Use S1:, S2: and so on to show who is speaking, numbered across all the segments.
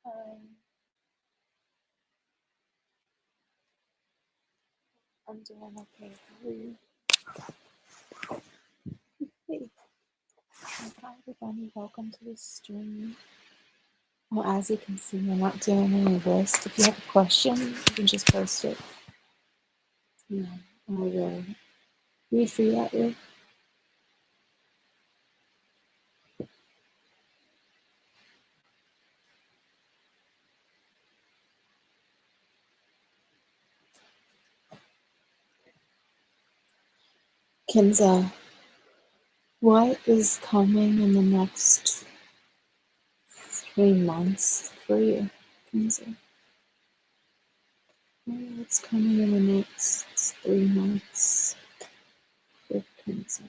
S1: I'm doing okay. How are you? Hey, hi everybody. Welcome to the stream. Well, as you can see, I'm not doing any list. If you have a question, you can just post it. Yeah, I will read for you out here. Kinza, what is coming in the next 3 months for you, Kinza? What's coming in the next 3 months for Kinza?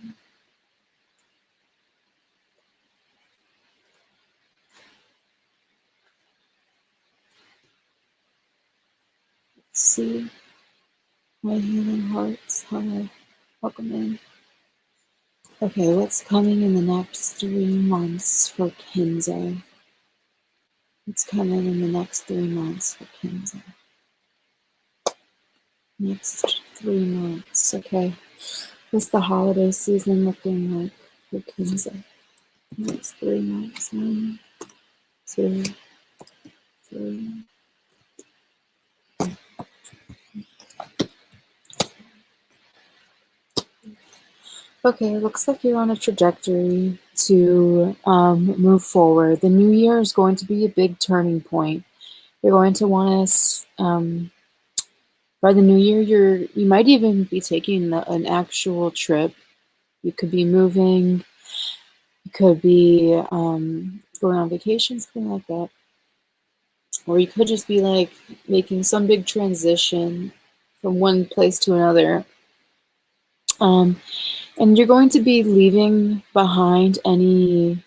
S1: Let's see. My healing hearts. Hi. Welcome in. Okay, what's coming in the next 3 months for Kinza? What's coming in the next 3 months for Kinza? Next 3 months, okay. What's the holiday season looking like for Kinza? Next 3 months. 1, 2, 3. Okay, looks like you're on a trajectory to move forward. The new year is going to be a big turning point. You're going to want to, by the new year, you might even be taking an actual trip. You could be moving, you could be going on vacation, something like that. Or you could just be like making some big transition from one place to another. And you're going to be leaving behind any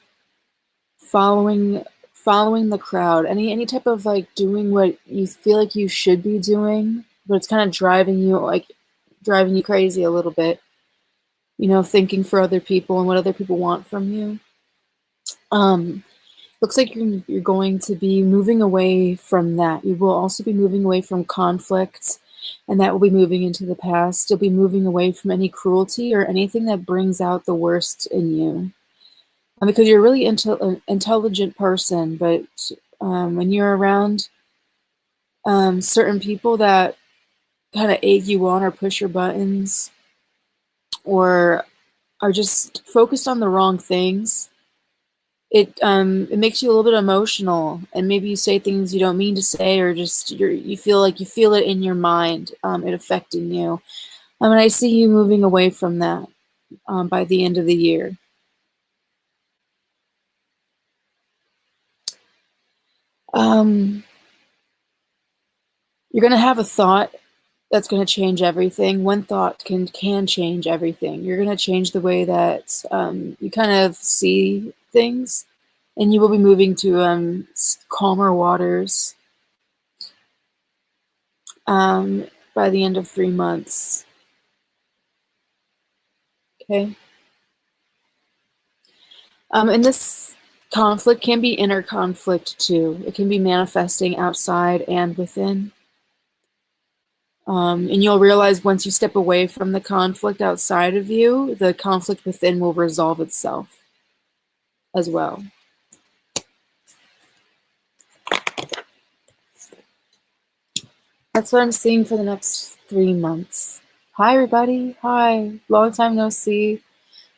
S1: following the crowd, any type of like doing what you feel like you should be doing, but it's kind of driving you crazy a little bit. You know, thinking for other people and what other people want from you. Looks like you're going to be moving away from that. You will also be moving away from conflict, and that will be moving into the past. You'll be moving away from any cruelty or anything that brings out the worst in you. Because you're a really intelligent person, but when you're around certain people that kind of egg you on or push your buttons or are just focused on the wrong things, it makes you a little bit emotional, and maybe you say things you don't mean to say, or just you feel it in your mind, it affecting you. And I see you moving away from that by the end of the year. You're gonna have a thought that's going to change everything. One thought can change everything. You're going to change the way that you kind of see things, and you will be moving to calmer waters by the end of 3 months. Okay. And this conflict can be inner conflict too. It can be manifesting outside and within. And you'll realize once you step away from the conflict outside of you, the conflict within will resolve itself as well. That's what I'm seeing for the next 3 months. Hi, everybody. Hi. Long time no see.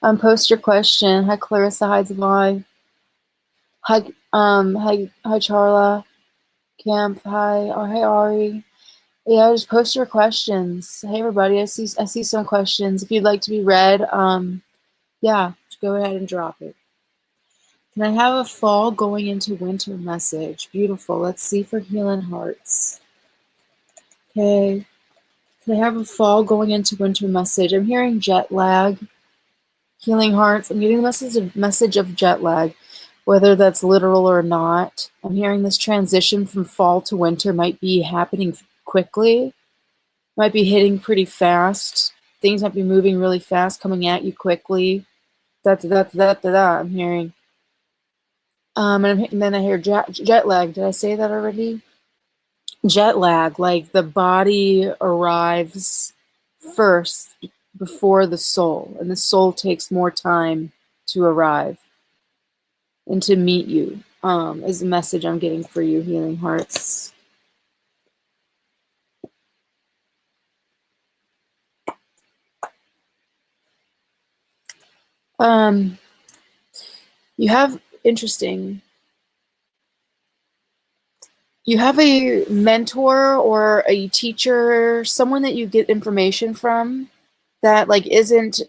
S1: Post your question. Hi, Clarissa. Hi, Devon. Hi, hi, Charla. Camp. Hi. Oh, hey, Ari. Yeah, just post your questions. Hey, everybody. I see some questions. If you'd like to be read, yeah, go ahead and drop it. Can I have a fall going into winter message? Beautiful. Let's see for healing hearts. Okay. Can I have a fall going into winter message? I'm hearing jet lag, healing hearts. I'm getting the message of jet lag, whether that's literal or not. I'm hearing this transition from fall to winter might be happening quickly, might be hitting pretty fast. Things might be moving really fast, coming at you quickly. I'm hearing. And then I hear jet lag. Did I say that already? Jet lag, like the body arrives first before the soul, and the soul takes more time to arrive and to meet you, is the message I'm getting for you, Healing Hearts. You have, interesting, you have a mentor or a teacher, someone that you get information from that like that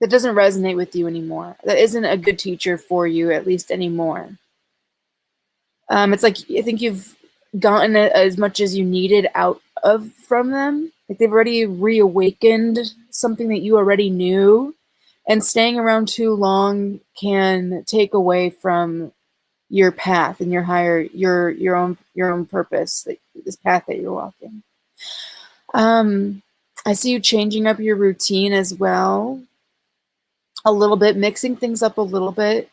S1: doesn't resonate with you anymore. That isn't a good teacher for you, at least anymore. It's like I think you've gotten as much as you needed out of from them. Like they've already reawakened something that you already knew, and staying around too long can take away from your path and your own purpose, like this path that you're walking. I see you changing up your routine as well, a little bit, mixing things up a little bit,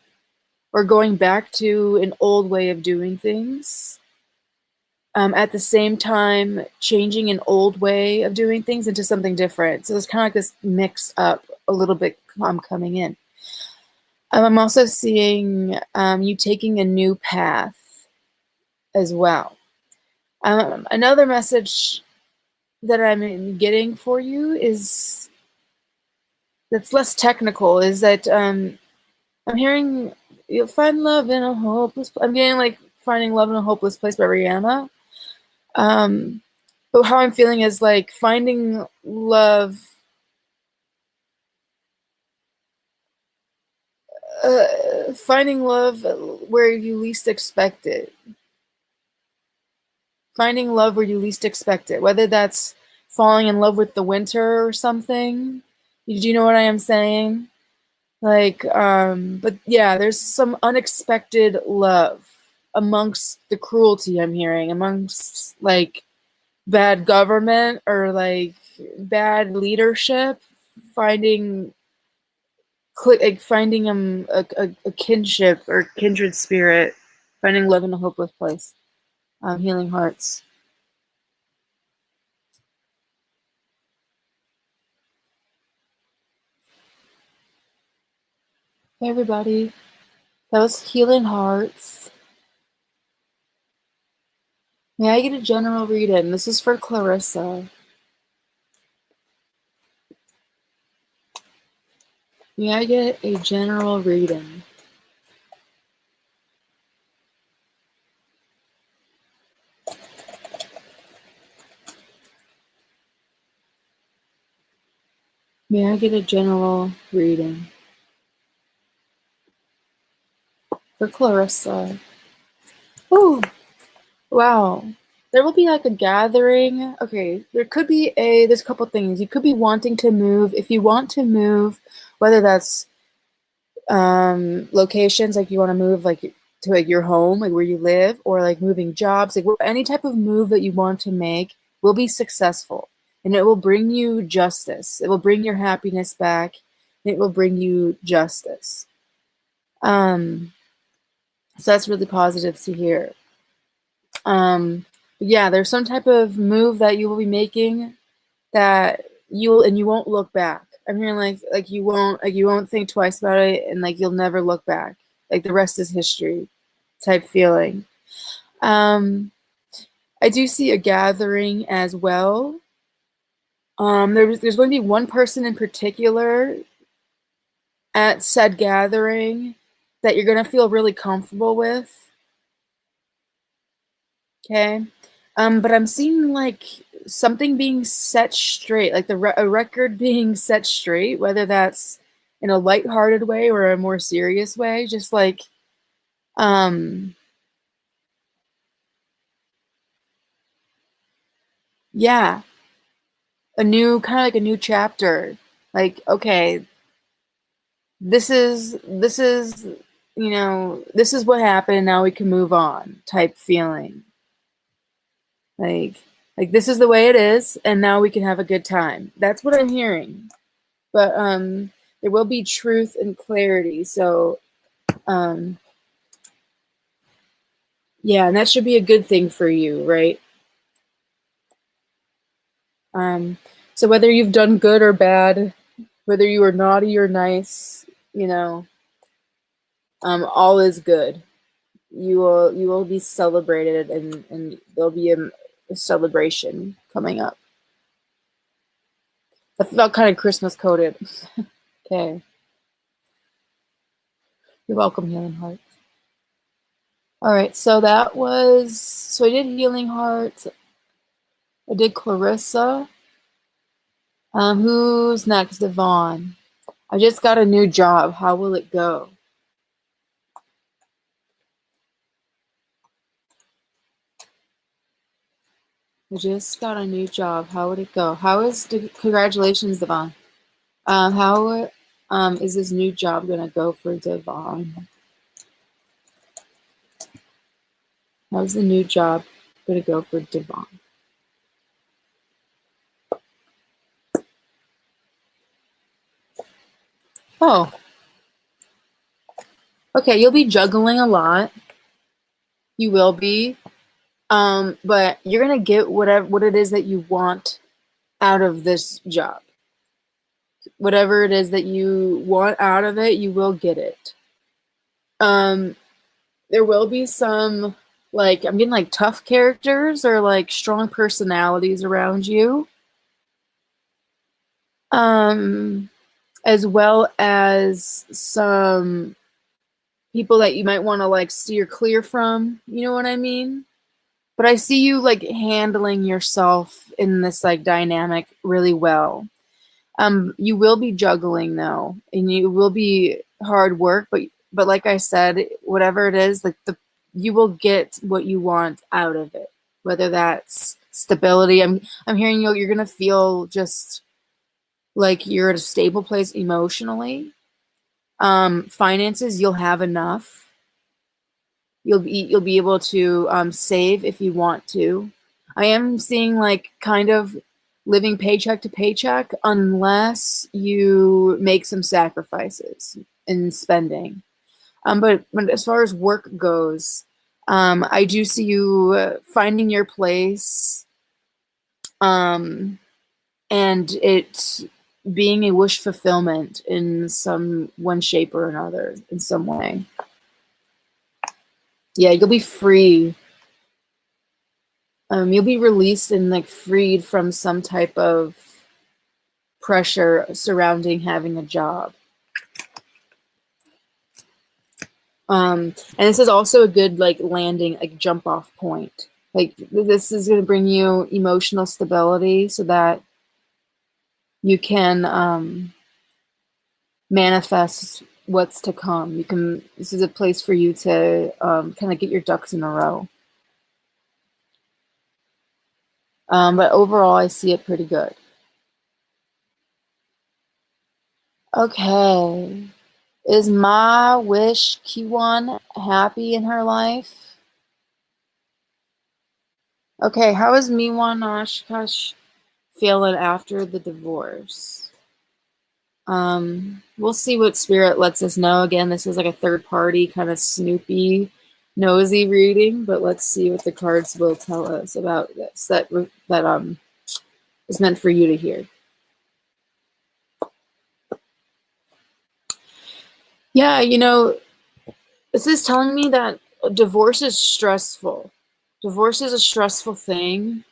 S1: or going back to an old way of doing things. At the same time, changing an old way of doing things into something different. So there's kind of like this mix up a little bit coming in. I'm also seeing you taking a new path as well. Another message that I'm getting for you is that's less technical, is that I'm hearing you'll find love in a hopeless place. I'm getting like Finding Love in a Hopeless Place by Rihanna. But how I'm feeling is like finding love, finding love where you least expect it. Finding love where you least expect it, whether that's falling in love with the winter or something. Do you know what I am saying? Like, but yeah, there's some unexpected love amongst the cruelty I'm hearing, amongst like bad government or like bad leadership, finding finding a kinship or kindred spirit, finding love in a hopeless place. Healing Hearts. Hey everybody, that was Healing Hearts. May I get a general read-in? This is for Clarissa. May I get a general read-in? May I get a general reading for Clarissa? Oh, wow. There will be like a gathering. Okay, there's a couple things. You could be wanting to move. If you want to move, whether that's locations, like you want to move like to like your home, like where you live, or like moving jobs, like any type of move that you want to make will be successful, and it will bring you justice. It will bring your happiness back. And it will bring you justice. So that's really positive to hear. Yeah, there's some type of move that you will be making that you won't look back. I'm hearing like you won't think twice about it, and like you'll never look back. Like the rest is history type feeling. I do see a gathering as well. There's going to be one person in particular at said gathering that you're going to feel really comfortable with. Okay. But I'm seeing like something being set straight, like a record being set straight, whether that's in a lighthearted way or a more serious way, just like yeah, a new kind of like a new chapter. Like, okay, this is this is what happened, now we can move on type feeling. Like this is the way it is, and now we can have a good time. That's what I'm hearing. But there will be truth and clarity. So Yeah, and that should be a good thing for you, right? So whether you've done good or bad, whether you were naughty or nice, you know, all is good. You will be celebrated, and there'll be a celebration coming up. That felt kind of Christmas coded. Okay. You're welcome, Healing Heart. All right, so I did Healing Heart. I did Clarissa. Who's next? Devon. I just got a new job. How will it go? I just got a new job. How would it go? Congratulations, Devon. How is this new job gonna go for Devon? How's the new job gonna go for Devon? Oh, okay. You'll be juggling a lot. You will be, but you're gonna get what it is that you want out of this job. Whatever it is that you want out of it, you will get it. There will be some, like, I'm getting like tough characters or like strong personalities around you. As well as some people that you might want to like steer clear from, you know what I mean? But I see you like handling yourself in this like dynamic really well. You will be juggling though, and you will be hard work, but like I said, whatever it is, like you will get what you want out of it. Whether that's stability, I'm hearing you're gonna feel just like you're at a stable place emotionally. Finances, you'll have enough. You'll be able to save if you want to. I am seeing like kind of living paycheck to paycheck unless you make some sacrifices in spending. But as far as work goes, I do see you finding your place, and it being a wish fulfillment in some one shape or another, in some way. Yeah, you'll be free. You'll be released and like freed from some type of pressure surrounding having a job. And this is also a good like landing, like jump off point. Like this is going to bring you emotional stability so that you can manifest what's to come. This is a place for you to kind of get your ducks in a row. But overall, I see it pretty good. Okay. Is my wish Kiwan happy in her life? Okay, how is Miwan Oshkosh feeling after the divorce? We'll see what Spirit lets us know. Again, this is like a third party kind of snoopy, nosy reading, but let's see what the cards will tell us about this that is meant for you to hear. Yeah, this is telling me that divorce is stressful. Divorce is a stressful thing,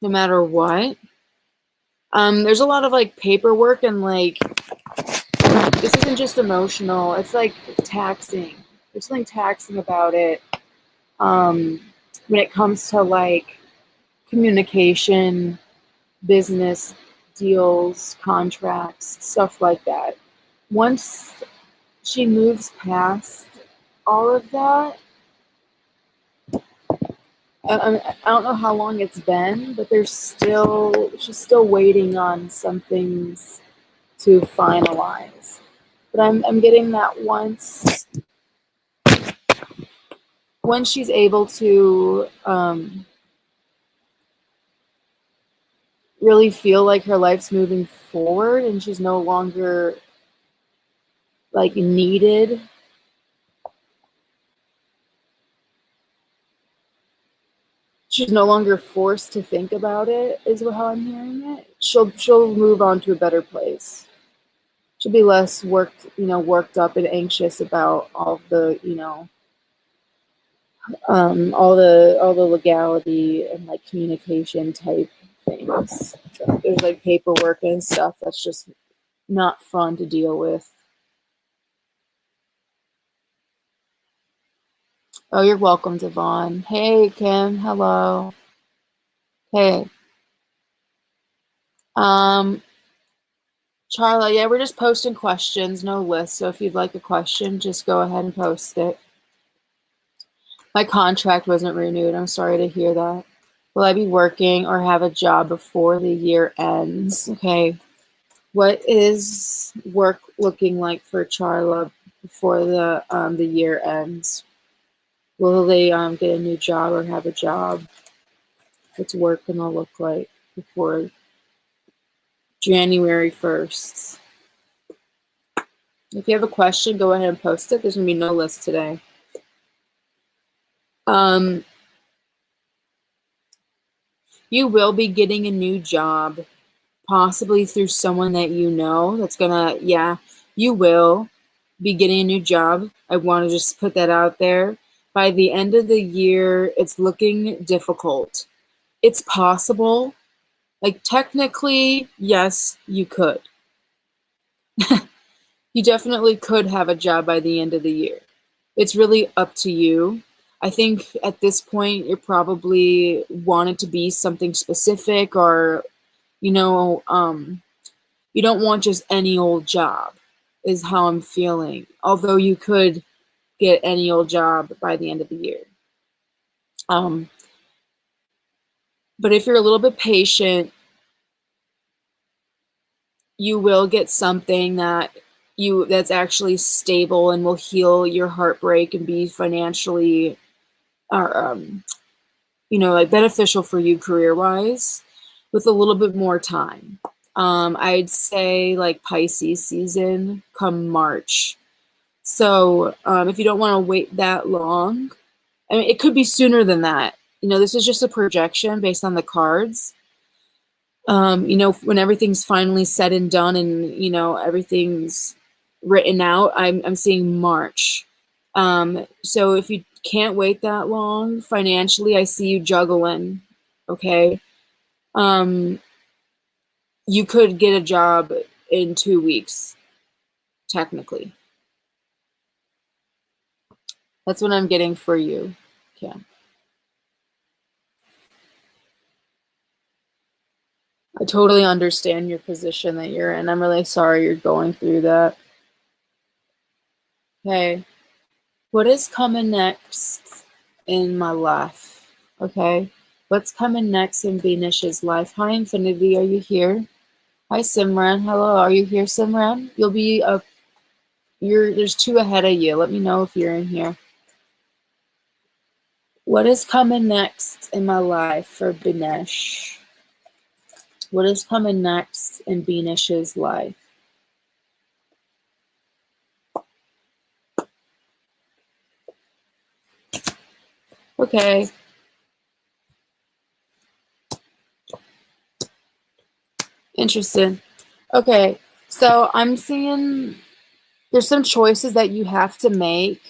S1: no matter what. There's a lot of like paperwork and like this isn't just emotional. It's like taxing. There's something taxing about it. When it comes to like communication, business deals, contracts, stuff like that. Once she moves past all of that, I don't know how long it's been, but she's still waiting on some things to finalize. But I'm getting that once she's able to really feel like her life's moving forward and she's no longer like needed she's no longer forced to think about it, is how I'm hearing it. She'll move on to a better place. She'll be less worked up and anxious about all the, all the legality and like communication type things. So there's like paperwork and stuff that's just not fun to deal with. Oh, you're welcome, Devon. Hey, Kim. Hello. Hey. Charla, yeah, we're just posting questions, no list. So if you'd like a question, just go ahead and post it. My contract wasn't renewed. I'm sorry to hear that. Will I be working or have a job before the year ends? Okay. What is work looking like for Charla before the year ends? Will they get a new job or have a job? What's work gonna look like before January 1st? If you have a question, go ahead and post it. There's gonna be no list today. You will be getting a new job, possibly through someone that you know that's gonna, yeah, you will be getting a new job. I want to just put that out there. By the end of the year, it's looking difficult. It's possible. Like, technically, yes, you could. You definitely could have a job by the end of the year. It's really up to you. I think at this point, you're probably wanting to be something specific, or, you don't want just any old job, is how I'm feeling. Although you could get any old job by the end of the year. But if you're a little bit patient, you will get something that's actually stable and will heal your heartbreak and be financially, like beneficial for you career-wise, with a little bit more time. I'd say like Pisces season come March. So if you don't want to wait that long, I mean, it could be sooner than that. This is just a projection based on the cards. When everything's finally said and done and, everything's written out, I'm seeing March. So if you can't wait that long financially, I see you juggling. Okay. You could get a job in 2 weeks, technically. That's what I'm getting for you. Okay. I totally understand your position that you're in. I'm really sorry you're going through that. Okay. What is coming next in my life? Okay. What's coming next in Venus's life? Hi, Infinity. Are you here? Hi, Simran. Hello. Are you here, Simran? You'll be up. There's 2 ahead of you. Let me know if you're in here. What is coming next in my life for Vinesh? What is coming next in Venus's life? Okay. Interesting. Okay. So I'm seeing there's some choices that you have to make,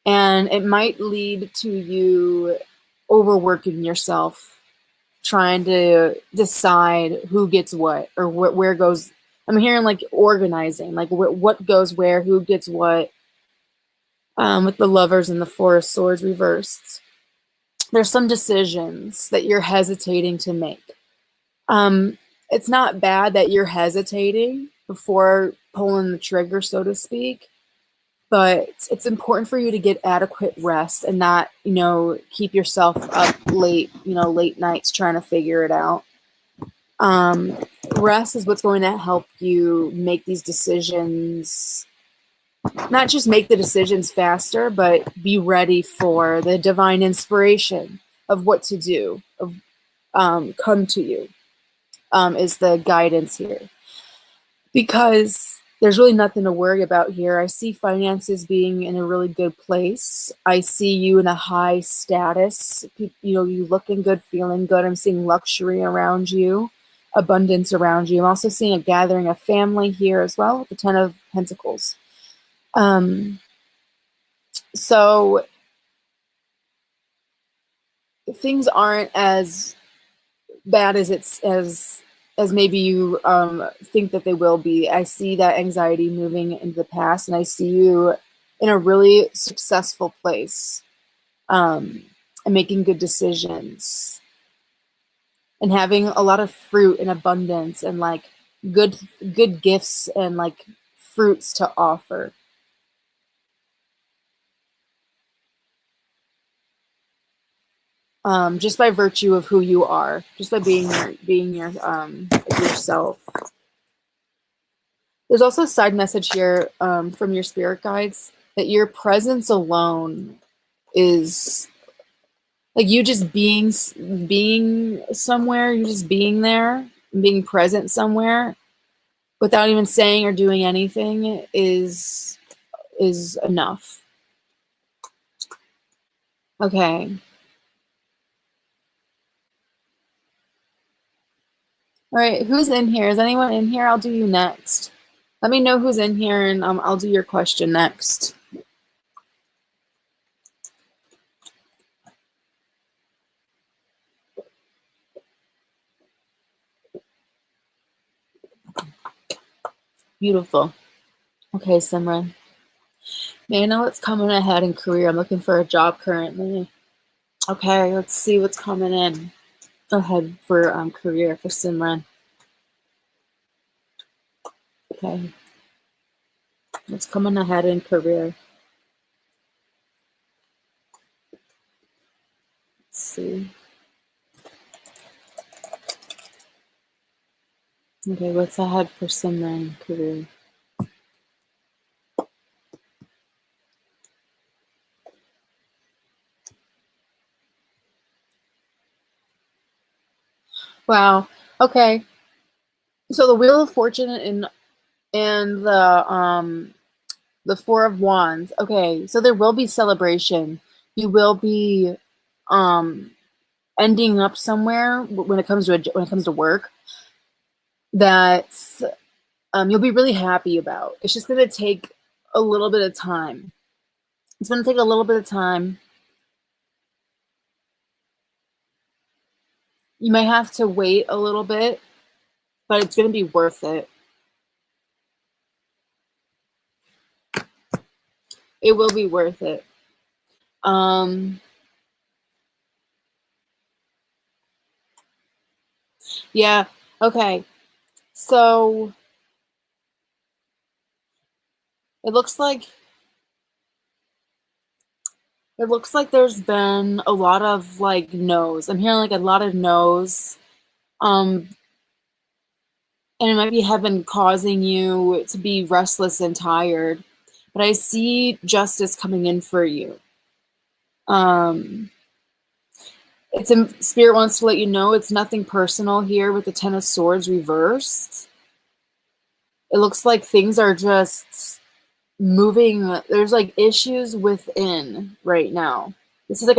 S1: and it might lead to you overworking yourself, trying to decide who gets what or where goes. I'm hearing like organizing, like what goes where, who gets what. With the Lovers and the Four of Swords reversed, there's some decisions that you're hesitating to make. It's not bad that you're hesitating before pulling the trigger, so to speak, but it's important for you to get adequate rest and not, keep yourself up late, late nights trying to figure it out. Rest is what's going to help you make these decisions, not just make the decisions faster, but be ready for the divine inspiration of what to do, come to you, is the guidance here. Because there's really nothing to worry about here. I see finances being in a really good place. I see you in a high status. You looking good, feeling good. I'm seeing luxury around you, abundance around you. I'm also seeing a gathering of family here as well, the Ten of Pentacles. So things aren't as bad as maybe you think that they will be. I see that anxiety moving into the past, and I see you in a really successful place, and making good decisions, and having a lot of fruit and abundance, and like good gifts and like fruits to offer. Just by virtue of who you are, just by being yourself. There's also a side message here from your spirit guides that your presence alone is like you just being somewhere, you just being there, being present somewhere without even saying or doing anything is enough. Okay. All right, who's in here? Is anyone in here? I'll do you next. Let me know who's in here, and I'll do your question next. Beautiful. Okay, Simran. May I know what's coming ahead in career? I'm looking for a job currently. Okay, let's see what's coming in ahead for career for Simran. Okay. What's coming ahead in career? Let's see. Okay, what's ahead for Simran career? Wow. Okay. So the Wheel of Fortune and the Four of Wands. Okay, so there will be celebration. You will be ending up somewhere when it comes to work that you'll be really happy about. It's just going to take a little bit of time. It's going to take a little bit of time. You might have to wait a little bit, but it's going to be worth it. It will be worth it. Yeah. Okay. So it looks like there's been a lot of like no's. I'm hearing like a lot of no's. And it might be heaven causing you to be restless and tired. But I see justice coming in for you. Spirit wants to let you know it's nothing personal here with the Ten of Swords reversed. It looks like things are just moving. There's like issues within right now. This is like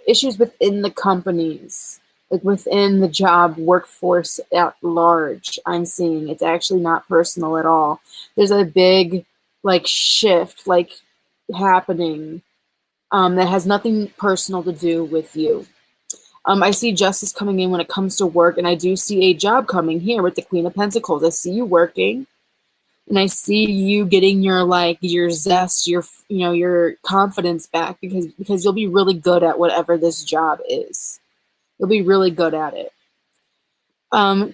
S1: issues within the companies, like within the job workforce at large. I'm seeing it's actually not personal at all. There's a big like shift like happening that has nothing personal to do with you. I see justice coming in when it comes to work, and I do see a job coming here with the Queen of Pentacles. I see you working, and I see you getting your zest, your confidence back because you'll be really good at whatever this job is. You'll be really good at it.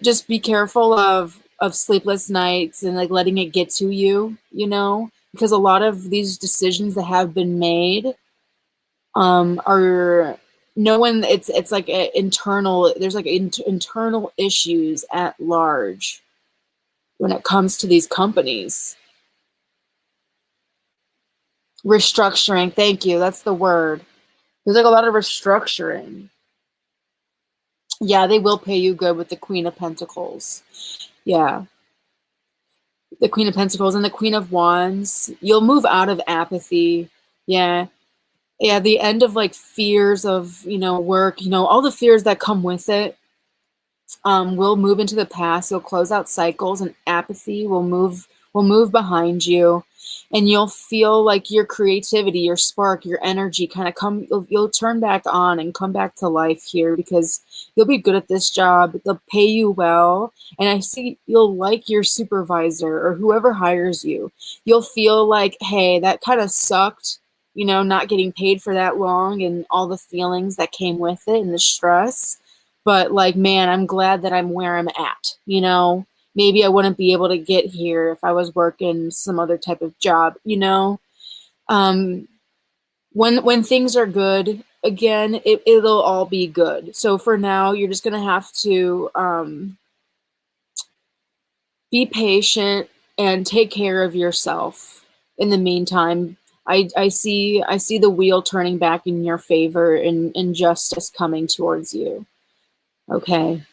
S1: Just be careful of sleepless nights and like letting it get to you, because a lot of these decisions that have been made are no one. It's like internal. There's like internal issues at large when it comes to these companies. Restructuring. Thank you. That's the word. There's like a lot of restructuring. Yeah, they will pay you good with the Queen of Pentacles. Yeah. The Queen of Pentacles and the Queen of Wands. You'll move out of apathy. Yeah. Yeah, the end of like fears of, work, all the fears that come with it. Will move into the past. You'll close out cycles, and apathy will move behind you, and you'll feel like your creativity, your spark, your energy kind of you'll turn back on and come back to life here, because you'll be good at this job. They'll pay you well, and I see you'll like your supervisor or whoever hires you. You'll feel like, hey, that kind of sucked, not getting paid for that long and all the feelings that came with it and the stress. But like, man, I'm glad that I'm where I'm at. Maybe I wouldn't be able to get here if I was working some other type of job. Um, when things are good, again, it'll all be good. So for now, you're just gonna have to be patient and take care of yourself. In the meantime, I see the wheel turning back in your favor, and justice coming towards you. Okay.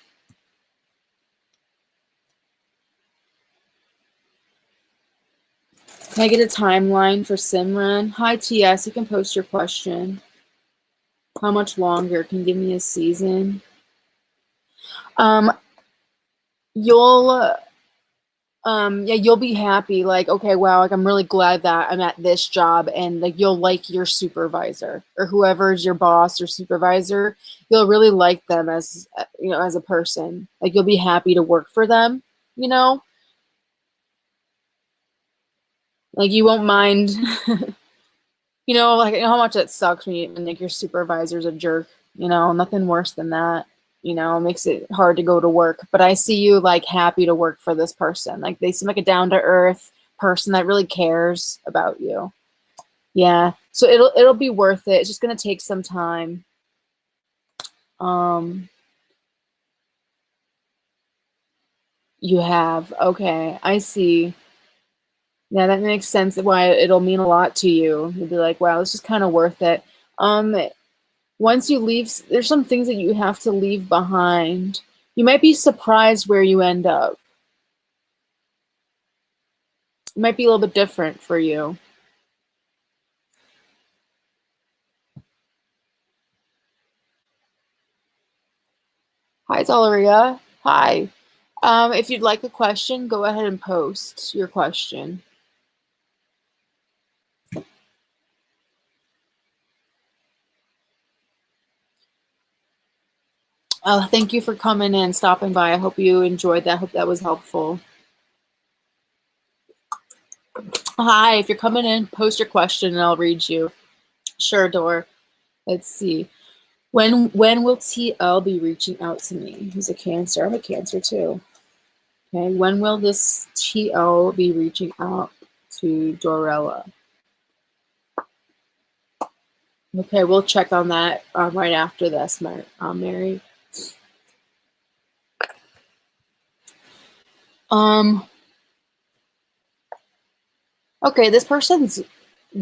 S1: Can I get a timeline for Simran? Hi, TS. You can post your question. How much longer? Can you give me a season? You'll you'll be happy. Like, okay, wow, like I'm really glad that I'm at this job, and like you'll like your supervisor or whoever's your boss or supervisor. You'll really like them as as a person. Like you'll be happy to work for them. You know, like you won't mind. Like how much it sucks when like your supervisor's a jerk. Nothing worse than that. It makes it hard to go to work. But I see you like happy to work for this person. Like they seem like a down to earth person that really cares about you. Yeah. So it'll be worth it. It's just gonna take some time. You have. Okay, I see. Yeah, that makes sense why it'll mean a lot to you. You'll be like, wow, this is kind of worth it. Once you leave, there's some things that you have to leave behind. You might be surprised where you end up. It might be a little bit different for you. Hi, Dolaria. Hi. If you'd like a question, go ahead and post your question. Thank you for coming in, stopping by. I hope you enjoyed that. I hope that was helpful. Hi, if you're coming in, post your question and I'll read you. Sure, Dor. Let's see. When will TL be reaching out to me? He's a Cancer. I'm a Cancer too. Okay, when will this TL be reaching out to Dorella? Okay, we'll check on that right after this, Mary. Okay, this person's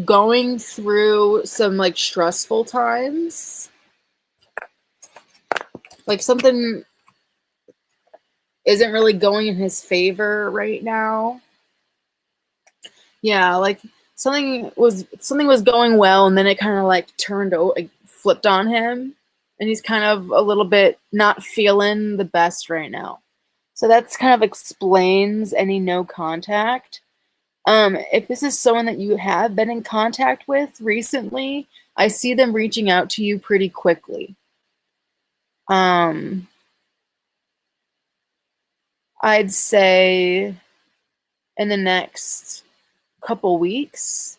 S1: going through some like stressful times. Like something isn't really going in his favor right now. Yeah, like something was going well, and then it kind of like flipped on him, and he's kind of a little bit not feeling the best right now. So that's kind of explains any no contact. If this is someone that you have been in contact with recently, I see them reaching out to you pretty quickly. I'd say in the next couple weeks.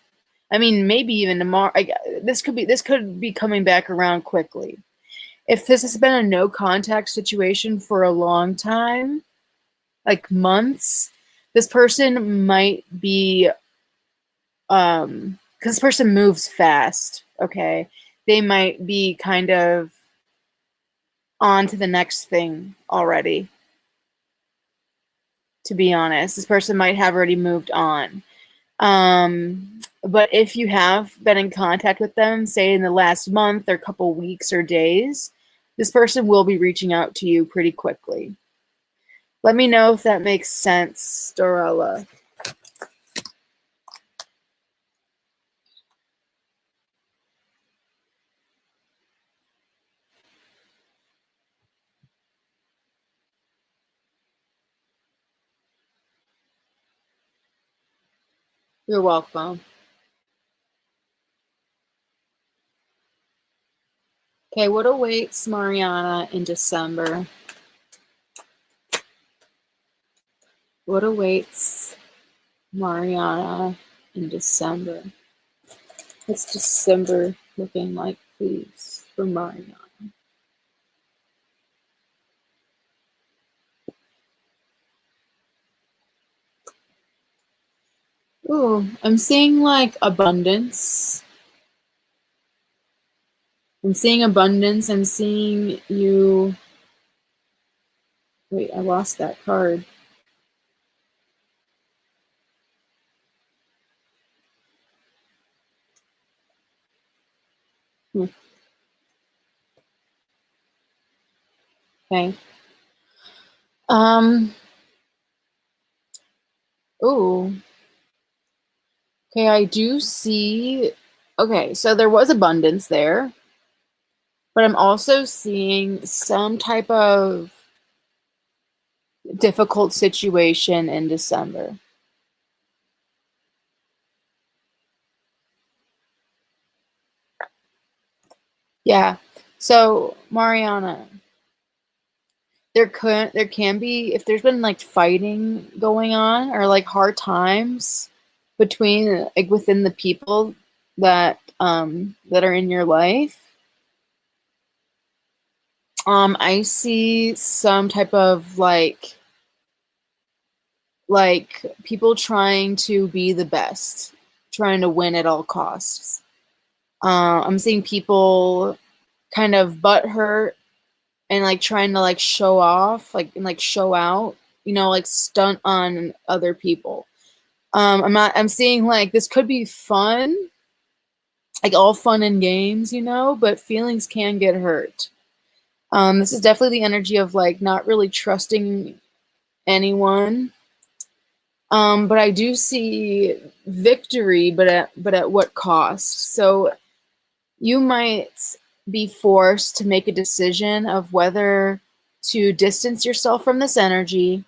S1: I mean, maybe even tomorrow. This could be coming back around quickly. If this has been a no contact situation for a long time, like months, this person might be because this person moves fast. Okay, they might be kind of on to the next thing already. To be honest, this person might have already moved on. But if you have been in contact with them, say in the last month or couple weeks or days, this person will be reaching out to you pretty quickly. Let me know if that makes sense, Dorella. You're welcome. Okay, what awaits Mariana in December? What awaits Mariana in December? What's December looking like, please, for Mariana? Ooh, I'm seeing like abundance. I'm seeing abundance. I'm seeing you. Wait, I lost that card. Okay. Ooh. Okay, I do see. Okay, so there was abundance there, but I'm also seeing some type of difficult situation in December. Yeah. So, Mariana, there can be, if there's been like fighting going on or like hard times between like within the people that are in your life, I see some type of like people trying to be the best, trying to win at all costs. I'm seeing people kind of butthurt and like trying to like show off, like and like show out, like stunt on other people. I'm seeing like this could be fun, like all fun and games, but feelings can get hurt. This is definitely the energy of like not really trusting anyone. But I do see victory, but at what cost? So you might be forced to make a decision of whether to distance yourself from this energy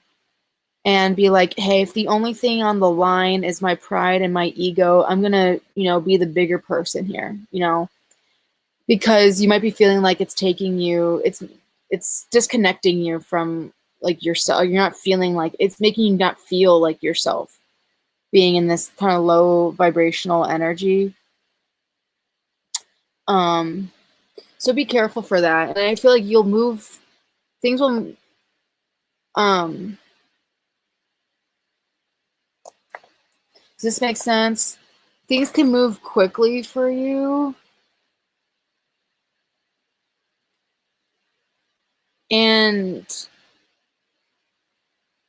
S1: and be like, hey, if the only thing on the line is my pride and my ego, I'm gonna, be the bigger person here, because you might be feeling like it's taking you, it's disconnecting you from like yourself. You're not feeling like it's making you not feel like yourself being in this kind of low vibrational energy. Um, so be careful for that. And I feel like you'll move, things will, um, does this make sense? Things can move quickly for you. And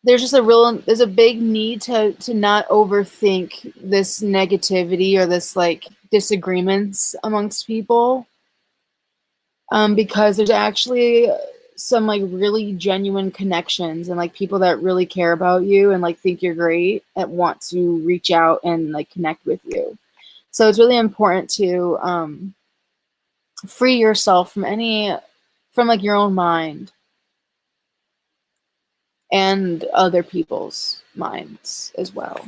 S1: there's a big need to not overthink this negativity or this like disagreements amongst people, because there's actually some like really genuine connections and like people that really care about you and like think you're great that want to reach out and like connect with you. So it's really important to free yourself from like your own mind and other people's minds as well,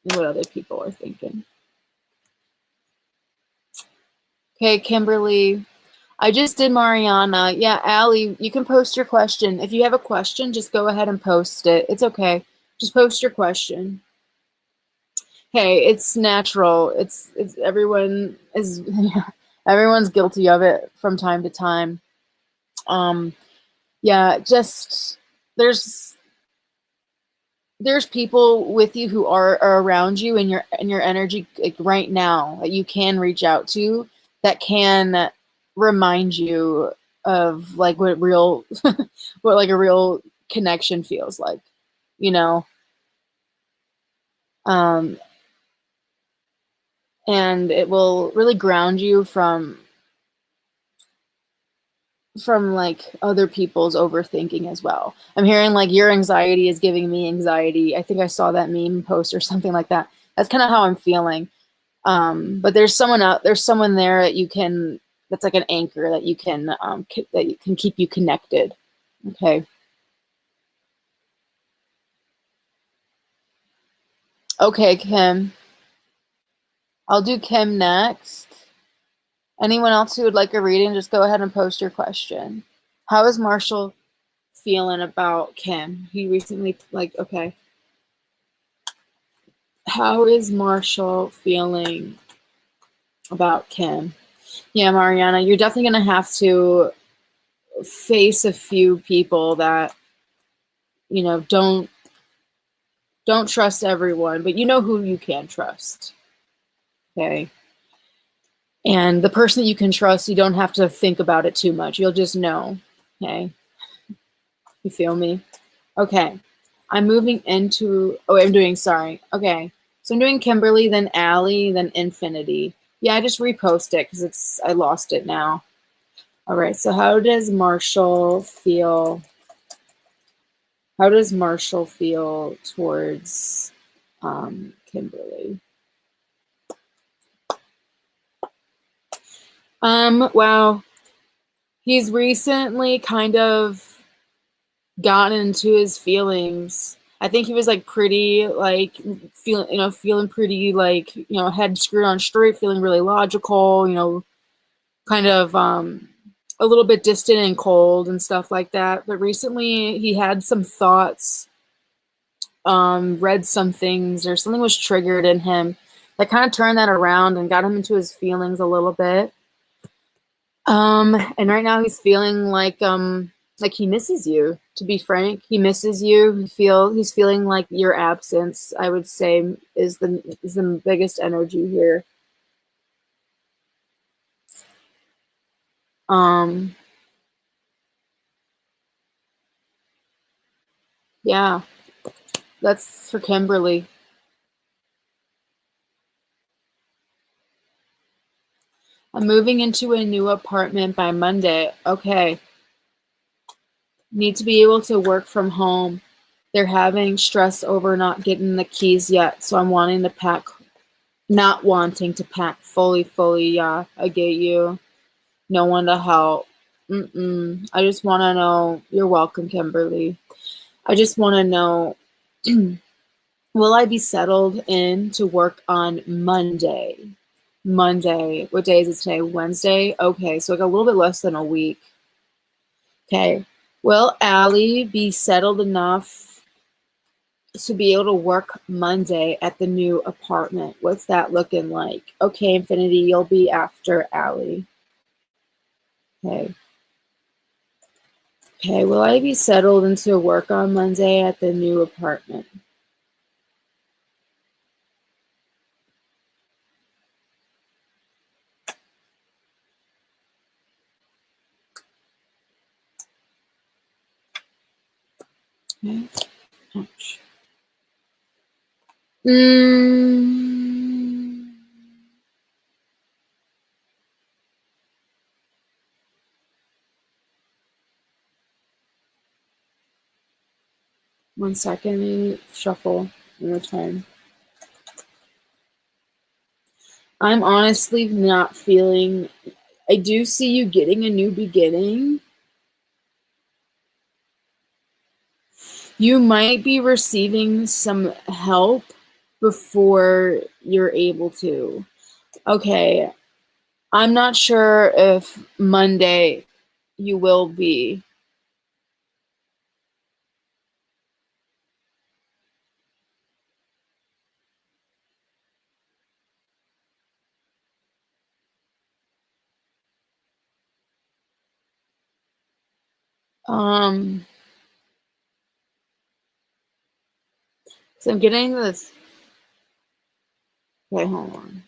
S1: and what other people are thinking. Okay, Kimberly, I just did Mariana. Yeah, Allie, you can post your question. If you have a question, just go ahead and post it. It's okay. Just post your question. Hey, it's natural. It's everyone is yeah, everyone's guilty of it from time to time. Um, yeah, just there's there's people with you who are around you in your energy like right now that you can reach out to that can remind you of like what real what like a real connection feels like, you know um and it will really ground you from like other people's overthinking as well. I'm hearing like your anxiety is giving me anxiety. I think I saw that meme post or something like that. That's kind of how I'm feeling. But there's someone there that you can, that's like an anchor that you can, that you can keep you connected. Okay. Okay, Kim. I'll do Kim next. Anyone else who would like a reading, just go ahead and post your question. How is Marshall feeling about Kim? He recently, okay. How is Marshall feeling about Kim? Yeah, Mariana, you're definitely going to have to face a few people that, don't trust everyone, but you know who you can trust. Okay. And the person that you can trust, you don't have to think about it too much. You'll just know. Okay. You feel me? Okay. I'm moving into, okay. So I'm doing Kimberly, then Allie, then Infinity. Yeah, I just repost it because I lost it now. All right, so how does Marshall feel? How does Marshall feel towards Kimberly? Wow. He's recently kind of gotten into his feelings. I think he was pretty feeling pretty head screwed on straight, feeling really logical, kind of a little bit distant and cold and stuff like that. But recently he had some thoughts, read some things, or something was triggered in him that kind of turned that around and got him into his feelings a little bit. And right now he's feeling like he misses you. To be frank, he misses you. He's feeling like your absence, I would say, is the biggest energy here. Yeah, that's for Kimberly. I'm moving into a new apartment by Monday. Okay. Need to be able to work from home. They're having stress over not getting the keys yet, so I'm not wanting to pack fully. Yeah, I get you. No one to help. I just want to know. You're welcome, Kimberly. I just want to know, will I be settled in to work on Monday? Monday. What day is it today? Wednesday? Okay, so a little bit less than a week. Okay. Will Allie be settled enough to be able to work Monday at the new apartment? What's that looking like? Okay, Infinity, you'll be after Allie. Okay. Okay, will I be settled into work on Monday at the new apartment? Okay. Ouch. One second, shuffle one more time. I'm honestly not feeling. I do see you getting a new beginning. You might be receiving some help before you're able to. Okay, I'm not sure if Monday you will be. So I'm getting this. Okay, hold on.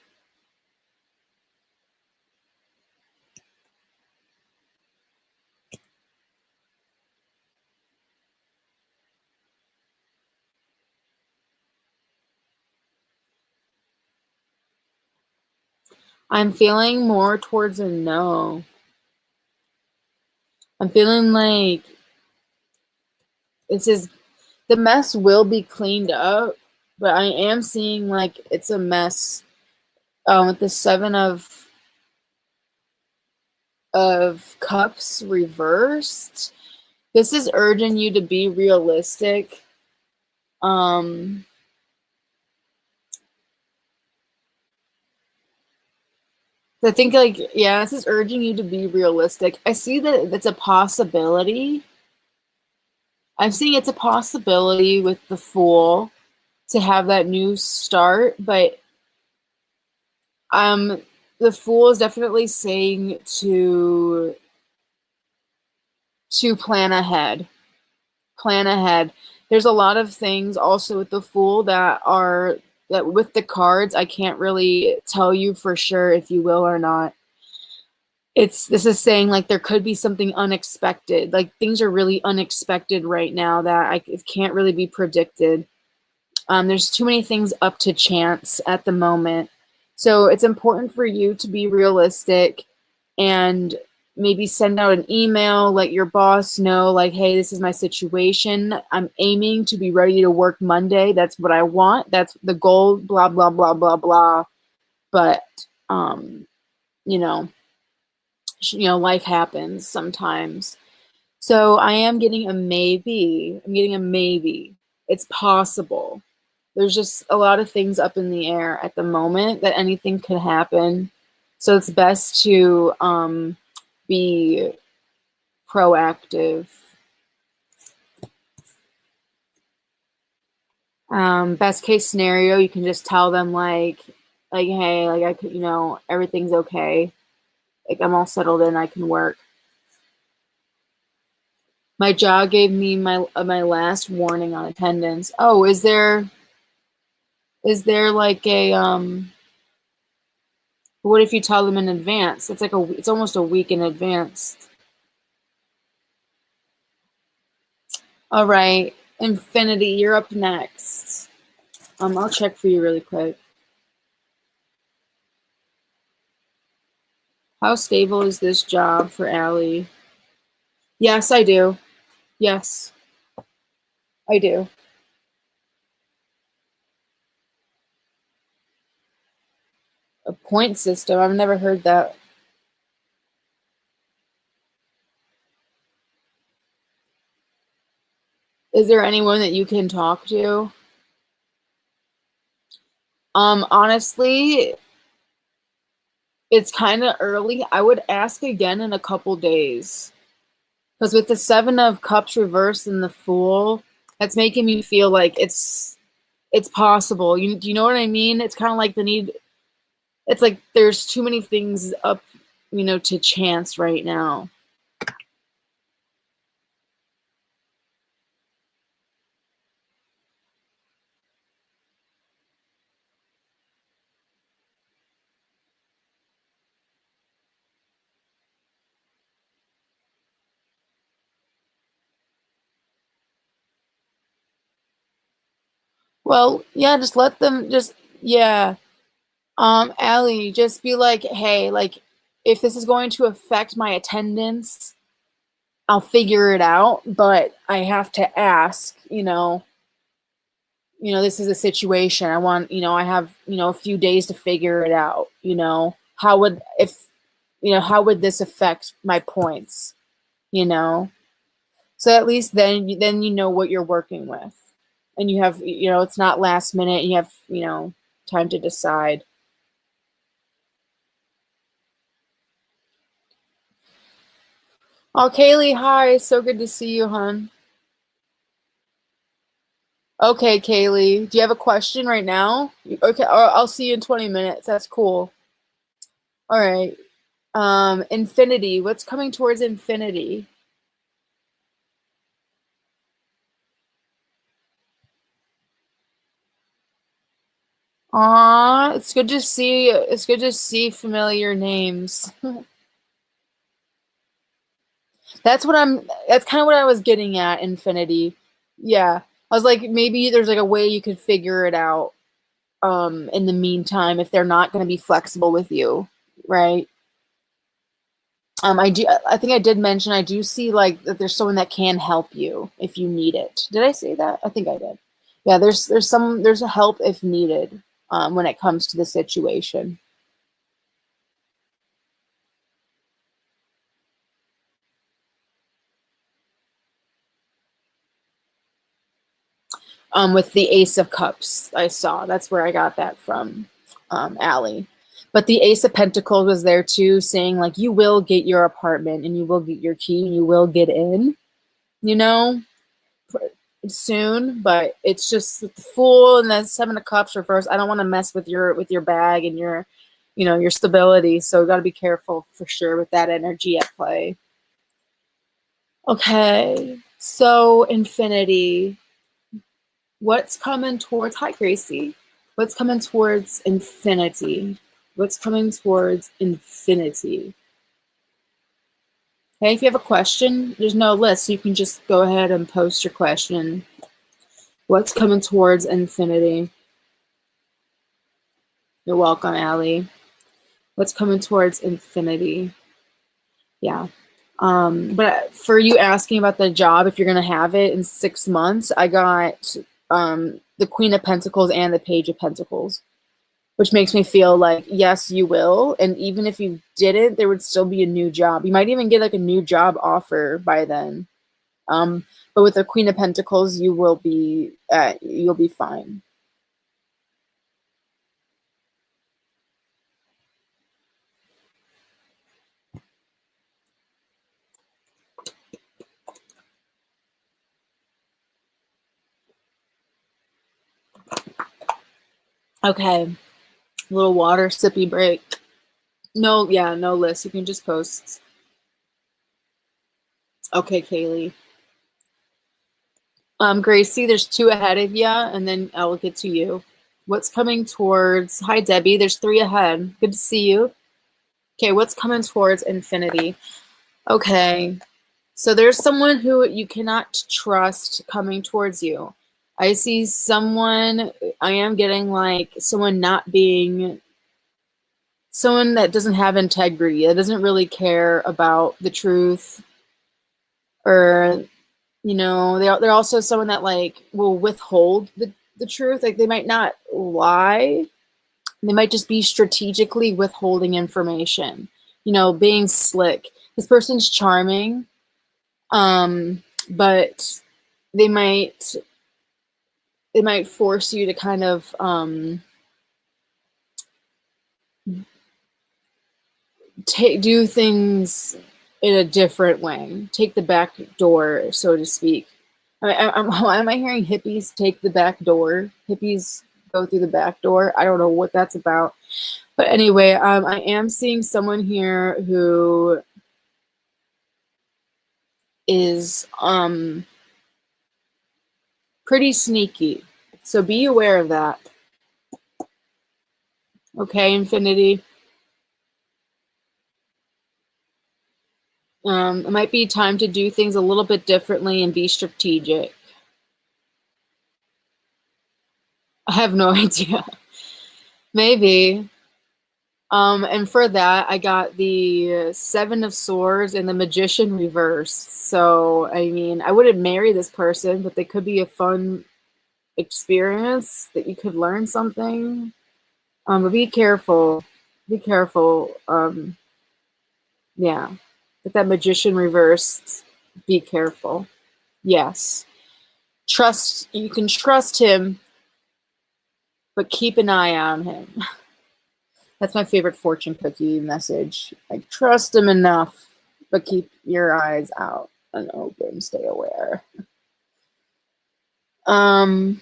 S1: I'm feeling more towards a no. I'm feeling like the mess will be cleaned up, but I am seeing like it's a mess. With the Seven of Cups reversed, this is urging you to be realistic. I think like, yeah, this is urging you to be realistic. I see that it's a possibility. I'm seeing it's a possibility with the Fool to have that new start, but um the Fool is definitely saying to plan ahead. Plan ahead. There's a lot of things also with the Fool that with the cards I can't really tell you for sure if you will or not. This is saying like there could be something unexpected. Like things are really unexpected right now that it can't really be predicted. There's too many things up to chance at the moment. So it's important for you to be realistic and maybe send out an email, let your boss know, like, hey, this is my situation. I'm aiming to be ready to work Monday. That's what I want. That's the goal, blah, blah, blah, blah, blah. But, you know, life happens sometimes. So I am getting a maybe. I'm getting a maybe. It's possible. There's just a lot of things up in the air at the moment that anything could happen. So it's best to be proactive. Best case scenario, you can just tell them hey, like I could, everything's okay. Like I'm all settled in, I can work. My job gave me my last warning on attendance. Oh, is there like a what if you tell them in advance? It's almost a week in advance. All right, Infinity, you're up next. I'll check for you really quick. How stable is this job for Allie? Yes, I do. Yes, I do. A point system. I've never heard that. Is there anyone that you can talk to? Honestly, it's kind of early. I would ask again in a couple days. Because with the Seven of Cups reversed and the Fool, that's making me feel like it's possible. Do you know what I mean? It's kind of like it's like there's too many things up, to chance right now. Well, yeah, just let them yeah. Allie, just be like, hey, like if this is going to affect my attendance, I'll figure it out, but I have to ask, this is a situation. I want, I have, a few days to figure it out, how would this affect my points, you know? So at least then you know what you're working with. And you have, it's not last minute. You have, time to decide. Oh, Kaylee, hi. So good to see you, hon. Okay, Kaylee, do you have a question right now? Okay, I'll see you in 20 minutes. That's cool. All right. Infinity. What's coming towards infinity? Aw, it's good to see. It's good to see familiar names. That's kind of what I was getting at, Infinity. Yeah. I was like, maybe there's like a way you could figure it out in the meantime if they're not going to be flexible with you, right? I think I did mention I do see like that there's someone that can help you if you need it. Did I say that? I think I did. Yeah, there's a help if needed when it comes to the situation. With the Ace of Cups, I saw that's where I got that from, Allie. But the Ace of Pentacles was there too, saying like you will get your apartment and you will get your key and you will get in, you know, soon. But it's just the Fool and the Seven of Cups reversed. I don't want to mess with your bag and your, you know, your stability. So got to be careful for sure with that energy at play. Okay, so Infinity. What's coming towards, hi Gracie, what's coming towards infinity? What's coming towards infinity? Okay, if you have a question, there's no list, so you can just go ahead and post your question. What's coming towards infinity? You're welcome, Allie. What's coming towards infinity? Yeah. But for you asking about the job, if you're going to have it in 6 months, I got the Queen of Pentacles and the Page of Pentacles, which makes me feel like, yes, you will. And even if you didn't, there would still be a new job. You might even get like a new job offer by then. But with the Queen of Pentacles, you'll be fine. Okay, a little water sippy break. No, yeah, no list. You can just post. Okay, Kaylee. Gracie, there's 2 ahead of you, and then I will get to you. What's coming towards, hi Debbie, there's 3 ahead. Good to see you. Okay, what's coming towards infinity? Okay, so there's someone who you cannot trust coming towards you. I see someone, I am getting like someone not being, someone that doesn't have integrity, that doesn't really care about the truth, or, you know, they're also someone that like will withhold the truth. Like they might not lie, they might just be strategically withholding information, you know, being slick. This person's charming, but they might force you to kind of do things in a different way, take the back door, so to speak. Why am I hearing hippies take the back door? Hippies go through the back door. I don't know what that's about. But anyway, I am seeing someone here who is pretty sneaky. So be aware of that. Okay, Infinity. It might be time to do things a little bit differently and be strategic. I have no idea. Maybe. And for that, I got the 7 of Swords and the Magician reversed. So, I mean, I wouldn't marry this person, but they could be a fun experience that you could learn something. But be careful. Be careful. Yeah. With that Magician reversed, be careful. Yes. Trust, you can trust him, but keep an eye on him. That's my favorite fortune cookie message. Like, trust him enough, but keep your eyes out and open. Stay aware. Hi,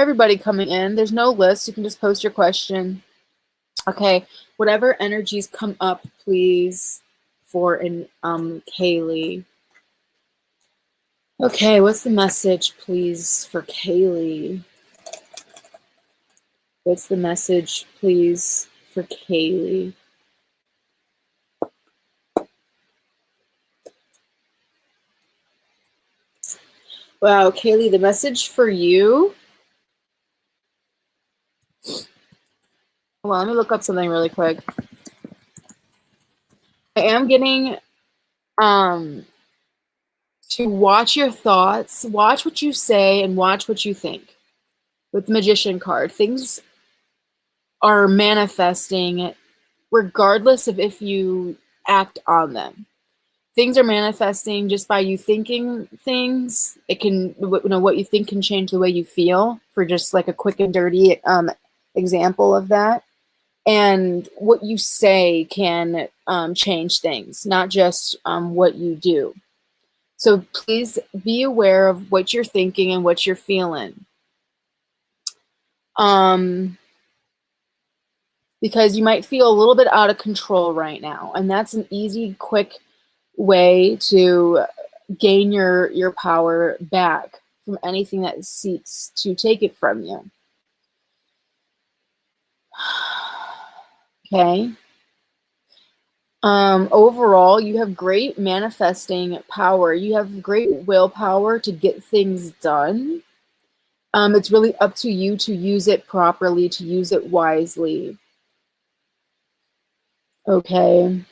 S1: everybody coming in. There's no list. You can just post your question. Okay, whatever energies come up, please, for Kaylee. Okay, what's the message, please, for Kaylee? What's the message, please, for Kaylee? Wow, Kaylee, the message for you. Well, let me look up something really quick. I am getting to watch your thoughts, watch what you say, and watch what you think. With the Magician card, things are manifesting regardless of if you act on them. things are manifesting just by you thinking things. It can, what you think can change the way you feel, for just like a quick and dirty example of that. And what you say can change things, not just what you do. So please be aware of what you're thinking and what you're feeling. Because you might feel a little bit out of control right now. And that's an easy, quick way to gain your power back from anything that seeks to take it from you. Okay. Overall, you have great manifesting power. You have great willpower to get things done. It's really up to you to use it properly, to use it wisely. Okay.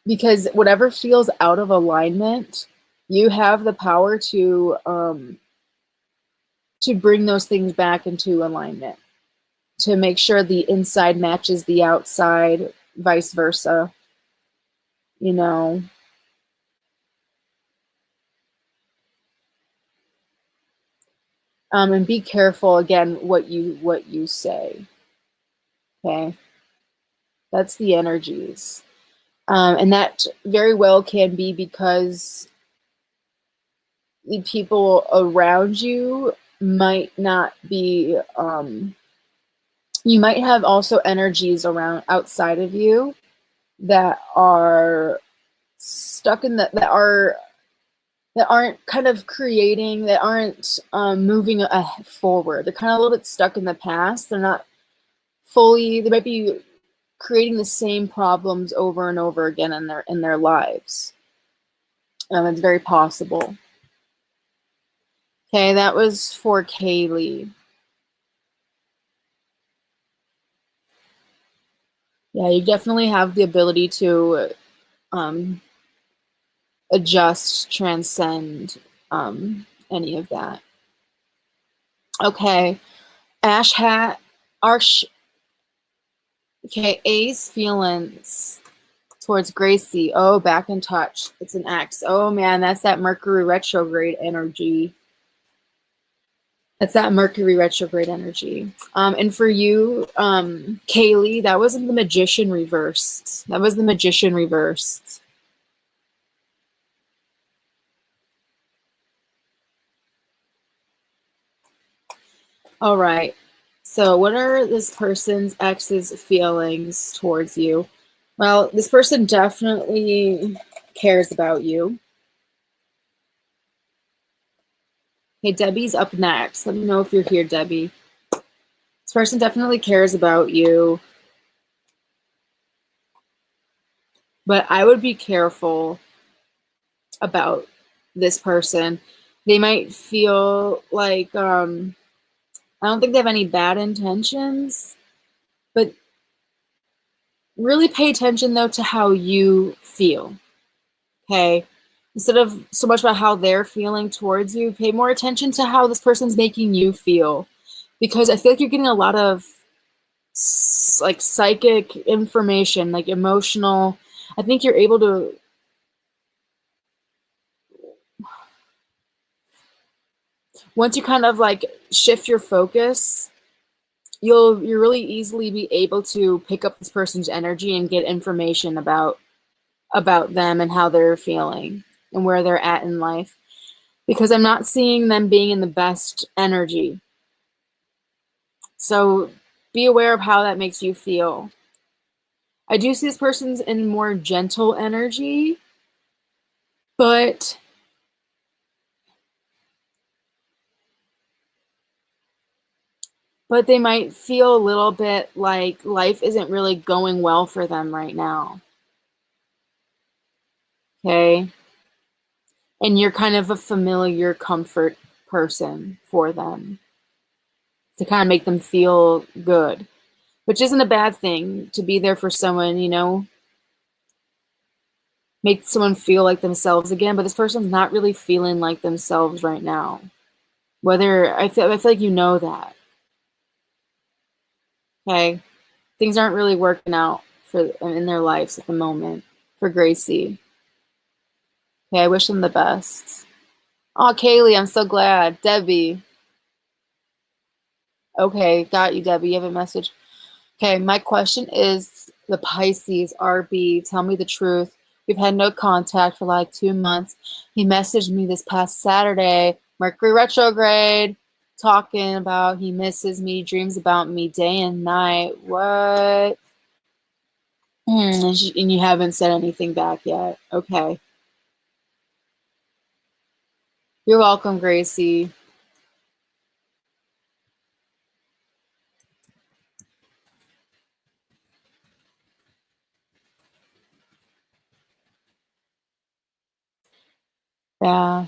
S1: Because whatever feels out of alignment, you have the power to bring those things back into alignment, to make sure the inside matches the outside, vice versa. You know. And be careful again what you say. Okay. That's the energies. And that very well can be because the people around you might not be, you might have also energies around outside of you that are stuck in that aren't kind of creating, that aren't moving forward. They're kind of a little bit stuck in the past. They're not fully, they might be creating the same problems over and over again in their lives. It's very possible. Okay, that was for Kaylee. Yeah, you definitely have the ability to adjust, transcend any of that. Okay, Ash Hat, Arsh. Okay, A's feelings towards Gracie. Oh, back in touch. It's an X. Oh man, that's that Mercury retrograde energy. That's that Mercury retrograde energy. And for you, Kaylee, that wasn't the Magician reversed. That was the Magician reversed. All right. So what are this person's ex's feelings towards you? Well, this person definitely cares about you. Okay, Debbie's up next. Let me know if you're here, Debbie. This person definitely cares about you. But I would be careful about this person. They might feel like, I don't think they have any bad intentions, but really pay attention, though, to how you feel, okay? Instead of so much about how they're feeling towards you, pay more attention to how this person's making you feel. Because I feel like you're getting a lot of like psychic information, like emotional. I think you're able to, once you kind of like shift your focus, you'll really easily be able to pick up this person's energy and get information about them and how they're feeling and where they're at in life. Because I'm not seeing them being in the best energy. So be aware of how that makes you feel. I do see this person's in more gentle energy, but they might feel a little bit like life isn't really going well for them right now. Okay? And you're kind of a familiar comfort person for them to kind of make them feel good, which isn't a bad thing, to be there for someone, you know, make someone feel like themselves again. But this person's not really feeling like themselves right now. I feel like you know that. Okay? Things aren't really working out in their lives at the moment. for Gracie. Okay, I wish them the best. Oh, Kaylee, I'm so glad. Debbie. Okay, got you, Debbie. You have a message. Okay, my question is the Pisces RB. Tell me the truth. We've had no contact for like 2 months. He messaged me this past Saturday, Mercury retrograde, talking about he misses me, dreams about me day and night. What? And you haven't said anything back yet. Okay. You're welcome, Gracie. Yeah.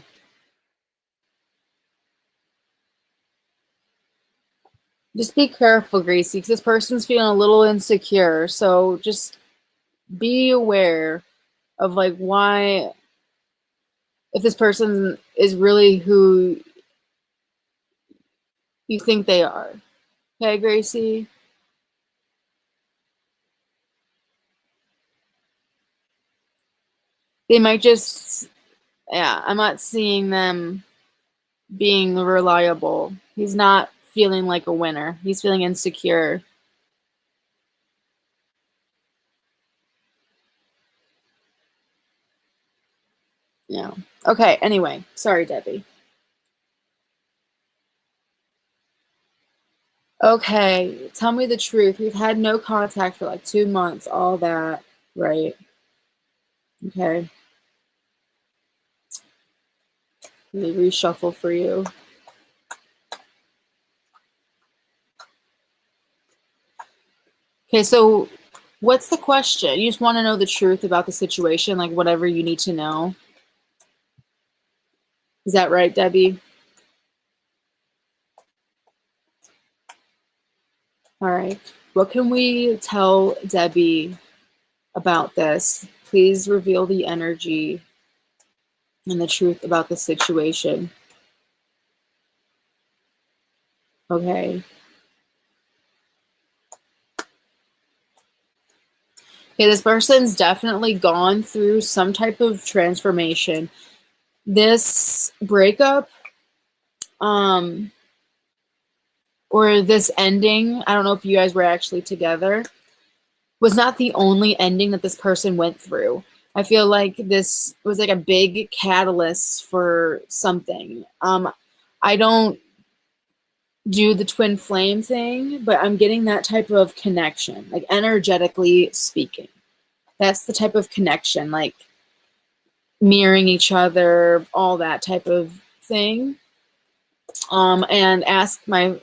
S1: Just be careful, Gracie, because this person's feeling a little insecure. So just be aware of like why, if this person is really who you think they are. Okay, Gracie? They might just, yeah, I'm not seeing them being reliable. He's not feeling like a winner. He's feeling insecure. Yeah. Okay, anyway. Sorry, Debbie. Okay, tell me the truth. We've had no contact for like 2 months, all that, right? Okay. Let me reshuffle for you. Okay, so what's the question? You just want to know the truth about the situation, like whatever you need to know. Is that right, Debbie? All right. What can we tell Debbie about this? Please reveal the energy and the truth about the situation. Okay. Okay, this person's definitely gone through some type of transformation. This breakup, or this ending, I don't know if you guys were actually together, was not the only ending that this person went through. I feel like this was like a big catalyst for something. I don't do the twin flame thing, but I'm getting that type of connection, like energetically speaking. That's the type of connection, like mirroring each other, all that type of thing. And ask my,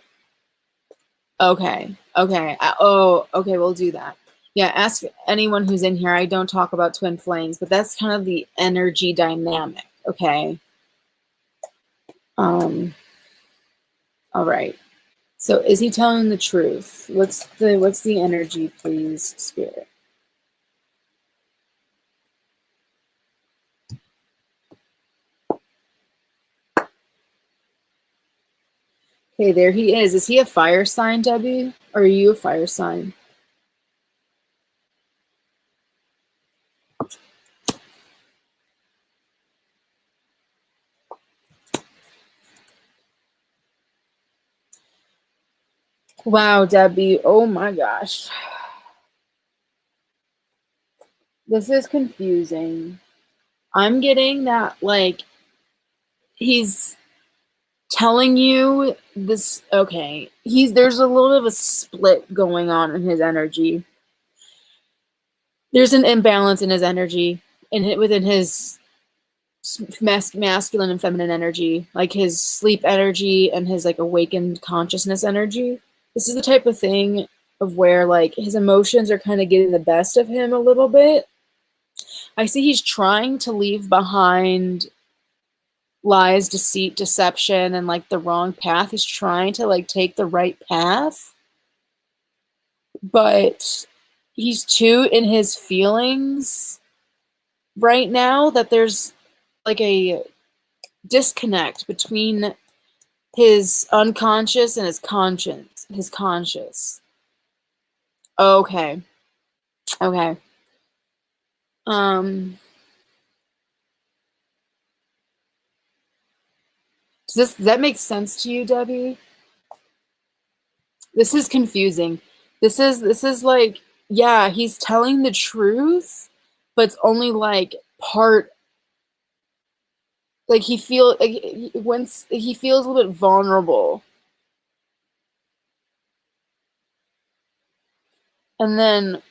S1: okay, okay, we'll do that. Yeah, ask anyone who's in here. I don't talk about twin flames, but that's kind of the energy dynamic, okay? All right. So is he telling the truth? What's the energy, please, Spirit? Okay, there he is. Is he a fire sign, Debbie? Or are you a fire sign? Wow, Debbie. Oh my gosh. This is confusing. I'm getting that, like, he's telling you this. Okay, there's a little bit of a split going on in his energy. There's an imbalance in his energy, within his masculine and feminine energy, like his sleep energy and his like awakened consciousness energy. This is the type of thing of where like his emotions are kind of getting the best of him a little bit. I see he's trying to leave behind lies, deceit, deception, and like the wrong path. He's trying to like take the right path, but he's too in his feelings right now that there's like a disconnect between his unconscious and his conscious. Okay. Okay. Um, does that make sense to you, Debbie? This is confusing. This is like, yeah, he's telling the truth, but it's only like part. Like once he feels a little bit vulnerable, and then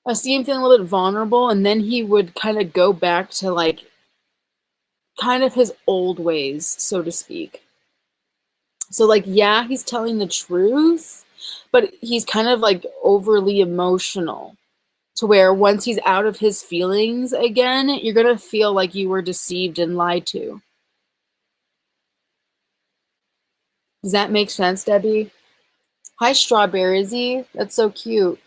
S1: I see him feeling a little bit vulnerable, and then he would kind of go back to like kind of his old ways, so to speak. So like, yeah, he's telling the truth, but he's kind of like overly emotional to where once he's out of his feelings again, you're going to feel like you were deceived and lied to. Does that make sense, Debbie? Hi, Strawberry. That's so cute.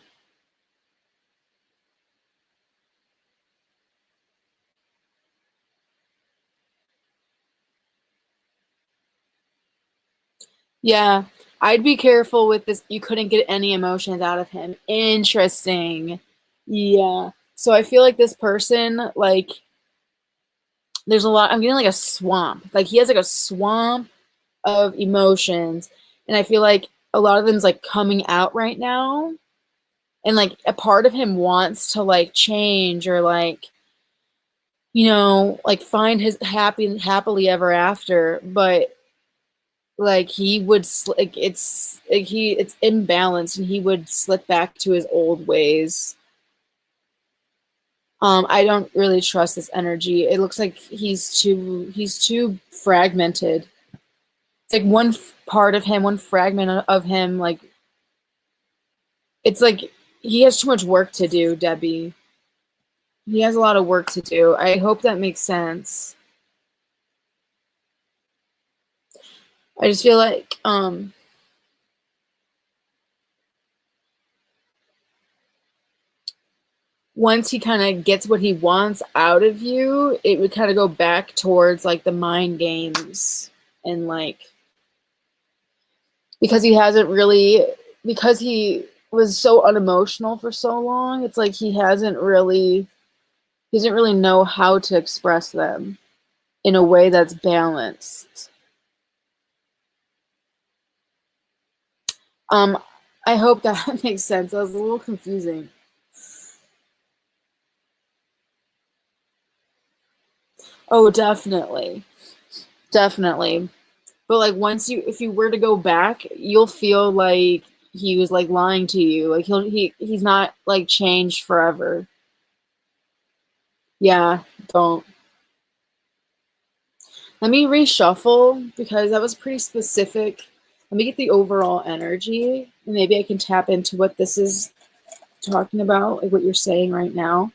S1: Yeah, I'd be careful with this. You couldn't get any emotions out of him. Interesting. Yeah. So I feel like this person, like, there's a lot. I'm getting like a swamp. Like he has like a swamp of emotions, and I feel like a lot of them's like coming out right now, and like a part of him wants to like change or like like find his happily ever after, but like he would like it's imbalanced, and he would slip back to his old ways. I don't really trust this energy. It looks like he's too fragmented. It's like one part of him, one fragment of him, like it's like he has too much work to do, Debbie. He has a lot of work to do. I hope that makes sense. I just feel like once he kind of gets what he wants out of you, it would kind of go back towards like the mind games, and like because he hasn't really, because he was so unemotional for so long, it's like he doesn't really know how to express them in a way that's balanced. Um, I hope that makes sense. That was a little confusing. Oh, definitely. Definitely. But like if you were to go back, you'll feel like he was like lying to you. Like he's not like changed forever. Yeah, don't. Let me reshuffle because that was pretty specific. Let me get the overall energy, and maybe I can tap into what this is talking about, like what you're saying right now.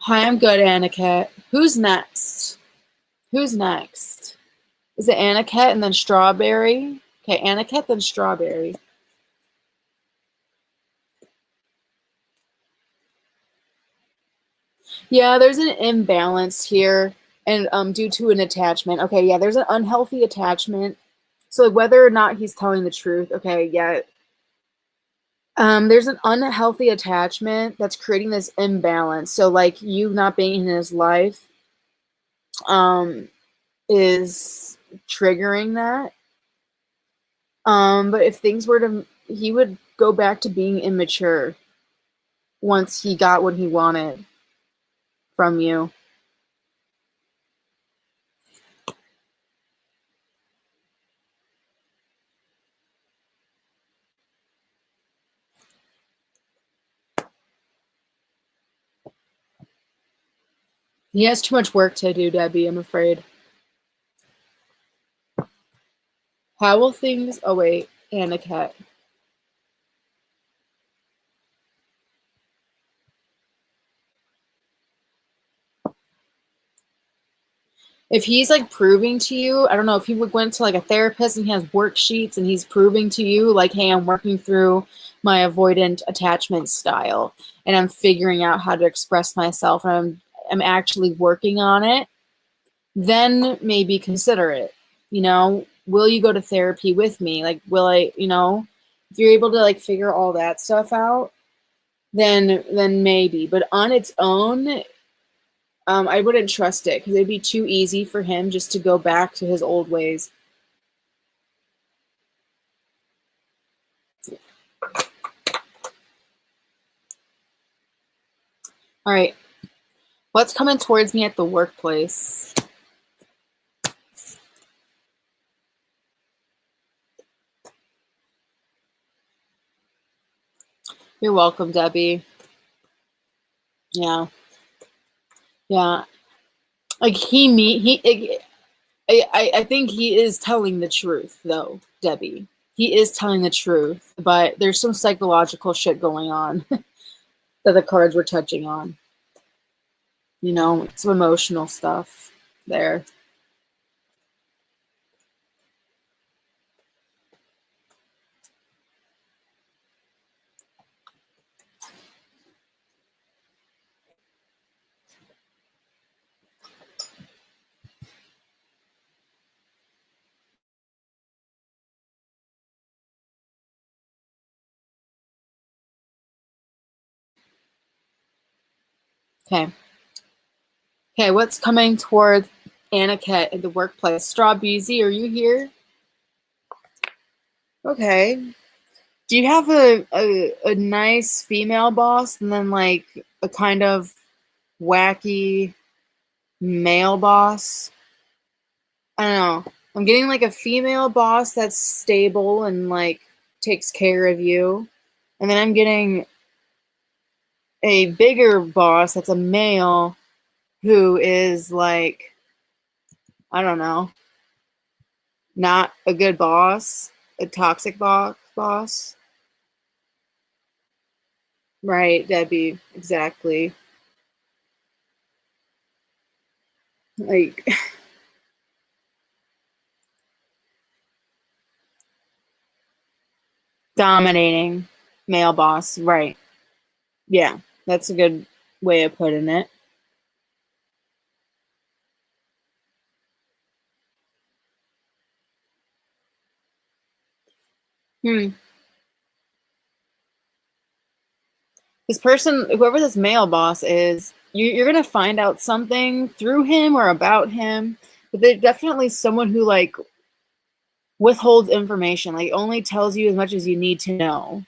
S1: Hi, I'm good, Aniket. Who's next? Who's next? Is it Aniket and then Strawberry? Okay, Aniket, then Strawberry. Yeah, there's an imbalance here, and due to an attachment. Okay, yeah, there's an unhealthy attachment. So like, whether or not he's telling the truth, okay, yeah. There's an unhealthy attachment that's creating this imbalance. So like you not being in his life um is triggering that. But if things were to he would go back to being immature once he got what he wanted from you. He has too much work to do, Debbie, I'm afraid. How will things oh wait, Aniket. If he's like proving to you, I don't know if he went to like a therapist and he has worksheets and he's proving to you like, hey, I'm working through my avoidant attachment style and I'm figuring out how to express myself and I'm actually working on it, then maybe consider it. You know, will you go to therapy with me? Like, will I, if you're able to like figure all that stuff out, then maybe. But on its own, I wouldn't trust it because it'd be too easy for him just to go back to his old ways. All right. What's coming towards me at the workplace? You're welcome, Debbie. Yeah. Yeah. Like I think he is telling the truth though, Debbie. He is telling the truth, but there's some psychological shit going on that the cards were touching on. Some emotional stuff there. Okay. Okay, what's coming towards Aniket at the workplace? Straw Beezy, are you here? Okay. Do you have a nice female boss and then like a kind of wacky male boss? I don't know. I'm getting like a female boss that's stable and like takes care of you. And then I'm getting a bigger boss that's a male who is like, I don't know, not a good boss, a toxic boss. Right, Debbie, exactly. Like dominating male boss, right. Yeah, that's a good way of putting it. Hmm. This person, whoever this male boss is, you're gonna find out something through him or about him, but they're definitely someone who like withholds information, like only tells you as much as you need to know.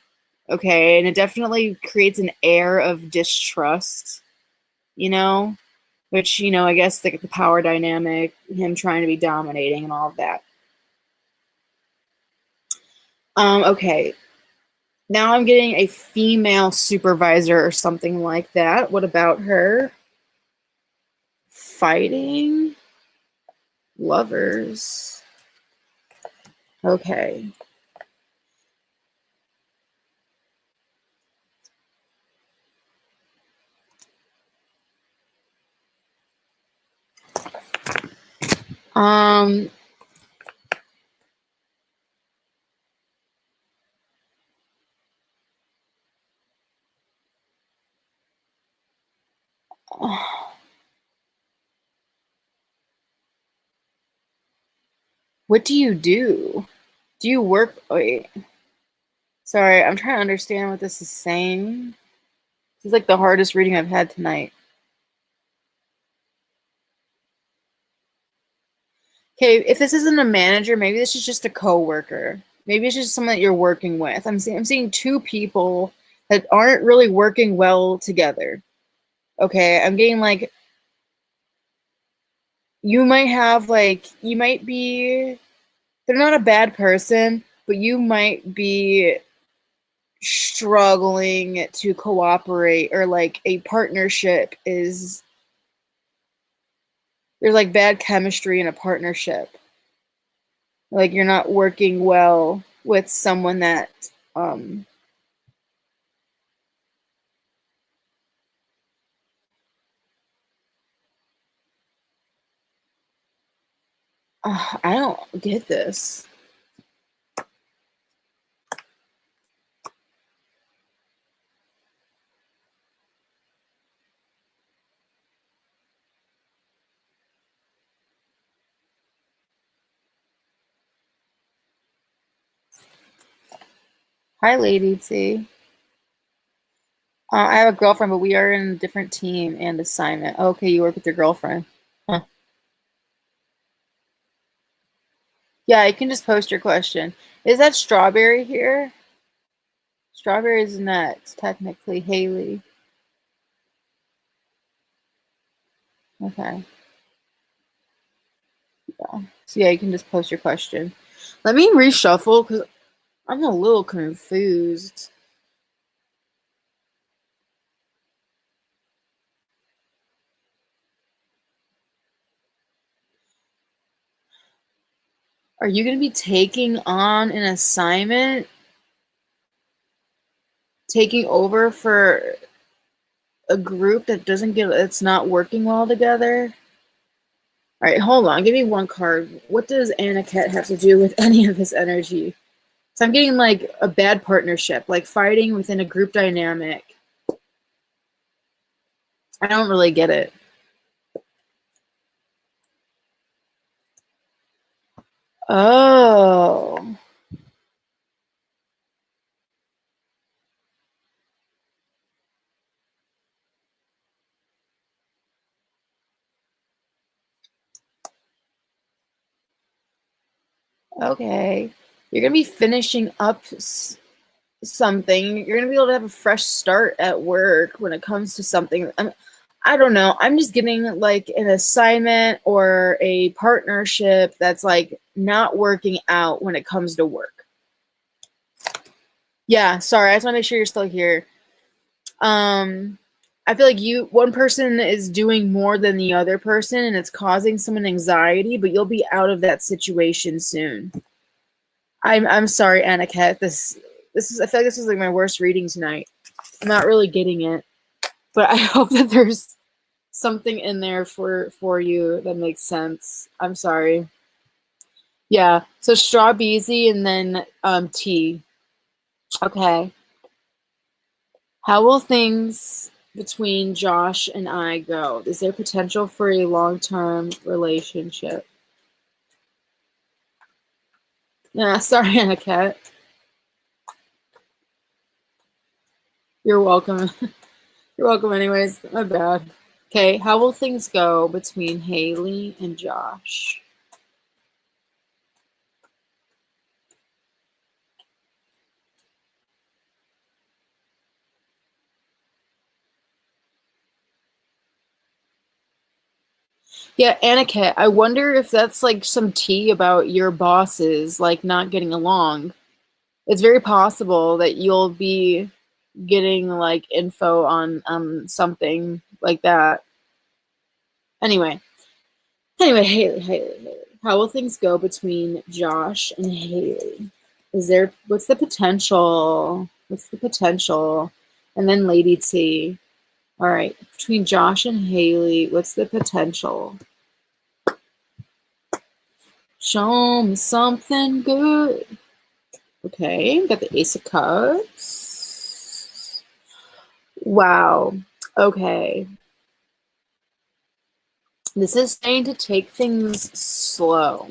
S1: Okay, and it definitely creates an air of distrust, you know, which I guess the power dynamic, him trying to be dominating and all of that. Okay. Now I'm getting a female supervisor or something like that. What about her? Fighting lovers. Okay. Um what do you do? Do you work? Wait. Sorry, I'm trying to understand what this is saying. This is like the hardest reading I've had tonight. Okay, if this isn't a manager, maybe this is just a coworker. Maybe it's just someone that you're working with. I'm seeing two people that aren't really working well together. Okay, I'm getting like you might be, they're not a bad person, but you might be struggling to cooperate, or like a partnership is, there's like bad chemistry in a partnership. Like you're not working well with someone that um I don't get this. Hi, Lady T. I have a girlfriend, but we are in a different team and assignment. Okay, you work with your girlfriend. Huh. Yeah, you can just post your question. Is that Strawberry here? Strawberry's next, technically. Haley. Okay. Yeah. So yeah, you can just post your question. Let me reshuffle because I'm a little confused. Are you going to be taking on an assignment? Taking over for a group that it's not working well together? All right, hold on. Give me one card. What does Aniket have to do with any of this energy? So I'm getting like a bad partnership, like fighting within a group dynamic. I don't really get it. Oh. Okay. You're going to be finishing up something. You're going to be able to have a fresh start at work when it comes to something. I don't know. I'm just getting like an assignment or a partnership that's like not working out when it comes to work. Yeah, sorry. I just want to make sure you're still here. I feel like one person is doing more than the other person and it's causing someone anxiety, but you'll be out of that situation soon. I'm sorry, Aniket. This is I feel like this is like my worst reading tonight. I'm not really getting it. But I hope that there's something in there for you that makes sense. I'm sorry. Yeah. So straw beezy and then tea. Okay. How will things between Josh and I go? Is there potential for a long-term relationship? Yeah, sorry, Aniket. You're welcome. You're welcome anyways. My bad. Okay, how will things go between Haley and Josh? Yeah, Aniket, I wonder if that's like some tea about your bosses like not getting along. It's very possible that you'll be getting like info on something like that. Anyway, Haley. How will things go between Josh and Haley? What's the potential? What's the potential? And then Lady T. All right, between Josh and Haley, what's the potential? Show me something good. Okay, got the Ace of Cups. Wow. Okay. This is saying to take things slow.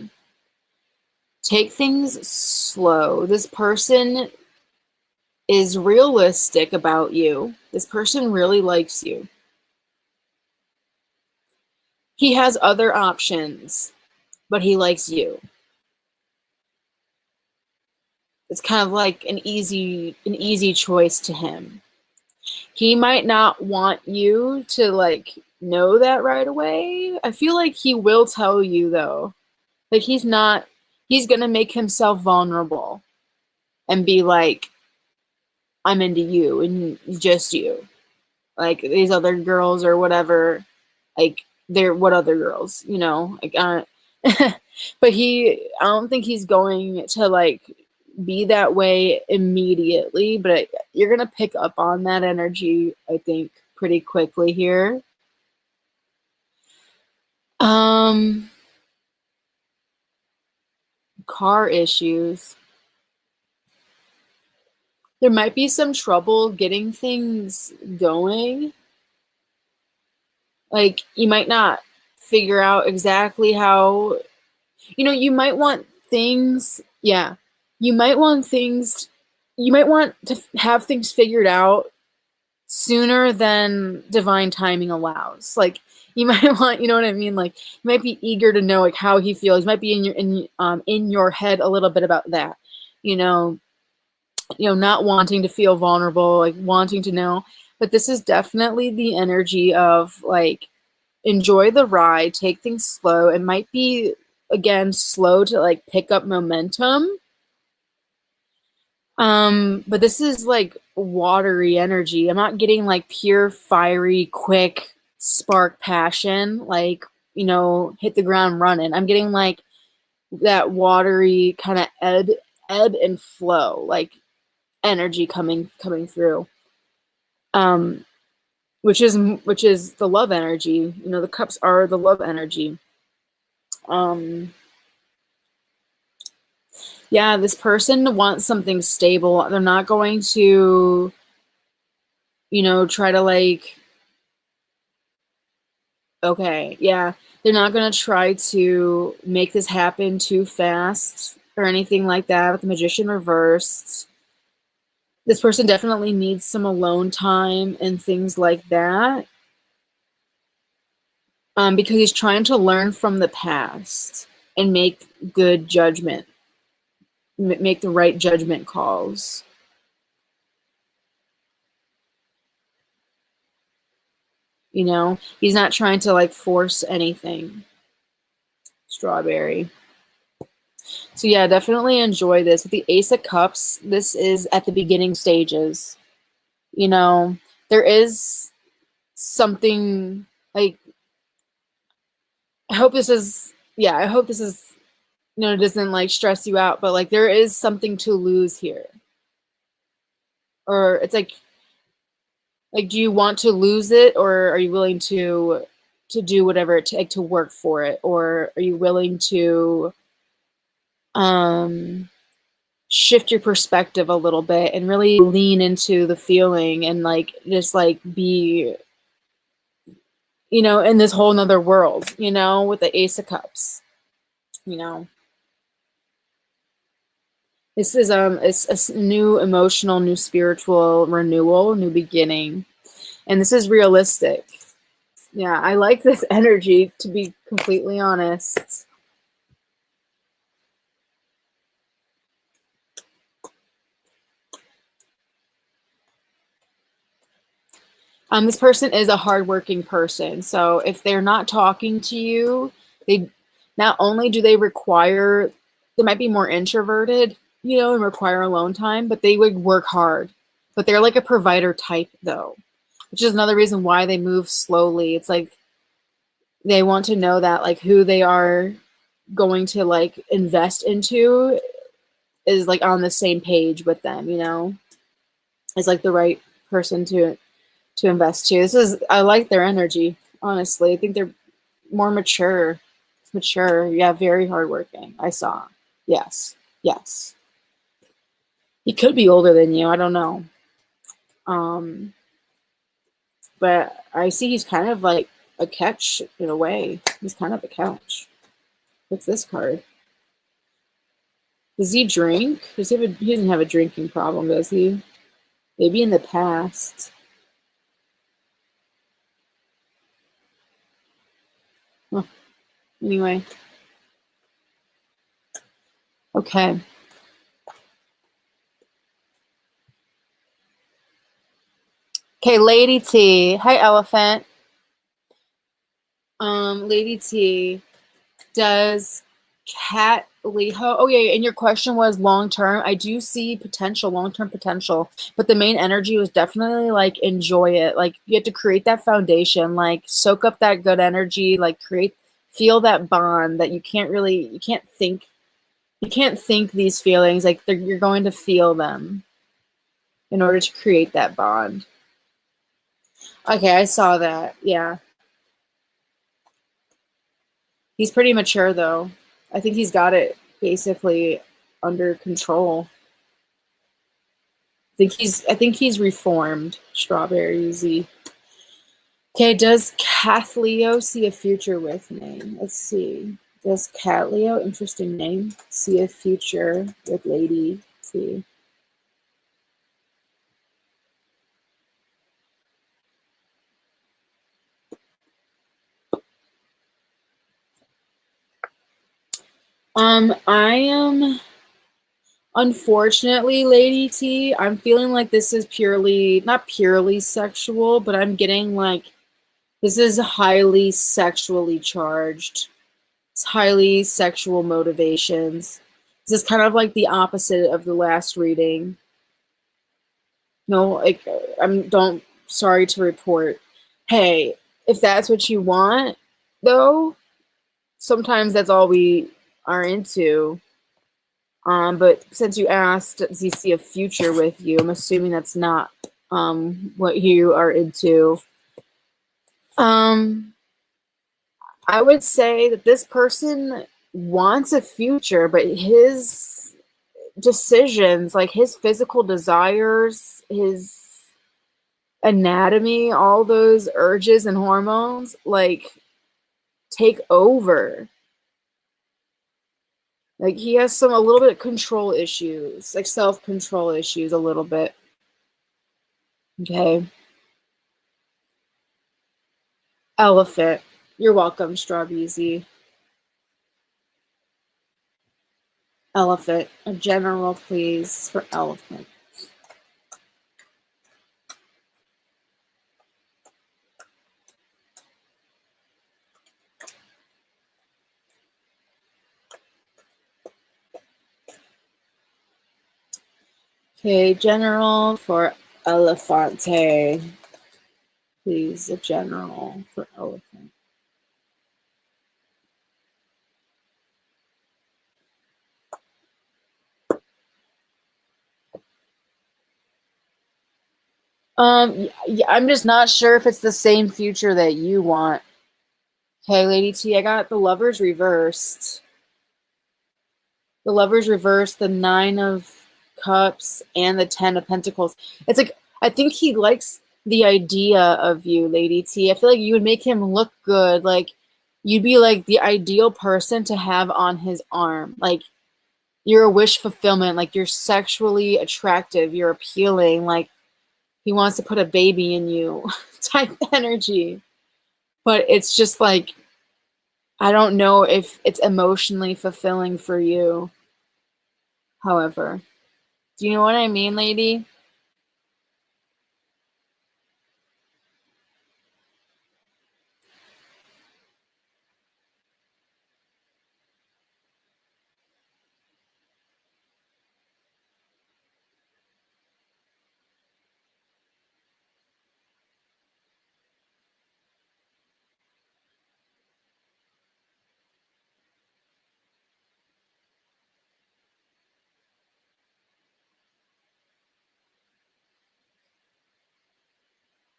S1: Take things slow. This person is realistic about you. This person really likes you. He has other options, but he likes you. It's kind of like an easy choice to him. He might not want you to like know that right away. I feel like he will tell you though. Like he's gonna make himself vulnerable and be like, I'm into you and just you. Like these other girls or whatever, like they're what other girls, like but I don't think he's going to like be that way immediately, but you're gonna pick up on that energy, I think, pretty quickly here. Um, car issues. There might be some trouble getting things going. Like you might not figure out exactly how, you might want things, yeah. You might want things you might want to have things figured out sooner than divine timing allows. Like, you might want, you know what I mean? Like, you might be eager to know like how he feels. You might be in your head a little bit about that. You know, not wanting to feel vulnerable, like wanting to know. But this is definitely the energy of like, enjoy the ride, take things slow. It might be, again, slow to like pick up momentum. But this is like watery energy. I'm not getting like pure, fiery, quick spark passion, like, hit the ground running. I'm getting like that watery kind of ebb and flow, like energy coming through. Um, which is the love energy. The cups are the love energy. Yeah, this person wants something stable. They're not going to, try to like, okay, yeah, they're not going to try to make this happen too fast or anything like that with the Magician reversed. This person definitely needs some alone time and things like that. Because he's trying to learn from the past and make good judgment, make the right judgment calls. He's not trying to like force anything. Strawberry. So yeah, definitely enjoy this. With the Ace of Cups, this is at the beginning stages. There is something like, I hope this is, it doesn't like stress you out, but like there is something to lose here. Or it's like, do you want to lose it, or are you willing to do whatever it takes to work for it? Or are you willing to shift your perspective a little bit and really lean into the feeling and like just like be, in this whole nother world, with the Ace of Cups, This is it's a new emotional, new spiritual renewal, new beginning. And this is realistic. Yeah, I like this energy, to be completely honest. This person is a hardworking person. So if they're not talking to you, they not only do they require, they might be more introverted, and require alone time, but they would work hard. But they're like a provider type though, which is another reason why they move slowly. It's like they want to know that like who they are going to like invest into is like on the same page with them, is like the right person to invest to. I like their energy, honestly. I think they're more mature. It's mature. Yeah, very hardworking. I saw. Yes. He could be older than you. I don't know. But I see he's kind of like a catch in a way. He's kind of a catch. What's this card? Does he drink? He doesn't have a drinking problem, does he? Maybe in the past. Huh. Anyway. Okay. Okay, Lady T. Hi, Elephant. Lady T, does Cat Leho? Oh yeah, and your question was long term. I do see potential, long-term potential, but the main energy was definitely like enjoy it. Like you have to create that foundation, like soak up that good energy, like feel that bond that you can't think these feelings, like you're going to feel them in order to create that bond. Okay, I saw that. Yeah. He's pretty mature though. I think he's got it basically under control. I think he's reformed. Strawberry Z. Okay, does Cat Leo see a future with me? Let's see. Does Cat Leo, interesting name, see a future with Lady T? I am, unfortunately, Lady T, I'm feeling like this is purely, not purely sexual, but I'm getting like, this is highly sexually charged. It's highly sexual motivations. This is kind of like the opposite of the last reading. No, like, sorry to report. Hey, if that's what you want, though, sometimes that's all we are into. But since you asked, does he see a future with you? I'm assuming that's not what you are into. I would say that this person wants a future, but his decisions, like his physical desires, his anatomy, all those urges and hormones, like take over. Like he has a little bit of control issues, like self-control issues a little bit. Okay. Elephant. You're welcome, Strawbeezy. Elephant. A general, please, for elephant. Okay, general for Elefante. Please, a general for elephant. Yeah, I'm just not sure if it's the same future that you want. Okay, Lady T, I got the lovers reversed. The lovers reversed, the 9 of Cups, and the 10 of Pentacles. It's like, I think he likes the idea of you, Lady T. I feel like you would make him look good. Like, you'd be like the ideal person to have on his arm. Like, you're a wish fulfillment. Like, you're sexually attractive. You're appealing. Like, he wants to put a baby in you type energy. But it's just like, I don't know if it's emotionally fulfilling for you, however. Do you know what I mean, lady?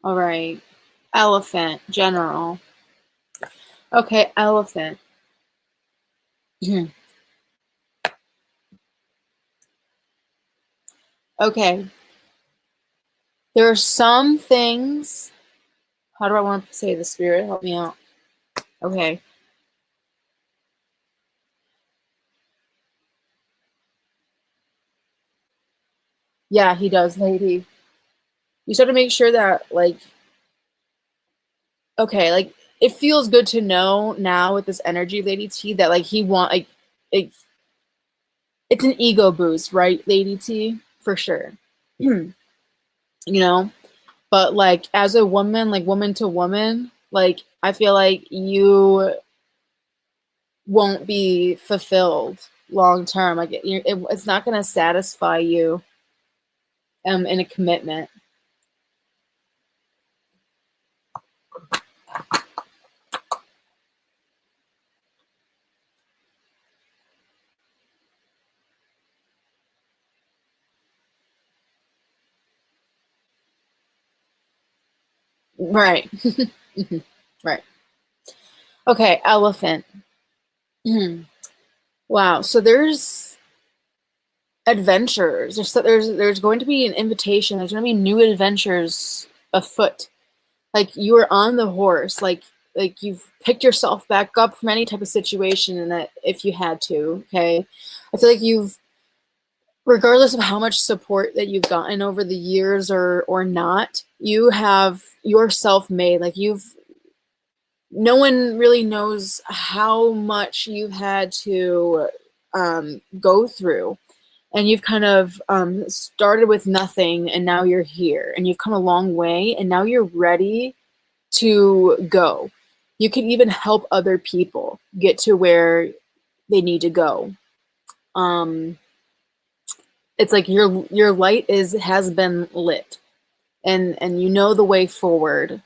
S1: All right. Elephant, general. Okay, elephant. Okay. There are some things. How do I want to say the spirit? Help me out. Okay. Yeah, he does, lady. You just have to make sure that, like, okay, like, it feels good to know now with this energy, Lady T, that, like, like, it's an ego boost, right, Lady T? For sure. You know? But, like, as a woman, like, woman to woman, like, I feel like you won't be fulfilled long term. Like, it's not going to satisfy you in a commitment. Right. Right. Okay, elephant. Wow. So there's adventures. There's going to be an invitation. There's going to be new adventures afoot. Like you were on the horse. Like you've picked yourself back up from any type of situation, and that if you had to. Okay, I feel like you've, regardless of how much support that you've gotten over the years or not, you have yourself made. Like you've, no one really knows how much you've had to go through. And you've kind of started with nothing, and now you're here, and you've come a long way, and now you're ready to go. You can even help other people get to where they need to go. It's like your light has been lit, and you know the way forward.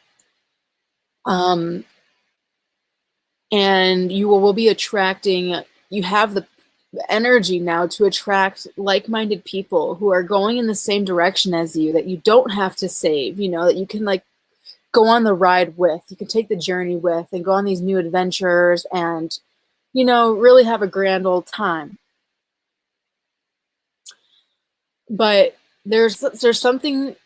S1: And you will be attracting. You have the energy now to attract like-minded people who are going in the same direction as you, that you don't have to save, you know, that you can like go on the ride with, you can take the journey with, and go on these new adventures and, you know, really have a grand old time. But there's something,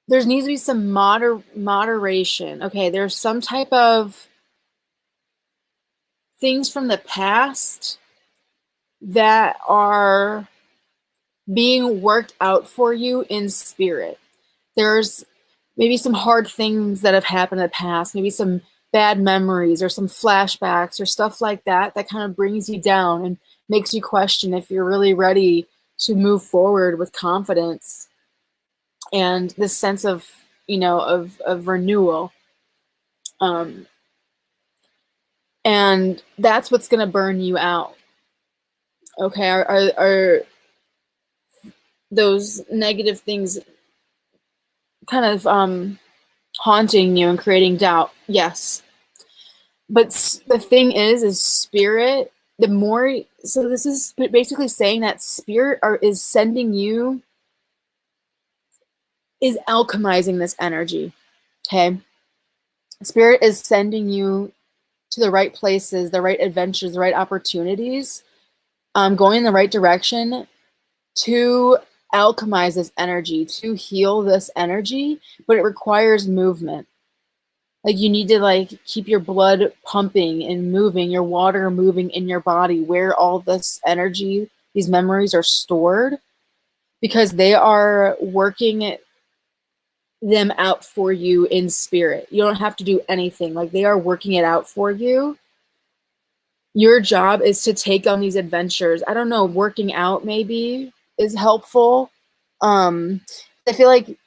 S1: there needs to be some moderation. Okay, there's some type of things from the past that are being worked out for you in spirit. There's maybe some hard things that have happened in the past, maybe some bad memories or some flashbacks or stuff like that, that kind of brings you down and makes you question if you're really ready to move forward with confidence and this sense of, you know, of renewal. And that's what's going to burn you out. Okay, are those negative things kind of haunting you and creating doubt? Yes. But the thing is spirit, the more, so this is basically saying that spirit is sending you, is alchemizing this energy. Okay, spirit is sending you to the right places, the right adventures, the right opportunities, going in the right direction to alchemize this energy, to heal this energy, but it requires movement. Like you need to like keep your blood pumping and moving, your water moving in your body where all this energy, these memories are stored, because they are working them out for you in spirit. You don't have to do anything. Like they are working it out for you. Your job is to take on these adventures. I don't know, working out maybe is helpful. I feel like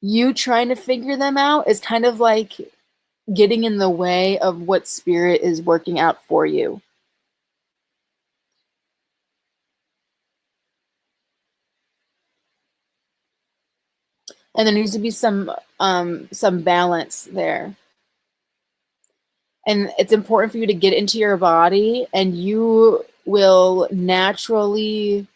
S1: you trying to figure them out is kind of like getting in the way of what spirit is working out for you. And there needs to be some balance there. And it's important for you to get into your body, and you will naturally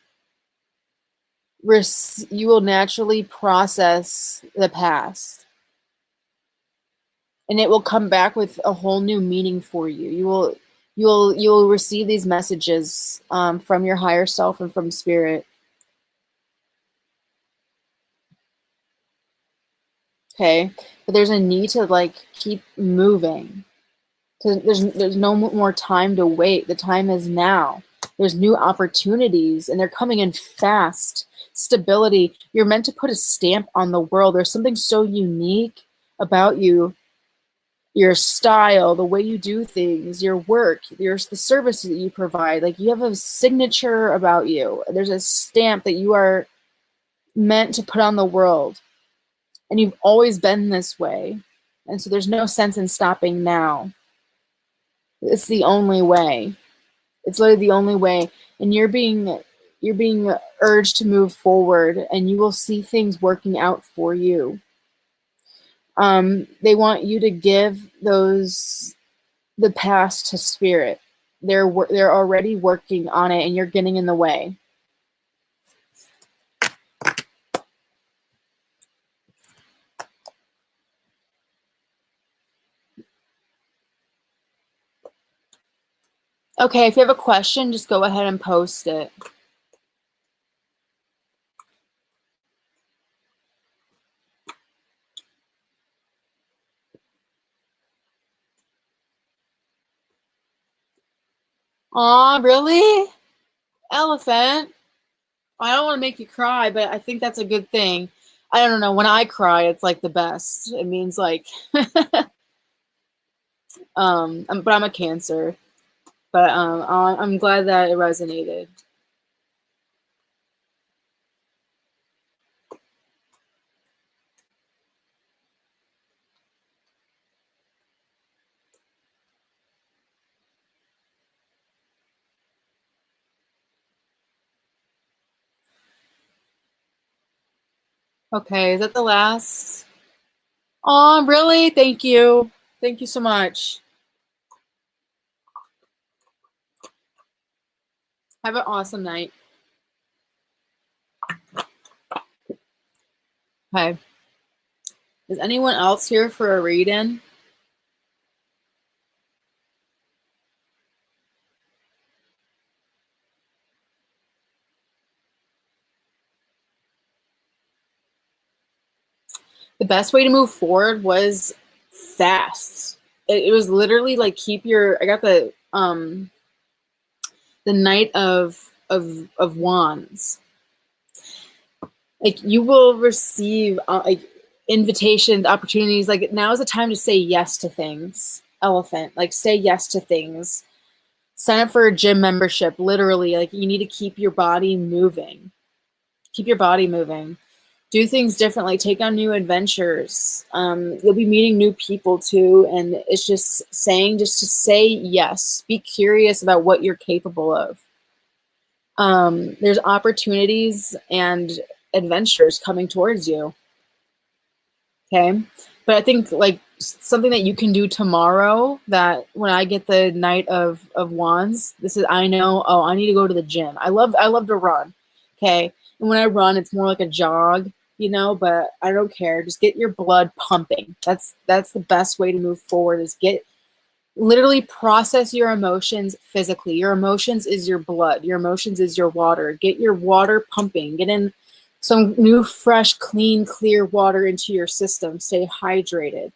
S1: process the past, and it will come back with a whole new meaning for you. You'll receive these messages from your higher self and from spirit. Okay, but there's a need to like keep moving. There's no more time to wait. The time is now. There's new opportunities, and they're coming in fast. Stability. You're meant to put a stamp on the world. There's something so unique about you, your style, the way you do things, your work, the services that you provide. Like you have a signature about you. There's a stamp that you are meant to put on the world, and you've always been this way. And so there's no sense in stopping now. It's the only way. It's literally the only way. And you're being urged to move forward, and you will see things working out for you. They want you to give the past to spirit. They're already working on it, and you're getting in the way. Okay, if you have a question, just go ahead and post it. Aw, really? Elephant? I don't want to make you cry, but I think that's a good thing. I don't know. When I cry, it's like the best. It means like, but I'm a Cancer. But I'm glad that it resonated. Okay, is that the last? Oh, really? Thank you. Thank you so much. Have an awesome night. Okay. Is anyone else here for a read-in? The best way to move forward was fast. It was literally like I got the Knight of Wands. Like you will receive like invitations, opportunities. Like now is the time to say yes to things. Elephant, like say yes to things. Sign up for a gym membership. Literally, like you need to keep your body moving. Keep your body moving. Do things differently. Take on new adventures. You'll be meeting new people too, and it's just to say yes. Be curious about what you're capable of. There's opportunities and adventures coming towards you. Okay. But I think like something that you can do tomorrow, that when I get the Knight of Wands, I know, oh, I need to go to the gym. I love to run. Okay. And when I run, it's more like a jog, but I don't care. Just get your blood pumping. That's the best way to move forward, is literally process your emotions physically. Your emotions is your blood. Your emotions is your water. Get your water pumping. Get in some new, fresh, clean, clear water into your system. Stay hydrated.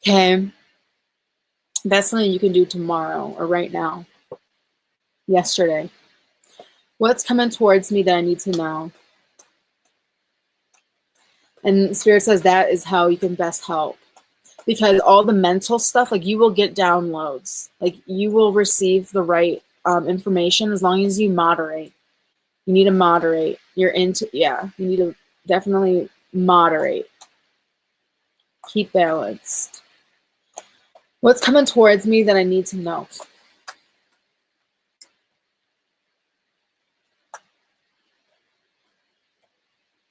S1: Okay? That's something you can do tomorrow or right now. Yesterday. What's coming towards me that I need to know? And Spirit says that is how you can best help. Because all the mental stuff, like you will get downloads. Like you will receive the right information as long as you moderate. You need to moderate. You need to definitely moderate. Keep balanced. What's coming towards me that I need to know?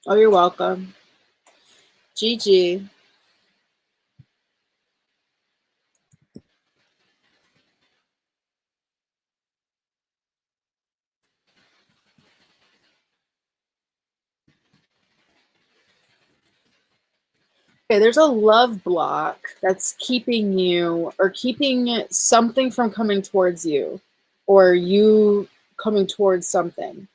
S1: Oh, you're welcome. Gigi. Okay, there's a love block that's keeping something from coming towards you, or you coming towards something.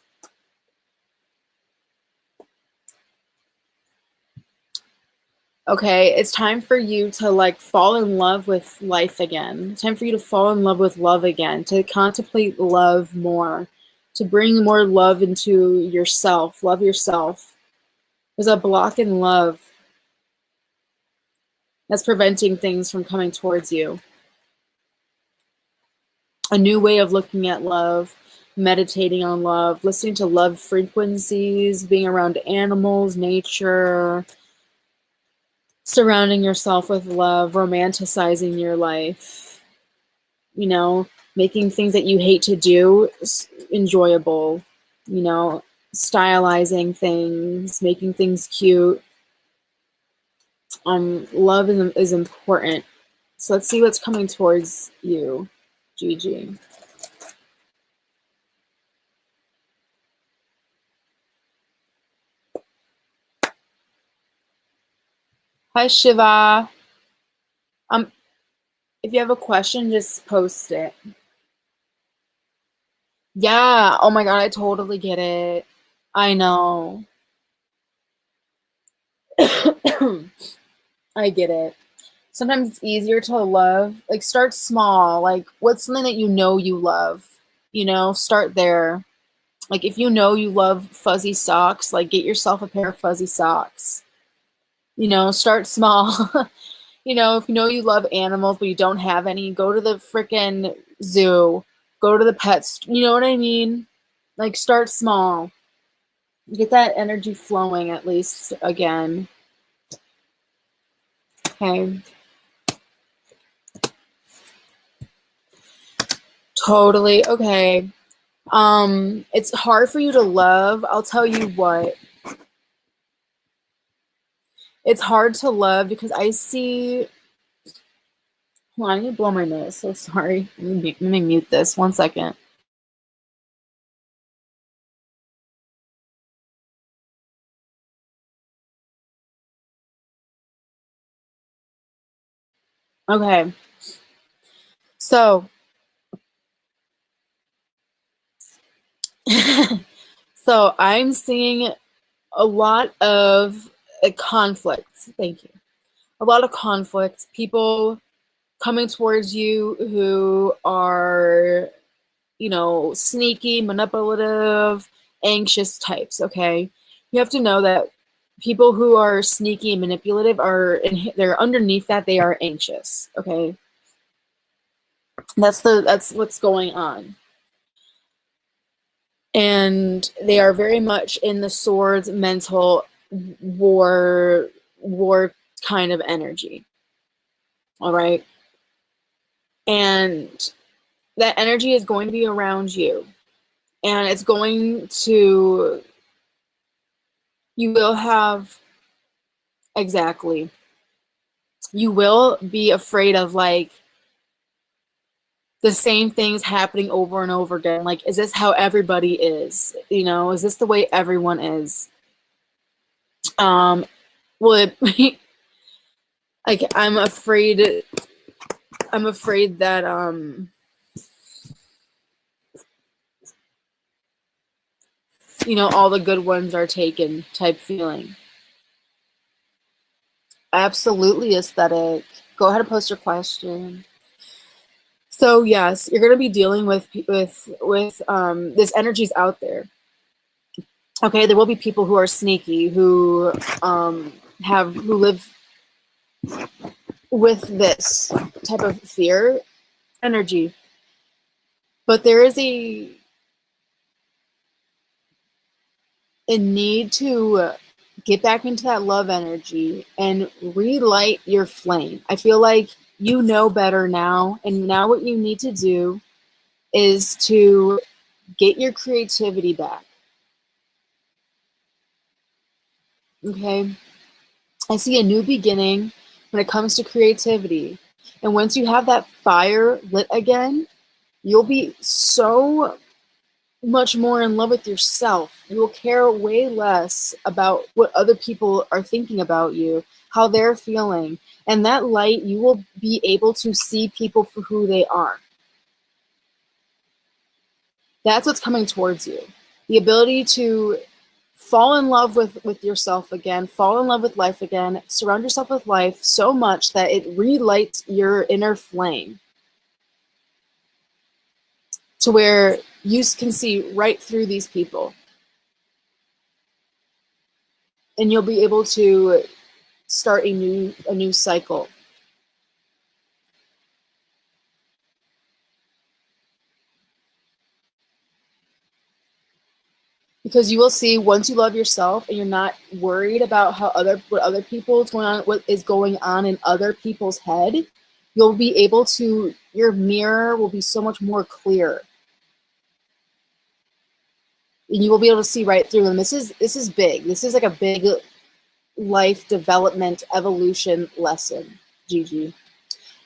S1: Okay, it's time for you to like fall in love with life again. It's time for you to fall in love with love again, to contemplate love more, to bring more love into yourself. Love yourself. There's a block in love that's preventing things from coming towards you. A new way of looking at love, meditating on love, listening to love frequencies, being around animals, nature, surrounding yourself with love, romanticizing your life, making things that you hate to do enjoyable, stylizing things, making things cute. Love is important. So let's see what's coming towards you, Gigi. Hi, Shiva. If you have a question, just post it. Yeah. Oh my God, I totally get it. I know. I get it. Sometimes it's easier to love. Like, start small. Like, what's something that you love? Start there. Like, if you love fuzzy socks, like, get yourself a pair of fuzzy socks. Start small. You know, if you know you love animals but you don't have any, go to the freaking zoo. Go to the pets. You know what I mean? Like, start small. Get that energy flowing at least again. Okay. Totally. Okay. It's hard for you to love. I'll tell you what. It's hard to love because I see. Hold on, I need to blow my nose. So sorry. Let me mute this. 1 second. Okay. So, so I'm seeing a lot of conflict. Thank you. A lot of conflict. People coming towards you who are, you know, sneaky, manipulative, anxious types. Okay, you have to know that people who are sneaky and manipulative are they're underneath that they are anxious. Okay, that's what's going on, and they are very much in the swords mental war kind of energy. All right, and that energy is going to be around you, and it's going to, you will have, exactly, you will be afraid of like the same things happening over and over again. Like, is this how everybody is? You know, is this the way everyone is? Well, like, I'm afraid that you know, all the good ones are taken type feeling. Absolutely aesthetic. Go ahead and post your question. So yes, you're going to be dealing with this energy's out there. Okay, there will be people who are sneaky, who who live with this type of fear energy. But there is a need to get back into that love energy and relight your flame. I feel like you know better now, and now what you need to do is to get your creativity back. Okay? I see a new beginning when it comes to creativity. And once you have that fire lit again, you'll be so much more in love with yourself. You will care way less about what other people are thinking about you, how they're feeling. And that light, you will be able to see people for who they are. That's what's coming towards you. The ability to fall in love with yourself again, fall in love with life again, surround yourself with life so much that it relights your inner flame to where you can see right through these people. And you'll be able to start a new cycle. Because you will see, once you love yourself and you're not worried about what other people is going on, what is going on in other people's head, you'll be able to, your mirror will be so much more clear. And you will be able to see right through them. This is big. This is like a big life development evolution lesson, Gigi.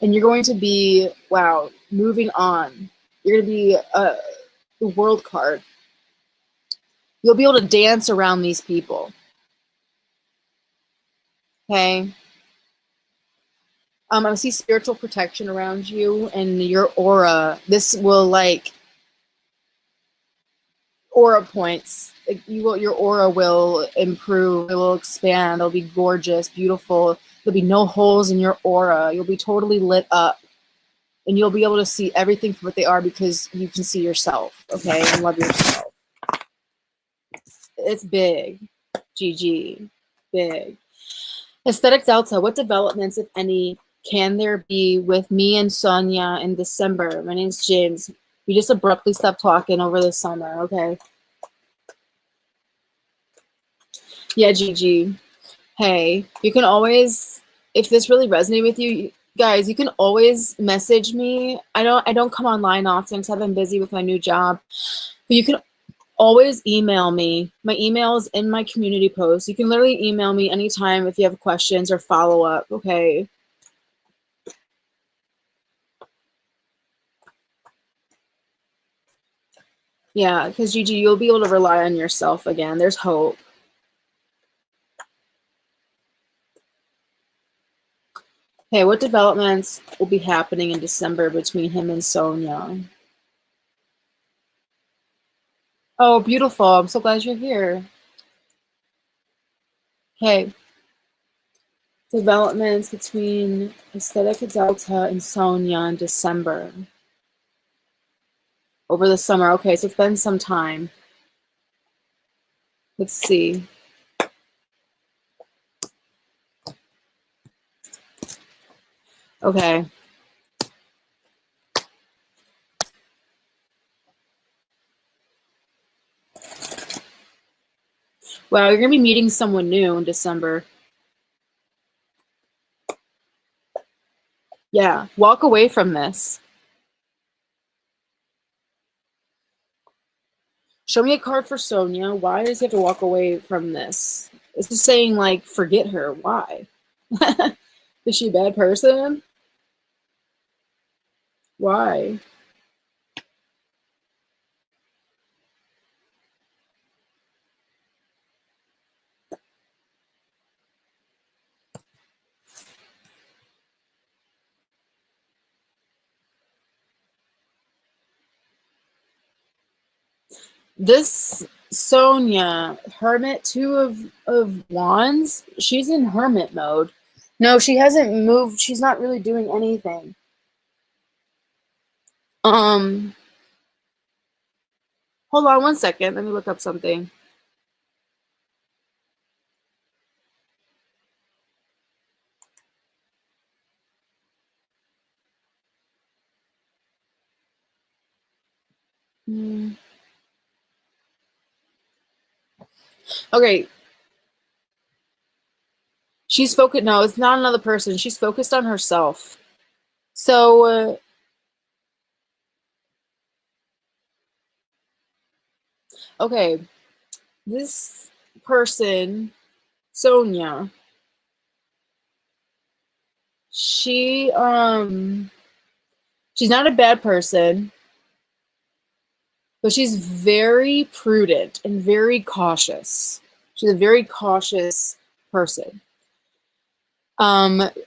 S1: And you're going to be, wow, moving on. You're going to be the world card. You'll be able to dance around these people. Okay? I see spiritual protection around you and your aura. This will, like, aura points. Like, your aura will improve. It will expand. It'll be gorgeous, beautiful. There'll be no holes in your aura. You'll be totally lit up. And you'll be able to see everything for what they are because you can see yourself, okay? And love yourself. It's big. GG. Big. Aesthetic Delta, what developments, if any, can there be with me and Sonia in December? My name's James. We just abruptly stopped talking over the summer, okay? Yeah, Gigi. Hey, you can always, if this really resonated with you, guys, you can always message me. I don't come online often because I've been busy with my new job. But you can always email me. My email is in my community post. You can literally email me anytime if you have questions or follow up, okay? Yeah, because Gigi, you'll be able to rely on yourself again. There's hope. Hey, what developments will be happening in December between him and Sonia? Oh, beautiful. I'm so glad you're here. Okay. Developments between Aesthetica Delta and Sonia in December. Over the summer. Okay, so it's been some time. Let's see. Okay. Wow, you're going to be meeting someone new in December. Yeah, walk away from this. Show me a card for Sonia. Why does he have to walk away from this? It's just saying, like, forget her. Why? Is she a bad person? Why? This Sonia, Hermit, Two of Wands, she's in hermit mode. No, she hasn't moved. She's not really doing anything. Um, Hold on one second. Let me look up something. Okay. She's focused. No, it's not another person. She's focused on herself. So, okay. This person, Sonia, she, she's not a bad person, but she's very prudent and very cautious. She's a very cautious person.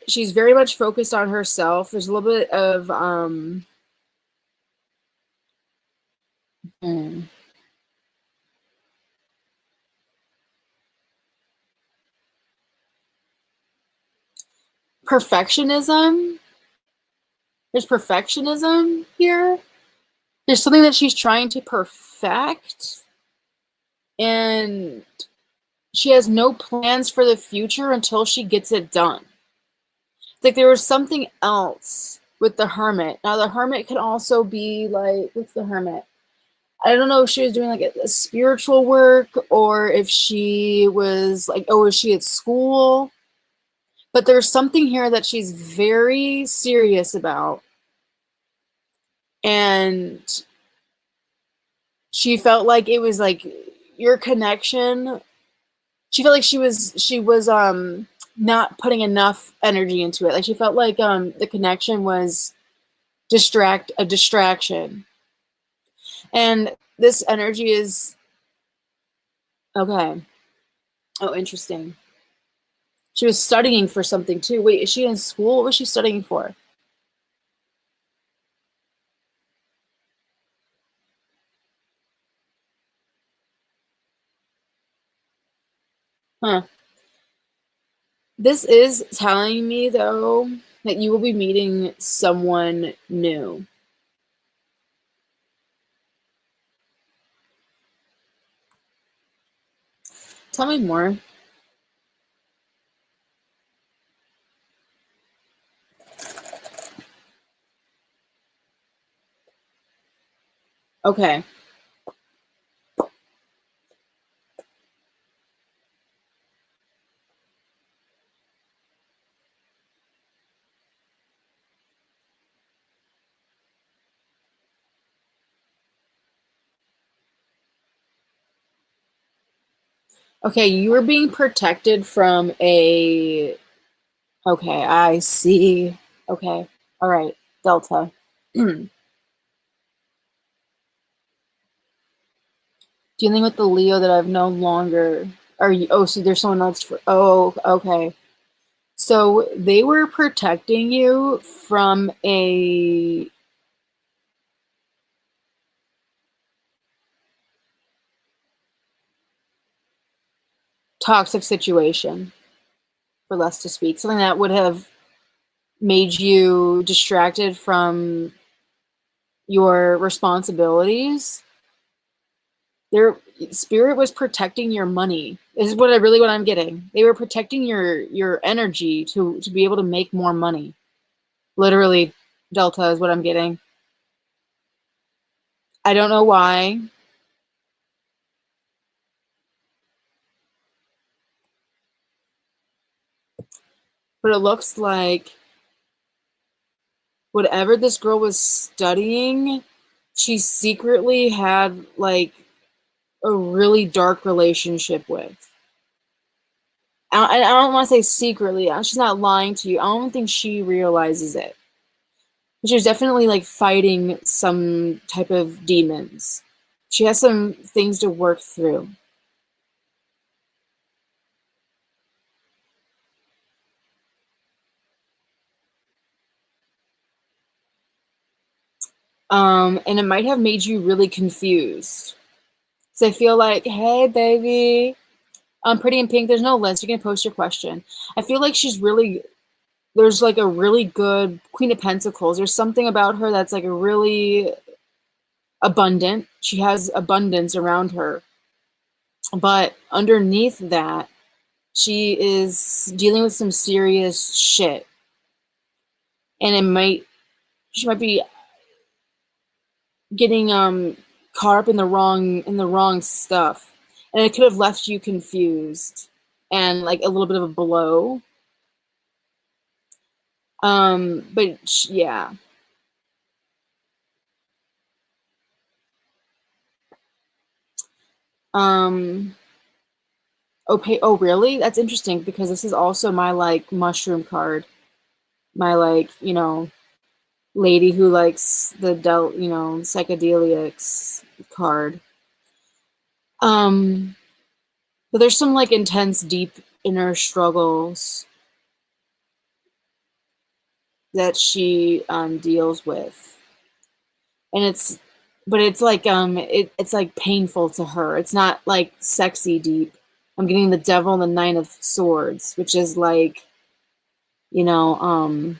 S1: She's very much focused on herself. There's a little bit of, perfectionism. There's perfectionism here. There's something that she's trying to perfect, and she has no plans for the future until she gets it done. It's like there was something else with the hermit. Now, the hermit could also be like, what's the hermit? I don't know if she was doing like a spiritual work or if she was like, oh, is she at school? But there's something here that she's very serious about. And she felt like it was like your connection. She felt like she was not putting enough energy into it. Like she felt like the connection was a distraction. And this energy is okay. Oh, interesting. She was studying for something too. Wait, is she in school? What was she studying for? Huh. This is telling me though that you will be meeting someone new. Tell me more. Okay. Okay, you were being protected from a... Okay, I see. Okay. All right. Delta. Dealing with the Leo that I've known longer. Are you... Oh, so there's someone else for... Oh, okay. So they were protecting you from a toxic situation, for less to speak. Something that would have made you distracted from your responsibilities. Their spirit was protecting your money. This is what I'm getting. They were protecting your energy to be able to make more money. Literally, Delta is what I'm getting. I don't know why. But it looks like whatever this girl was studying, she secretly had like a really dark relationship with. I don't want to say secretly. She's not lying to you. I don't think she realizes it. She was definitely like fighting some type of demons. She has some things to work through. And it might have made you really confused. So I feel like, hey, baby, I'm pretty in pink. There's no list. You can post your question. I feel like she's really... There's like a really good Queen of Pentacles. There's something about her that's like a really abundant. She has abundance around her. But underneath that, she is dealing with some serious shit. And she might be getting caught up in the wrong stuff. And it could have left you confused and like a little bit of a blow. But yeah. Um oh really? That's interesting because this is also my like mushroom card. My like, lady who likes the psychedelics card. But there's some like intense, deep inner struggles that she deals with, and it's like it's like painful to her. It's not like sexy deep. I'm getting the Devil and the Nine of Swords, which is like, you know,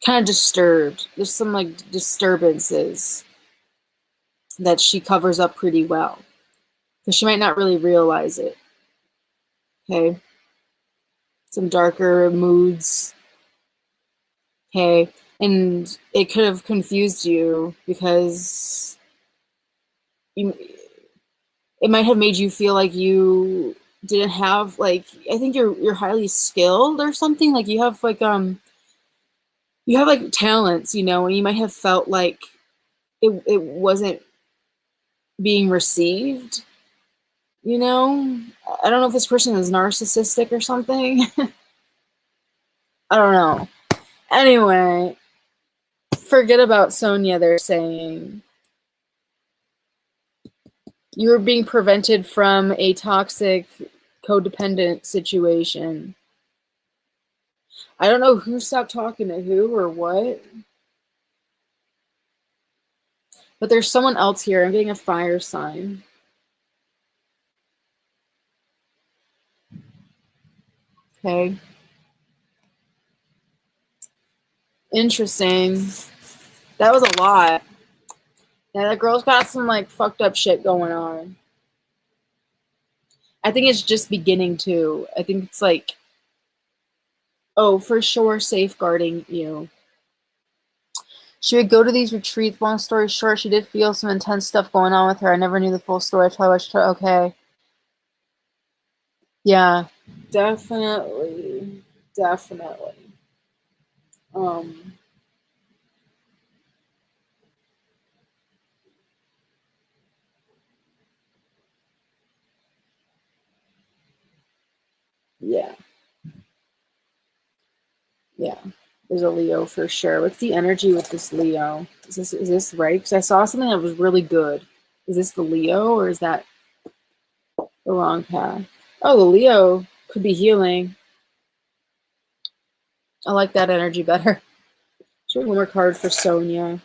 S1: kind of disturbed. There's some like disturbances that she covers up pretty well, because she might not really realize it. Okay, some darker moods. Okay, and it could have confused you because you, it might have made you feel like you didn't have like... I think you're highly skilled or something. Like you have like talents, and you might have felt like it wasn't being received. I don't know if this person is narcissistic or something. I don't know. Anyway, forget about Sonia, they're saying. You were being prevented from a toxic, codependent situation. I don't know who stopped talking to who or what, but there's someone else here. I'm getting a fire sign. Okay. Interesting. That was a lot. Yeah, that girl's got some like fucked up shit going on. I think it's just beginning too. I think it's like, oh, for sure, safeguarding you. She would go to these retreats. Long story short, she did feel some intense stuff going on with her. I never knew the full story until I watched her. Okay. Yeah, definitely. Definitely. Yeah. Yeah. There's a Leo for sure. What's the energy with this Leo? Is this right? Because I saw something that was really good. Is this the Leo or is that the wrong path? Oh, the Leo could be healing. I like that energy better. Show me one more card for Sonia.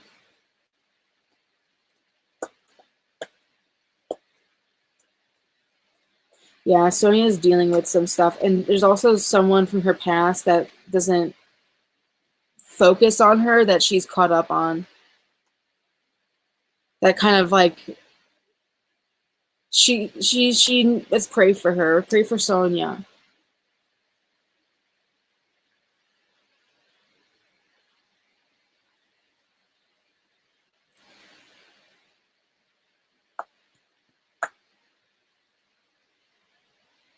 S1: Yeah, Sonia is dealing with some stuff. And there's also someone from her past that doesn't focus on her that she's caught up on. That kind of like let's pray for her. Pray for Sonia.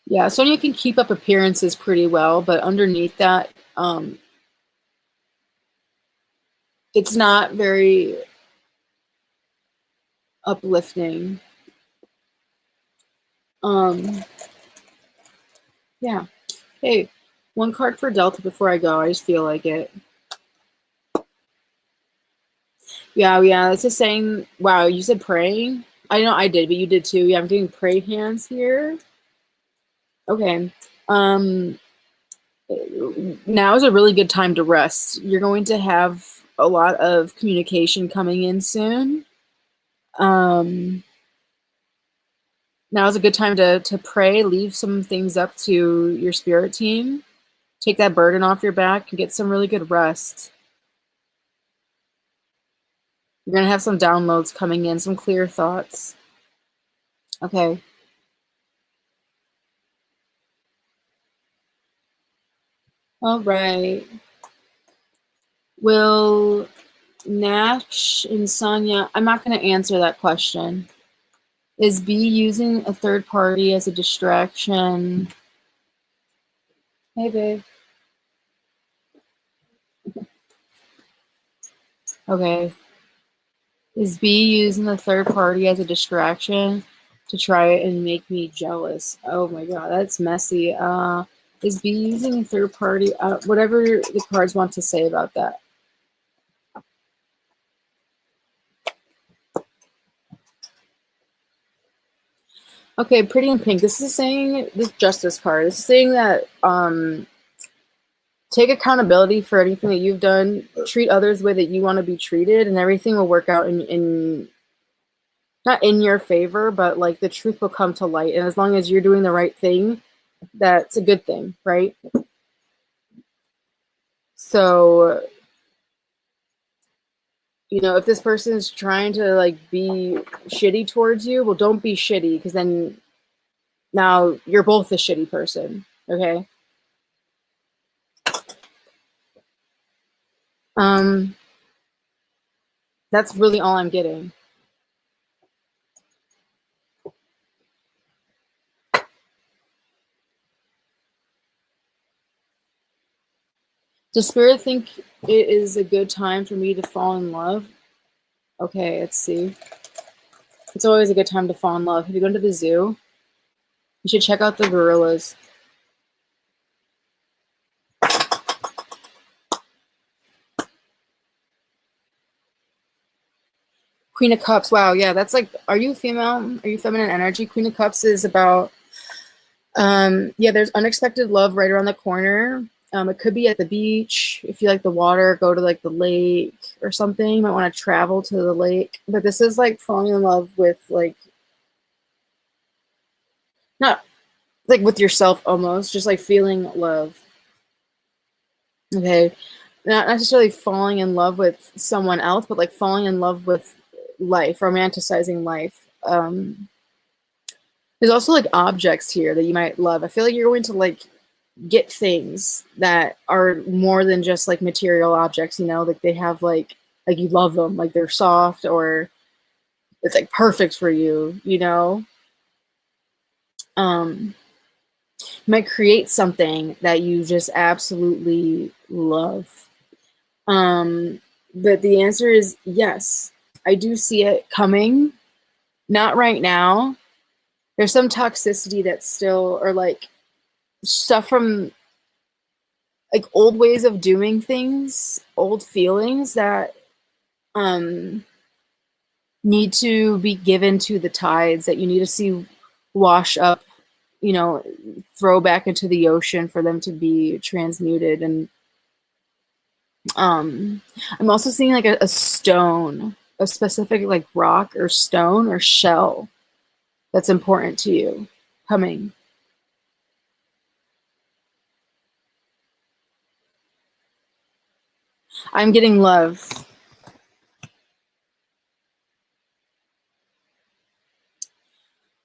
S1: Yeah, Sonia can keep up appearances pretty well, but underneath that, it's not very uplifting. Yeah. Hey, one card for Delta before I go. I just feel like it. Yeah. It's just saying, wow, you said praying? I know I did, but you did too. Yeah, I'm doing pray hands here. Okay. Now is a really good time to rest. You're going to have a lot of communication coming in soon. Now is a good time to pray, leave some things up to your spirit team, take that burden off your back, and get some really good rest. You're going to have some downloads coming in, some clear thoughts. Okay. All right. Will Nash and Sonia, I'm not going to answer that question. Is B using a third party as a distraction? Hey, babe. Okay. Is B using the third party as a distraction to try and make me jealous? Oh my god, that's messy. Is B using a third party? Whatever the cards want to say about that. Okay, Pretty in Pink. This is saying, this Justice card, this is saying that take accountability for anything that you've done, treat others the way that you want to be treated, and everything will work out in not in your favor, but like the truth will come to light. And as long as you're doing the right thing, that's a good thing, right? So, you know, if this person is trying to like be shitty towards you, well, don't be shitty, because then now you're both a shitty person, okay? That's really all I'm getting. Does Spirit think it is a good time for me to fall in love? Okay, let's see. It's always a good time to fall in love. Have you gone to the zoo? You should check out the gorillas. Queen of Cups. Wow, yeah, that's like, are you female? Are you feminine energy? Queen of Cups is about, yeah, there's unexpected love right around the corner. It could be at the beach. If you like the water, go to like the lake or something. You might want to travel to the lake. But this is like falling in love with like, not like with yourself almost, just like feeling love. Okay. Not necessarily falling in love with someone else, but like falling in love with life, romanticizing life. There's also like objects here that you might love. I feel like you're going to like get things that are more than just like material objects, you know, like they have like like you love them, like they're soft, or it's like perfect for you, you know? You might create something that you just absolutely love. But the answer is yes. I do see it coming. Not right now. There's some toxicity that's still, or like stuff from like old ways of doing things, old feelings that need to be given to the tides, that you need to see wash up, you know, throw back into the ocean for them to be transmuted. And I'm also seeing like a stone, a specific like rock or stone or shell that's important to you coming. I'm getting love.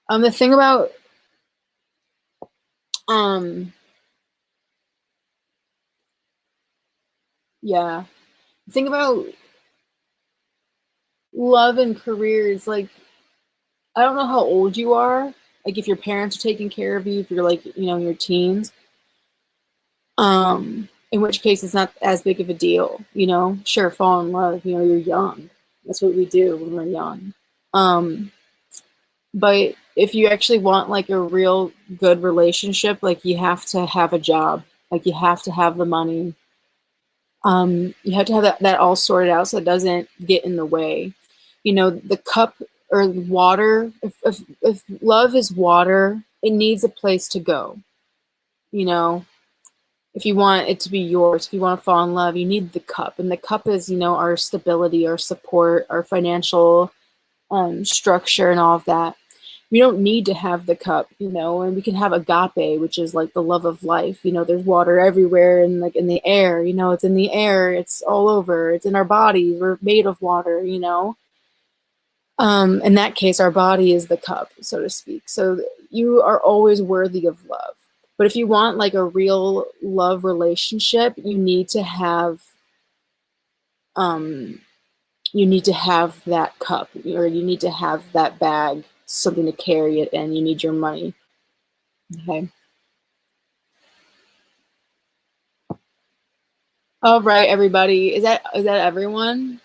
S1: The thing about yeah, the thing about love and careers, like I don't know how old you are, like if your parents are taking care of you, if you're like, you know, in your teens, in which case it's not as big of a deal, you know. Sure, fall in love, you know, you're young. That's what we do when we're young. But if you actually want like a real good relationship, like you have to have a job, like you have to have the money. You have to have that all sorted out so it doesn't get in the way. You know, the cup or water, if love is water, it needs a place to go. You know, if you want it to be yours, if you want to fall in love, you need the cup. And the cup is, you know, our stability, our support, our financial structure, and all of that. We don't need to have the cup, you know, and we can have agape, which is like the love of life. You know, there's water everywhere and like in the air, you know, it's in the air, it's all over, it's in our bodies, we're made of water, you know. In that case, our body is the cup, so to speak. So you are always worthy of love. But if you want like a real love relationship, um, you need to have that cup, or you need to have that bag, something to carry it in. You need your money. Okay. All right, everybody. Is that everyone?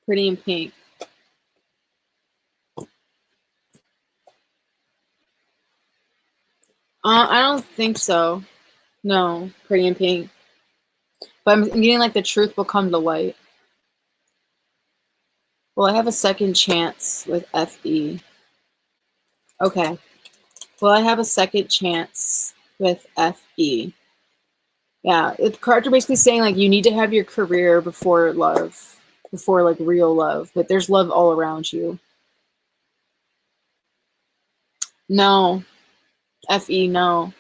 S1: Pretty in pink. I don't think so. No, pretty in pink. But I'm getting like the truth will come to light. Well, I have a second chance with FE. Okay. Well, I have a second chance with FE. Yeah, the cards are basically saying like you need to have your career before love, before like real love. But there's love all around you. No, FE, no.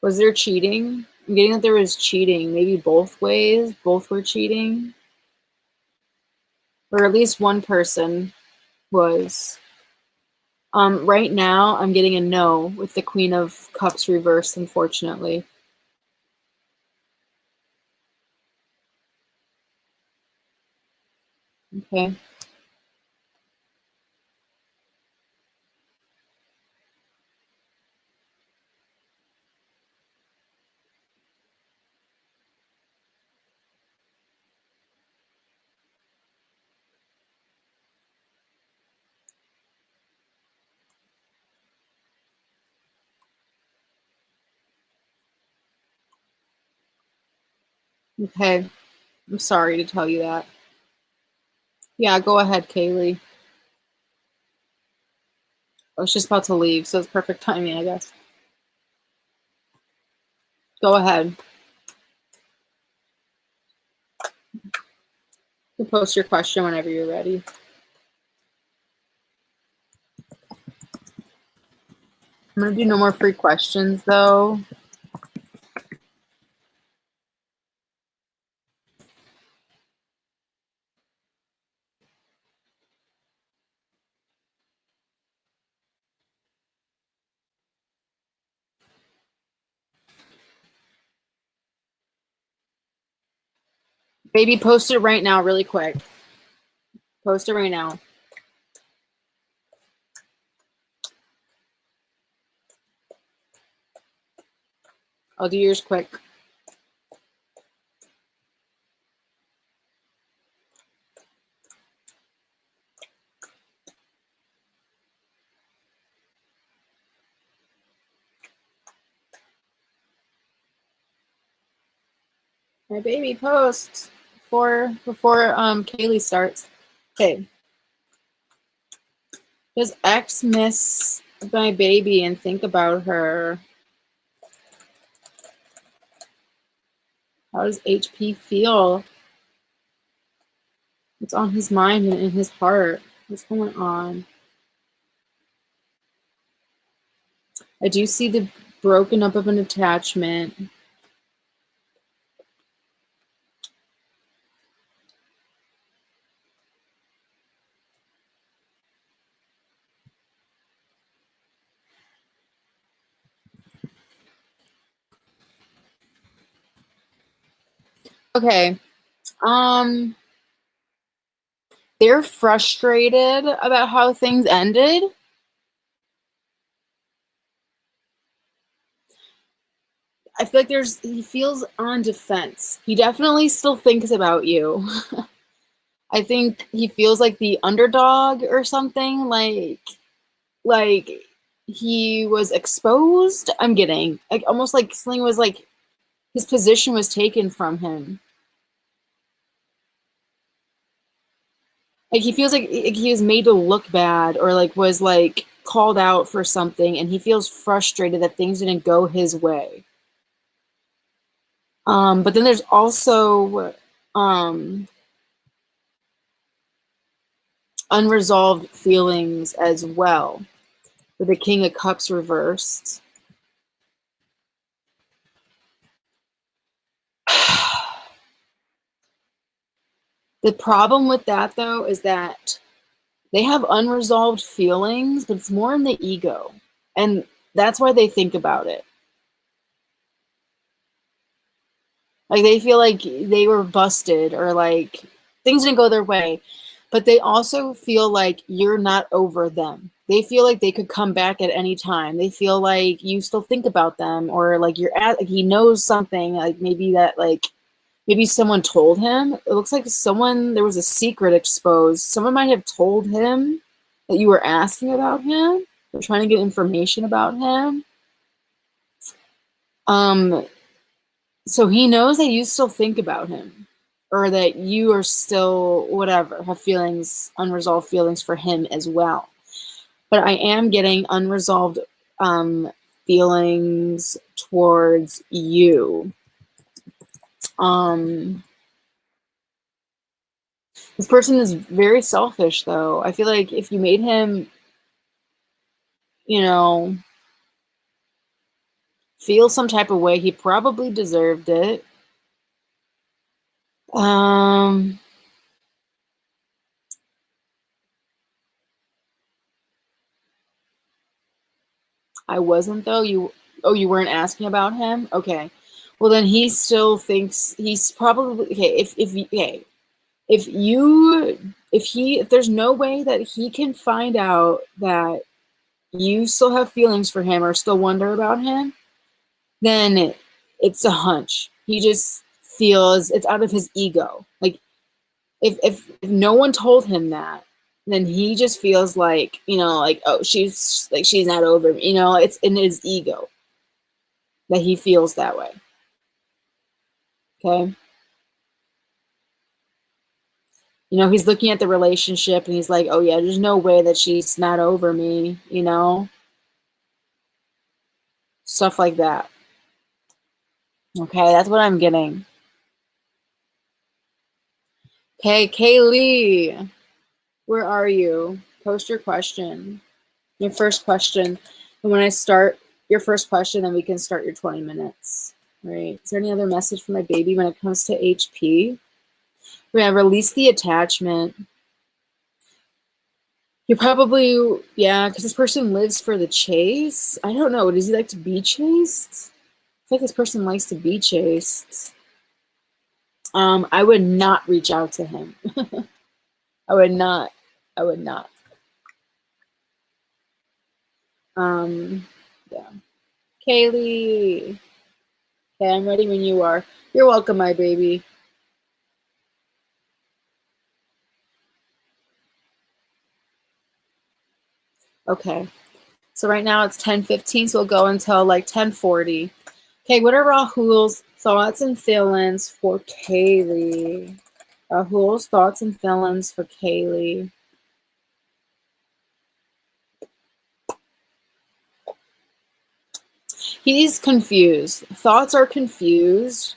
S1: Was there cheating? I'm getting that there was cheating. Maybe both ways. Both were cheating. Or at least one person was. Right now, I'm getting a no with the Queen of Cups reversed, unfortunately. Okay. Okay. I'm sorry to tell you that. Yeah, go ahead, Kaylee. I was just about to leave, so it's perfect timing, I guess. Go ahead. You can post your question whenever you're ready. I'm going to do no more free questions, though. Baby, post it right now really quick. Post it right now. I'll do yours quick. My baby, post before Kaylee starts. Okay. Does X miss my baby and think about her? How does HP feel? What's on his mind and in his heart? What's going on? I do see the broken up of an attachment. Okay. They're frustrated about how things ended. I feel like he feels on defense. He definitely still thinks about you. I think he feels like the underdog or something, like he was exposed. I'm getting like almost like something was like his position was taken from him. Like he feels like he was made to look bad or like was like called out for something, and he feels frustrated that things didn't go his way. But then there's also unresolved feelings as well, with the King of Cups reversed. The problem with that, though, is that they have unresolved feelings, but it's more in the ego. And that's why they think about it. Like they feel like they were busted or like things didn't go their way. But they also feel like you're not over them. They feel like they could come back at any time. They feel like you still think about them, or like like he knows something, like maybe that like maybe someone told him. It looks like there was a secret exposed. Someone might have told him that you were asking about him. They're trying to get information about him. So he knows that you still think about him, or that you are still whatever, have feelings, unresolved feelings for him as well. But I am getting unresolved feelings towards you. This person is very selfish, though. I feel like if you made him, feel some type of way, he probably deserved it. I wasn't, though. You weren't asking about him? Okay. Well, then he still thinks he's probably okay. If there's no way that he can find out that you still have feelings for him or still wonder about him, then it's a hunch. He just feels it's out of his ego. Like if no one told him that, then he just feels like, like, oh, she's not over me. It's in his ego that he feels that way. Okay. He's looking at the relationship and he's like, oh yeah, there's no way that she's not over me, stuff like that. Okay, that's what I'm getting. Okay, Kaylee, where are you? Post your question. Your first question. And when I start your first question, then we can start your 20 minutes. Right? Is there any other message for my baby when it comes to HP? We're going to release the attachment. You probably, yeah, because this person lives for the chase. I don't know. Does he like to be chased? I feel like this person likes to be chased. I would not reach out to him. I would not. I would not. Yeah. Kaylee. Okay, I'm ready when you are. You're welcome, my baby. Okay. So right now it's 10:15, so we'll go until like 10:40. Okay, what are Rahul's thoughts and feelings for Kaylee? Rahul's thoughts and feelings for Kaylee. He's confused. Thoughts are confused.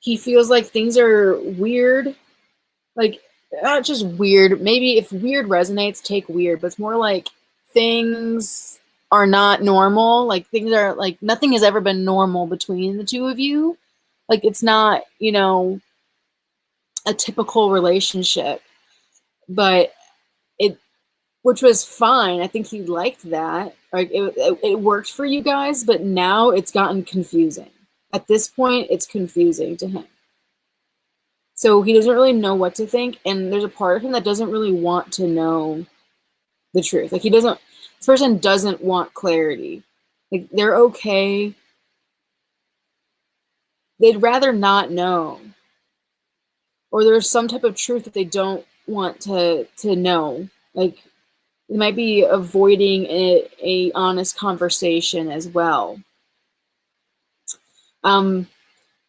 S1: He feels like things are weird. Like, not just weird. Maybe if weird resonates, take weird. But it's more like things are not normal. Like, things are, like, nothing has ever been normal between the two of you. Like, it's not, you know, a typical relationship. But it, which was fine. I think he liked that. Like, it worked for you guys, but now it's gotten confusing. At this point, it's confusing to him. So he doesn't really know what to think, and there's a part of him that doesn't really want to know the truth. Like, this person doesn't want clarity. Like, they're okay. They'd rather not know. Or there's some type of truth that they don't want to know. Like, they might be avoiding a honest conversation as well. But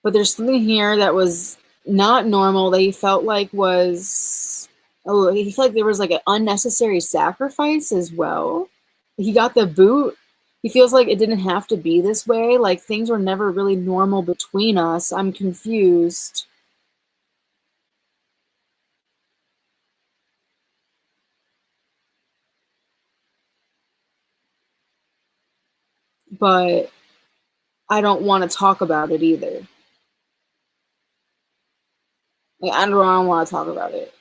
S1: there's something here that was not normal. They felt like he felt like there was like an unnecessary sacrifice as well. He got the boot. He feels like it didn't have to be this way. Like, things were never really normal between us. I'm confused. But I don't want to talk about it either. Like, I don't want to talk about it.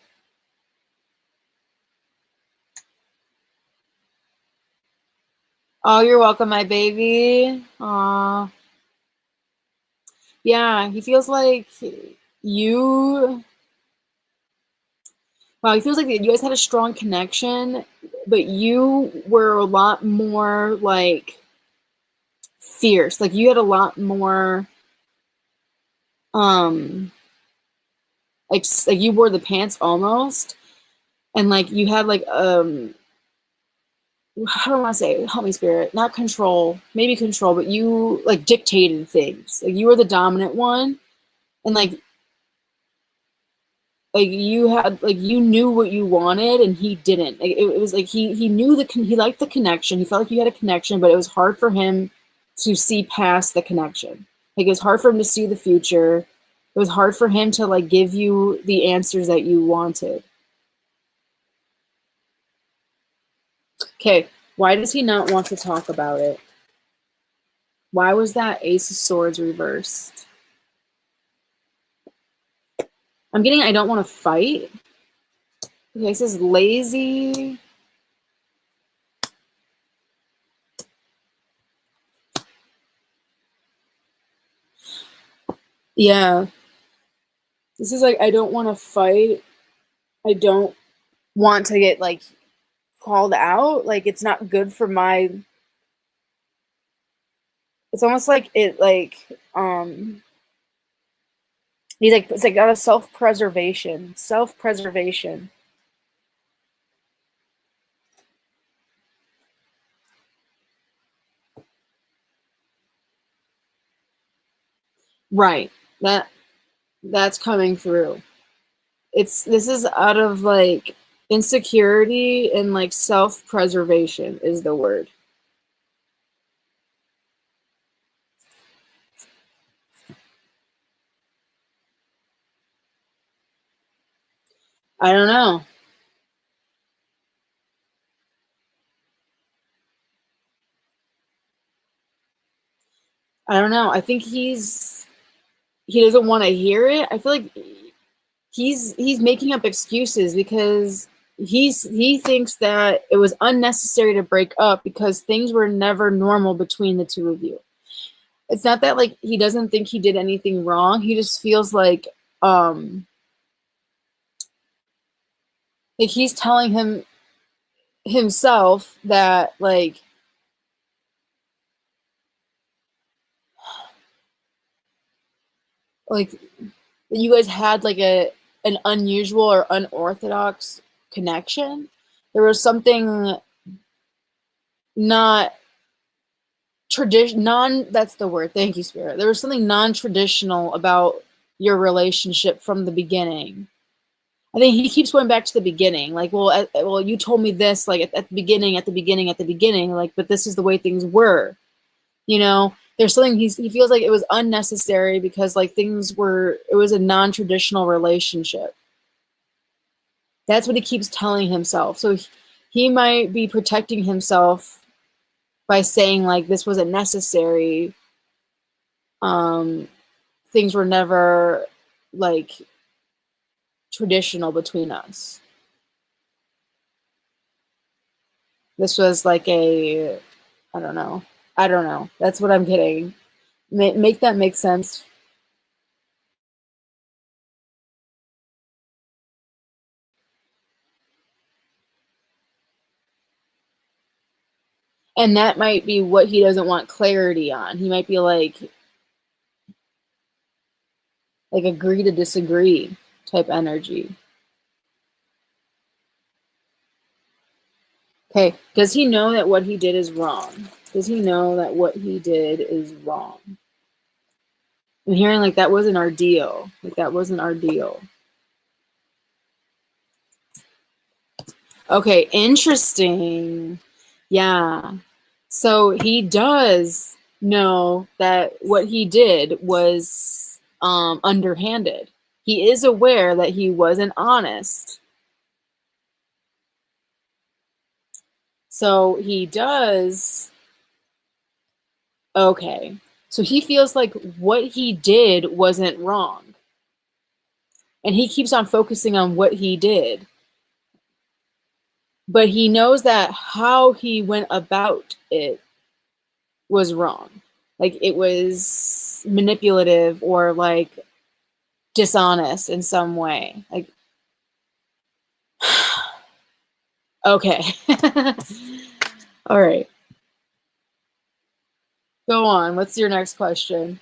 S1: Oh, you're welcome, my baby. Aw. Yeah, he feels like you. Wow, he feels like you guys had a strong connection, but you were a lot more like fierce. Like, you had a lot more, um, like you wore the pants almost, and like you had like I don't want to say, help me spirit, not control, maybe control, but you like dictated things. Like, you were the dominant one, and like you knew what you wanted and he didn't. Like, it was like he knew he liked the connection. He felt like you had a connection, but it was hard for him to see past the connection. Like, it was hard for him to see the future. It was hard for him to like give you the answers that you wanted. Okay, why does he not want to talk about it? Why was that Ace of Swords reversed? I'm getting I don't want to fight. Okay, this is lazy. Yeah. This is like, I don't want to fight. I don't want to get like called out. Like, it's not good for my. It's almost like he's like, it's like out of self-preservation. Self-preservation. Right. That's coming through. This is out of like insecurity and like self-preservation is the word. I don't know. I don't know. I think he doesn't want to hear it. I feel like he's making up excuses because he thinks that it was unnecessary to break up because things were never normal between the two of you. It's not that like he doesn't think he did anything wrong. He just feels like he's telling himself that like you guys had like an unusual or unorthodox connection. There was something not that's the word. Thank you, Spirit. There was something non-traditional about your relationship from the beginning. I think he keeps going back to the beginning. Like, well, you told me this like at the beginning, like, but this is the way things were. There's something he feels like it was unnecessary because like it was a non-traditional relationship. That's what he keeps telling himself. So he might be protecting himself by saying like this wasn't necessary. Things were never like traditional between us. This was like I don't know. I don't know. That's what I'm getting. Make that make sense. And that might be what he doesn't want clarity on. He might be like agree to disagree type energy. Okay, does he know that what he did is wrong? Does he know that what he did is wrong? I'm hearing like that wasn't our deal. Like that wasn't our deal. Okay, interesting. Yeah. So he does know that what he did was underhanded. He is aware that he wasn't honest. So he does. Okay. So he feels like what he did wasn't wrong. And he keeps on focusing on what he did. But he knows that how he went about it was wrong. Like it was manipulative or like dishonest in some way. Like, okay. All right. Go on. What's your next question?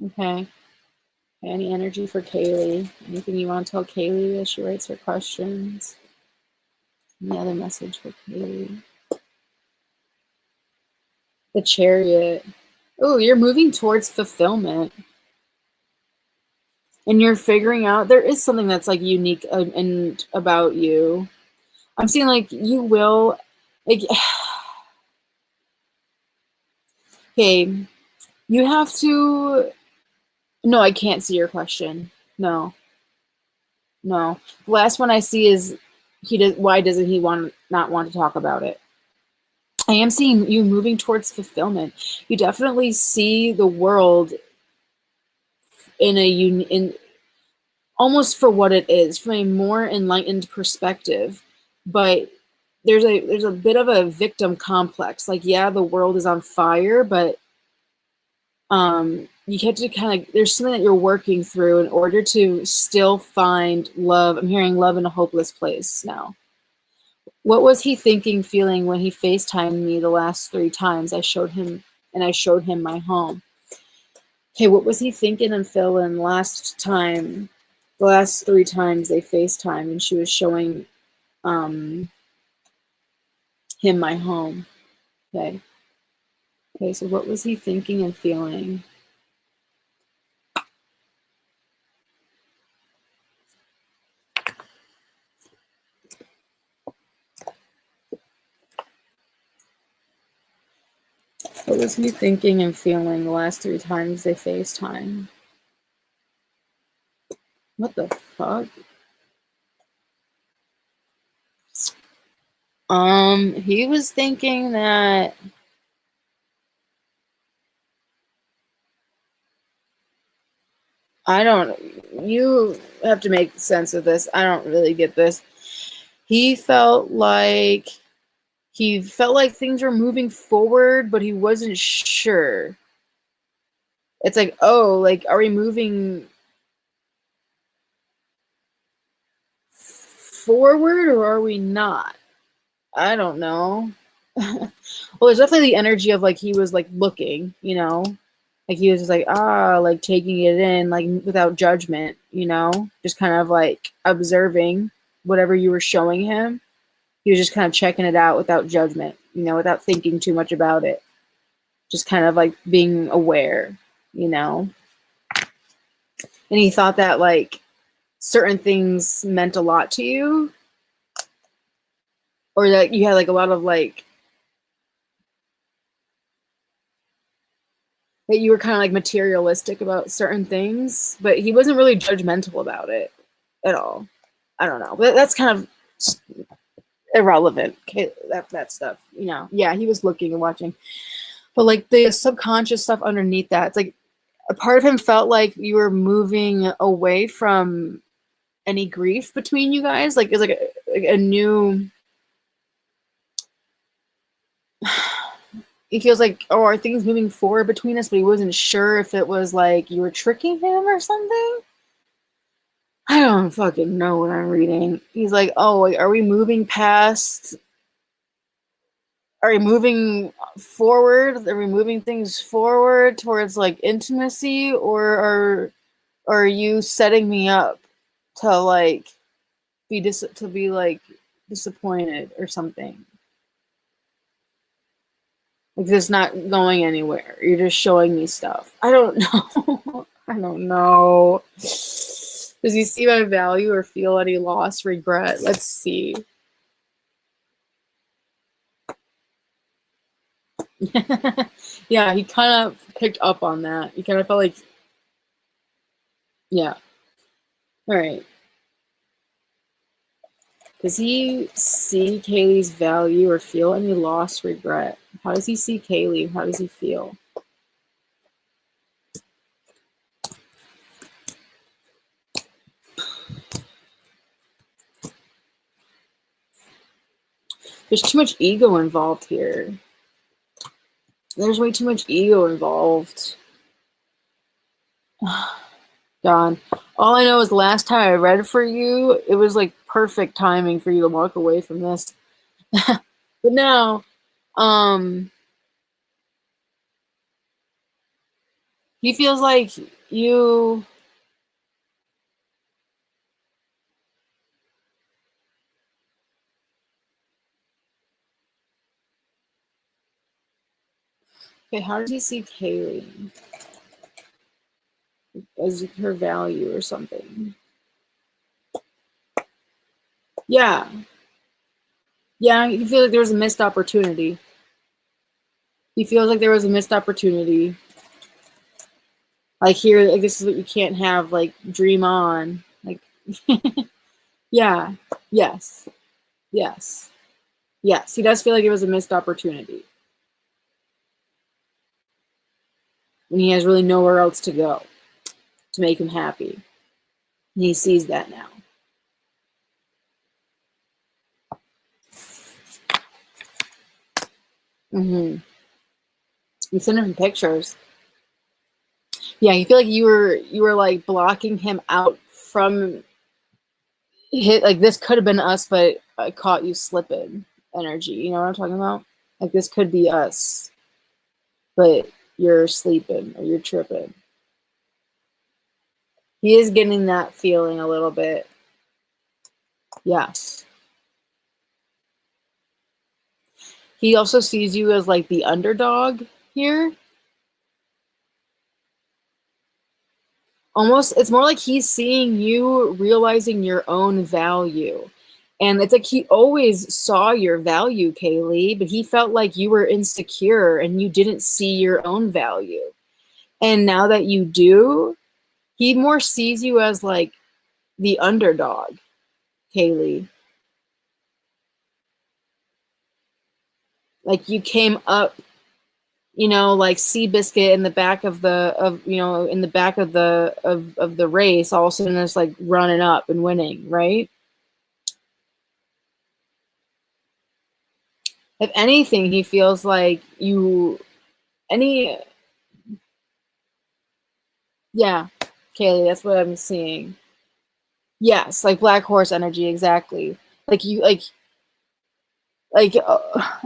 S1: Okay. Any energy for Kaylee? Anything you want to tell Kaylee as she writes her questions? Any other message for Kaylee? The Chariot. Oh, you're moving towards fulfillment. And you're figuring out there is something that's like unique and about you. I'm seeing like you will like okay, you have to no, I can't see your question. No. No. The last one I see is why doesn't he not want to talk about it? I am seeing you moving towards fulfillment. You definitely see the world in almost for what it is, from a more enlightened perspective. But there's a bit of a victim complex. Like, yeah, the world is on fire, but you have to kind of there's something that you're working through in order to still find love. I'm hearing love in a hopeless place now. What was he thinking, feeling when he FaceTimed me the last 3 times I showed him my home? Okay, what was he thinking and feeling the last 3 times they FaceTimed and she was showing him my home? Okay. Okay, so what was he thinking and feeling? was he thinking and feeling the last 3 times they FaceTime? What the fuck? He was thinking that you have to make sense of this. I don't really get this. He felt like things were moving forward, but he wasn't sure. It's like, oh, like, are we moving forward or are we not? I don't know. Well, there's definitely the energy of like he was like looking, you know, like he was just like like taking it in like without judgment, you know, just kind of like observing whatever you were showing him. He was just kind of checking it out without judgment, you know, without thinking too much about it. Just kind of like being aware, you know. And he thought that like certain things meant a lot to you, or that you had like a lot of like that you were kind of like materialistic about certain things, but he wasn't really judgmental about it at all. I don't know, but that's kind of irrelevant. Okay, that stuff, you know. Yeah, he was looking and watching, but like the subconscious stuff underneath that, it's like a part of him felt like you were moving away from any grief between you guys. Like it's like a new. He feels like, oh, are things moving forward between us? But he wasn't sure if it was like you were tricking him or something. I don't fucking know what I'm reading. He's like, oh, like, are we moving past? Are we moving forward? Are we moving things forward towards like intimacy, or are you setting me up to like be like disappointed or something? Like this not going anywhere. You're just showing me stuff. I don't know. I don't know. Does he see my value or feel any loss, regret? Let's see. Yeah, he kind of picked up on that. He kind of felt like, yeah. All right. Does he see Kaylee's value or feel any loss, regret? How does he see Kaylee? How does he feel? There's too much ego involved here. There's way too much ego involved. God. All I know is the last time I read for you, it was like perfect timing for you to walk away from this. But now, he feels like you. Okay, how does he see Kaylee? As her value or something? Yeah. Yeah, he feels like there was a missed opportunity. He feels like there was a missed opportunity. Like here, like this is what you can't have, like dream on. Like yeah. Yes. Yes. Yes. He does feel like it was a missed opportunity. And he has really nowhere else to go to make him happy. And he sees that now. Mm-hmm. You sent him pictures. Yeah, you feel like you were like blocking him out from hit. Like this could have been us, but I caught you slipping energy. You know what I'm talking about? Like this could be us, but you're sleeping or you're tripping. He is getting that feeling a little bit. Yes. He also sees you as like the underdog here. Almost, it's more like he's seeing you realizing your own value. And it's like he always saw your value, Kaylee, but he felt like you were insecure and you didn't see your own value. And now that you do, he more sees you as like the underdog, Kaylee. Like you came up, you know, like Seabiscuit in the back of in the back of the race, all of a sudden it's like running up and winning, right? If anything, he feels like yeah, Kaylee, that's what I'm seeing. Yes, like black horse energy, exactly. Like you, like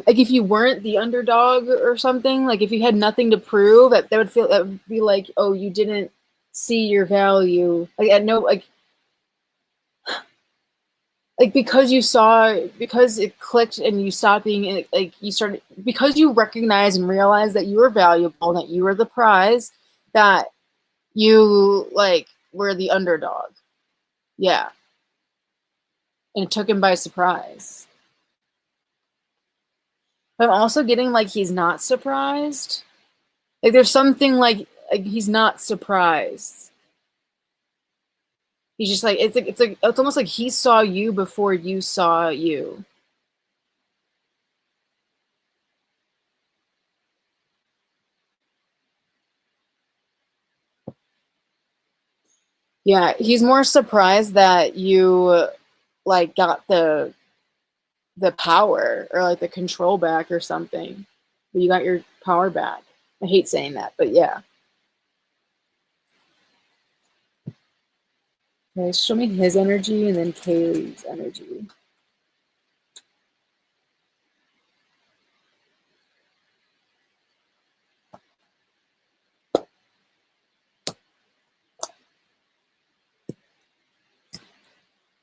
S1: if you weren't the underdog or something, like if you had nothing to prove, that would be like, oh, you didn't see your value. Like at no, like because because it clicked and you stopped being like you started because you recognize and realize that you were valuable, that you were the prize, that you like were the underdog. Yeah, and it took him by surprise. But I'm also getting like he's not surprised. Like there's something like he's not surprised. He's just like it's almost like he saw you before you saw you. Yeah, he's more surprised that you like got the power or like the control back or something. You got your power back. I hate saying that, but yeah. Okay, show me his energy and then Kaylee's energy.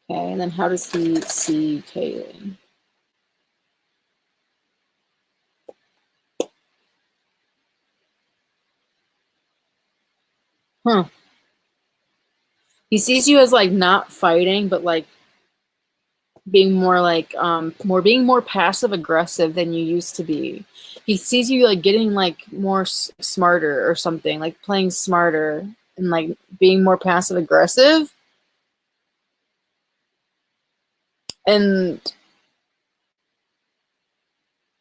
S1: Okay, and then how does he see Kaylee? Huh. He sees you as like not fighting, but like being more passive aggressive than you used to be. He sees you like getting like more smarter or something, like playing smarter and like being more passive aggressive and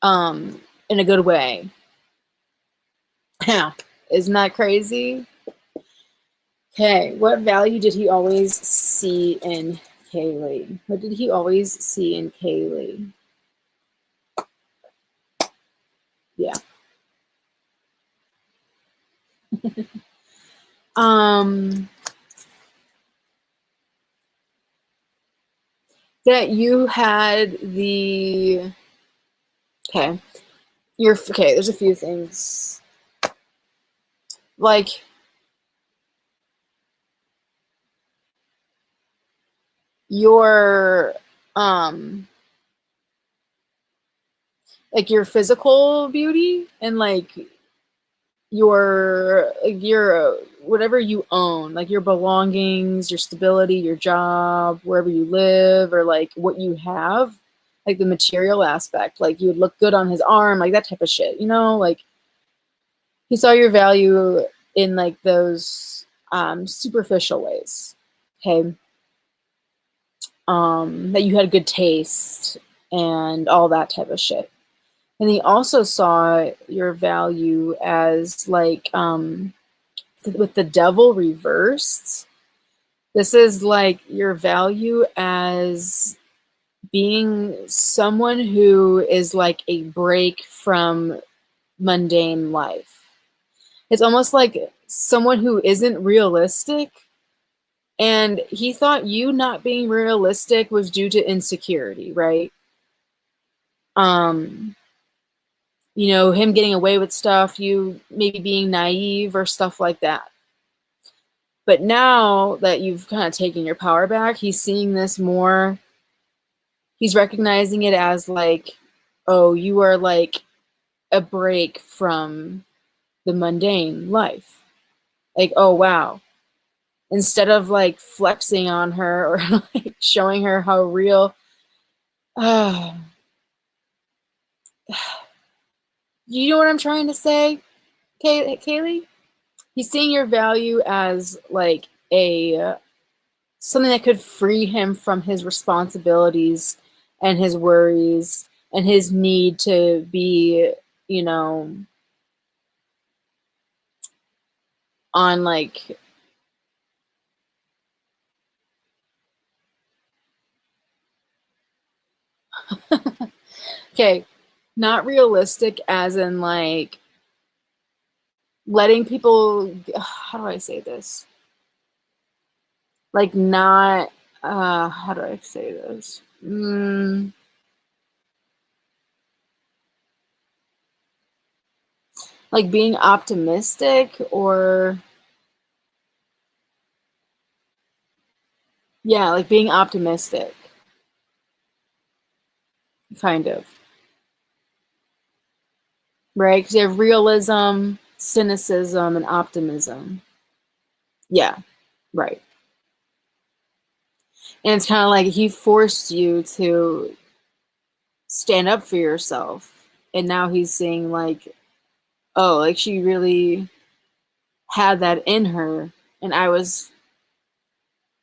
S1: in a good way. Yeah. Isn't that crazy? Okay, what value did he always see in Kaylee? What did he always see in Kaylee? Yeah. That you had the okay. You're okay. There's a few things like your like your physical beauty and like your whatever you own, like your belongings, your stability, your job, wherever you live, or like what you have, like the material aspect, like you would look good on his arm, like that type of shit, you know, like he saw your value in like those superficial ways. Okay. That you had good taste and all that type of shit. And he also saw your value as like with the devil reversed. This is like your value as being someone who is like a break from mundane life. It's almost like someone who isn't realistic. And he thought you not being realistic was due to insecurity, right? Um, you know, him getting away with stuff, you maybe being naive or stuff like that. But now that you've kind of taken your power back, he's seeing this more. He's recognizing it as like, oh, you are like a break from the mundane life. Like, oh, wow. Instead of like flexing on her or like showing her how real You know what I'm trying to say, Kaylee? He's seeing your value as like a something that could free him from his responsibilities and his worries and his need to be, you know, on like okay, not realistic as in like letting people, how do I say this? Like not how do I say this? Like being optimistic or yeah, like being optimistic, kind of. Right? Because you have realism, cynicism, and optimism. Yeah, right. And it's kind of like he forced you to stand up for yourself. And now he's seeing, like, oh, like she really had that in her. And I was,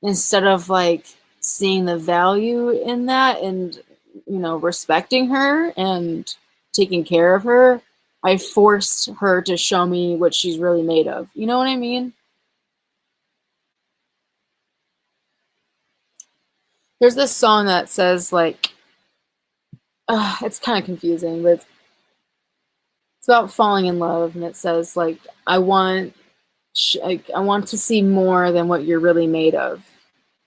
S1: instead of like seeing the value in that and, you know, respecting her and taking care of her, I forced her to show me what she's really made of. You know what I mean? There's this song that says like, it's kind of confusing, but it's about falling in love, and it says like, I want to see more than what you're really made of.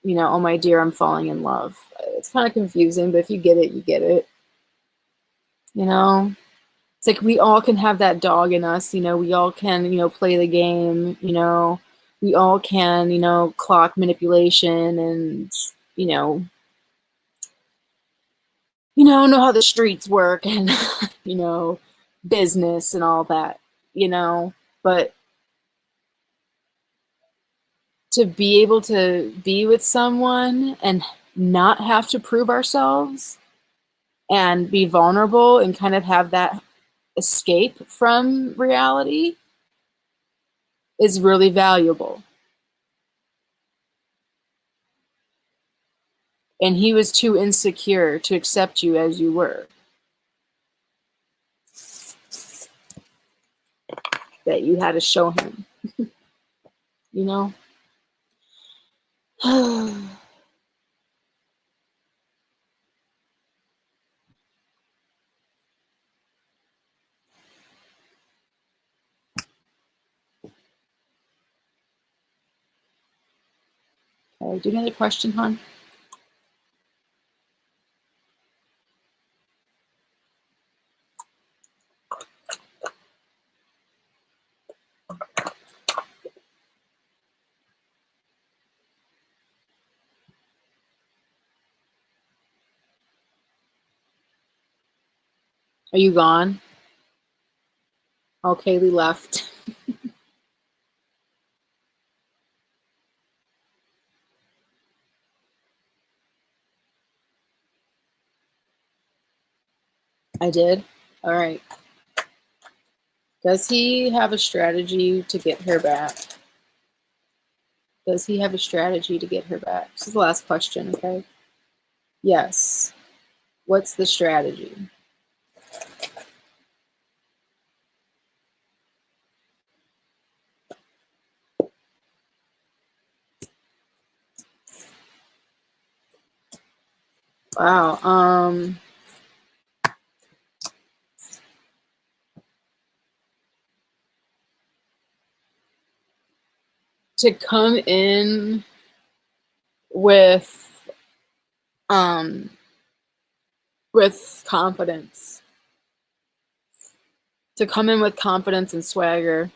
S1: You know, oh my dear, I'm falling in love. It's kind of confusing, but if you get it, you get it. You know, it's like we all can have that dog in us. You know, we all can, you know, play the game. You know, we all can, you know, clock manipulation and, you know how the streets work and, you know, business and all that, you know, but to be able to be with someone and not have to prove ourselves and be vulnerable and kind of have that escape from reality is really valuable. And he was too insecure to accept you as you were. That you had to show him, you know? Okay, do you have another question, hon? Are you gone? Oh, Kaylee left. I did? All right. Does he have a strategy to get her back? Does he have a strategy to get her back? This is the last question, okay? Yes. What's the strategy? Wow. To come in with um confidence. To come in with confidence and swagger.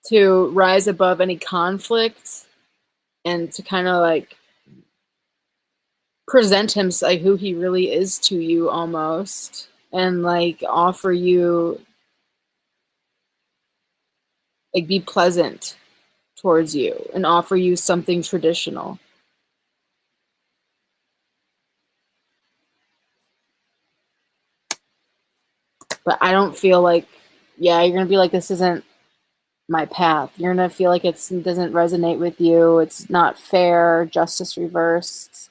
S1: To rise above any conflict and to kind of like present him like who he really is to you almost and like offer you like be pleasant towards you and offer you something traditional. But I don't feel like, yeah, you're going to be like, this isn't my path. You're going to feel like it doesn't resonate with you. It's not fair. Justice reversed.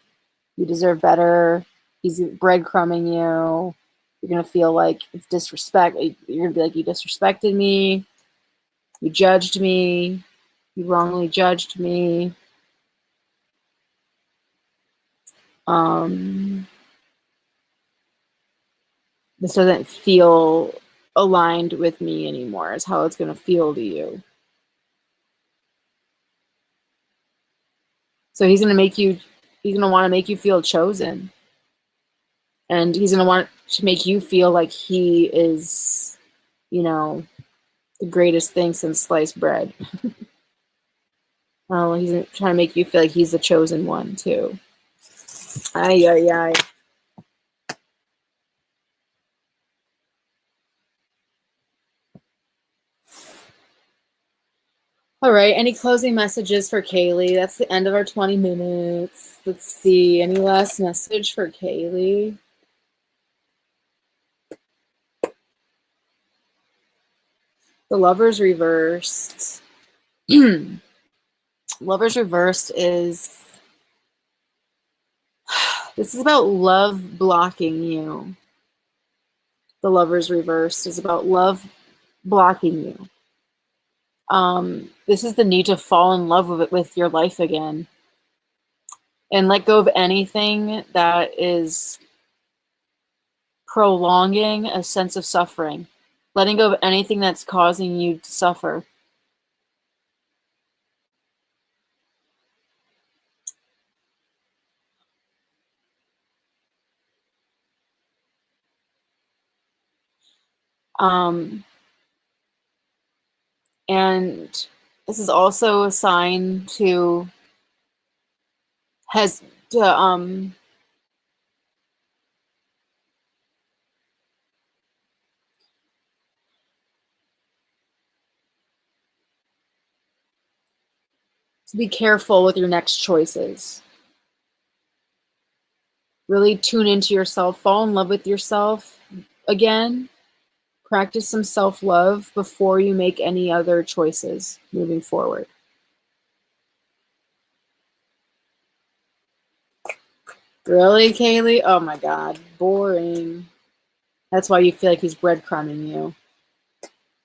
S1: You deserve better. He's breadcrumbing you. You're going to feel like it's disrespect. You're going to be like, you disrespected me. You judged me. You wrongly judged me. This doesn't feel aligned with me anymore, is how it's going to feel to you. So he's going to want to make you feel chosen. And he's going to want to make you feel like he is, you know, the greatest thing since sliced bread. He's trying to make you feel like he's the chosen one, too. Ay, ay, ay. All right, any closing messages for Kaylee? That's the end of our 20 minutes. Let's see, any last message for Kaylee? The Lovers reversed. Lovers reversed is, this is about love blocking you. The Lovers reversed is about love blocking you. This is the need to fall in love with your life again and let go of anything that is prolonging a sense of suffering, letting go of anything that's causing you to suffer. And this is also a sign to be careful with your next choices. Really tune into yourself, fall in love with yourself again. Practice some self-love before you make any other choices moving forward. Really, Kaylee? Oh my God, boring. That's why you feel like he's breadcrumbing you.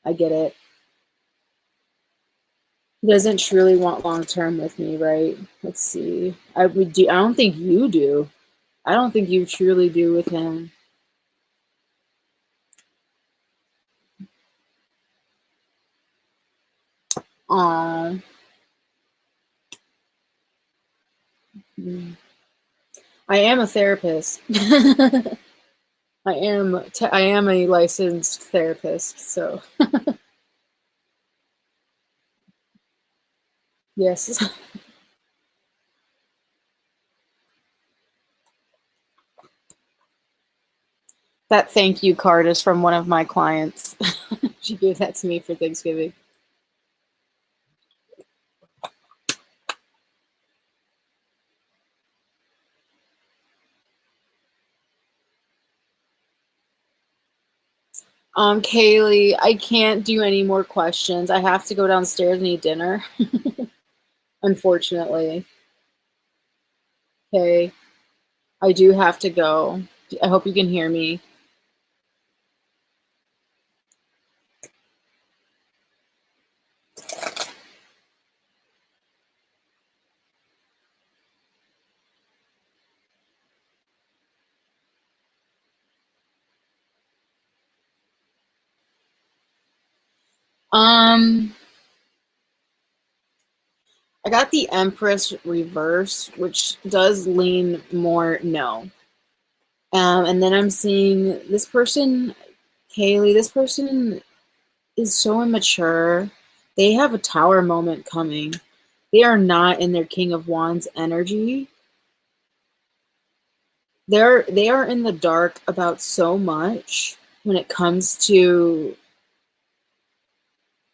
S1: I get it. He doesn't truly want long-term with me, right? Let's see. I don't think you do. I don't think you truly do with him. Aww. I am a therapist. I am a licensed therapist, so yes. That thank you card is from one of my clients. She gave that to me for Thanksgiving. Kaylee, I can't do any more questions. I have to go downstairs and eat dinner. Unfortunately. Okay. I do have to go. I hope you can hear me. I got the Empress reverse, which does lean more no. And then I'm seeing this person, Kaylee, this person is so immature. They have a Tower moment coming. They are not in their King of Wands energy. They are in the dark about so much when it comes to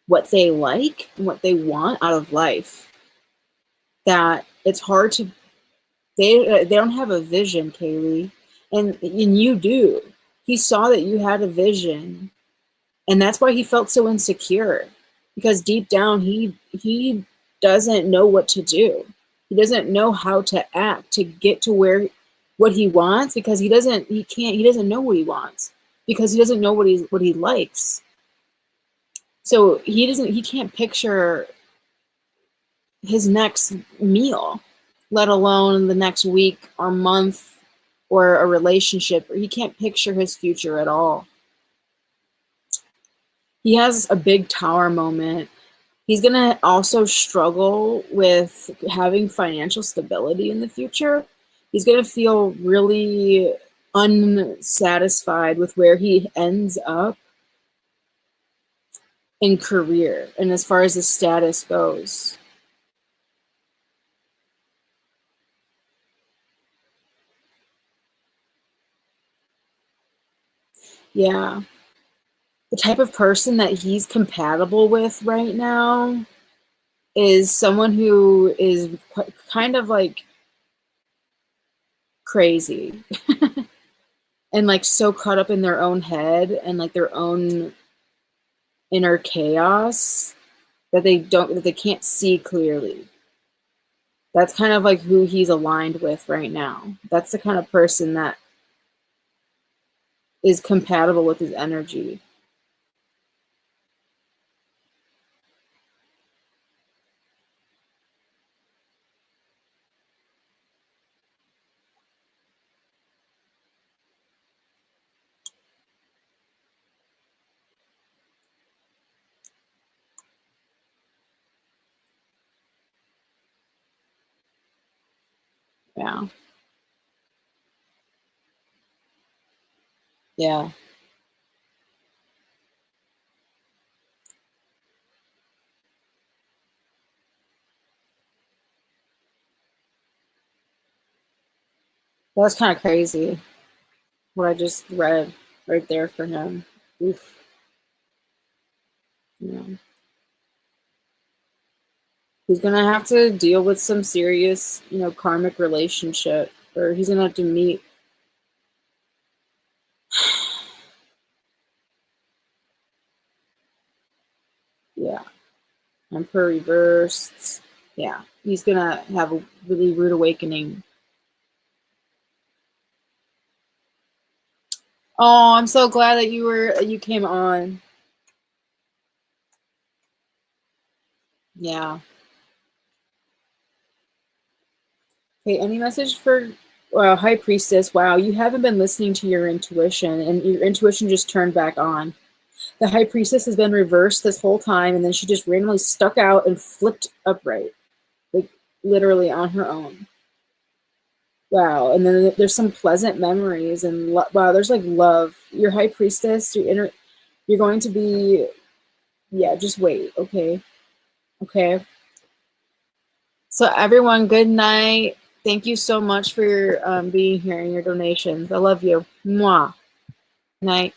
S1: what they like and what they want out of life, that it's hard to, they don't have a vision, Kaylee, and you do. he saw that you had a vision, and that's why he felt so insecure, because deep down he doesn't know what to do. He doesn't know how to act to get to where what he wants, because he doesn't know what he wants, because he doesn't know what he likes. So he can't picture his next meal, let alone the next week or month or a relationship. He can't picture his future at all. He has a big tower moment. He's going to also struggle with having financial stability in the future. He's going to feel really unsatisfied with where he ends up in career and as far as his status goes. Yeah. The type of person that he's compatible with right now is someone who is kind of like crazy and like so caught up in their own head and like their own inner chaos that they can't see clearly. That's kind of like who he's aligned with right now. That's the kind of person that is compatible with his energy. Yeah. Yeah. That's kind of crazy what I just read right there for him. Oof. Yeah. He's gonna have to deal with some serious, karmic relationship, or he's gonna have to meet. Yeah, Emperor reversed. Yeah, he's gonna have a really rude awakening. Oh, I'm so glad that you came on. Yeah. Okay, any message for High Priestess? Wow, you haven't been listening to your intuition, and your intuition just turned back on. The High Priestess has been reversed this whole time, and then she just randomly stuck out and flipped upright, like literally on her own. Wow, and then there's some pleasant memories, and wow, there's like love. Your High Priestess, you're going to be, yeah, just wait, okay? Okay. So everyone, good night. Thank you so much for being here and your donations. I love you. Mwah. Night.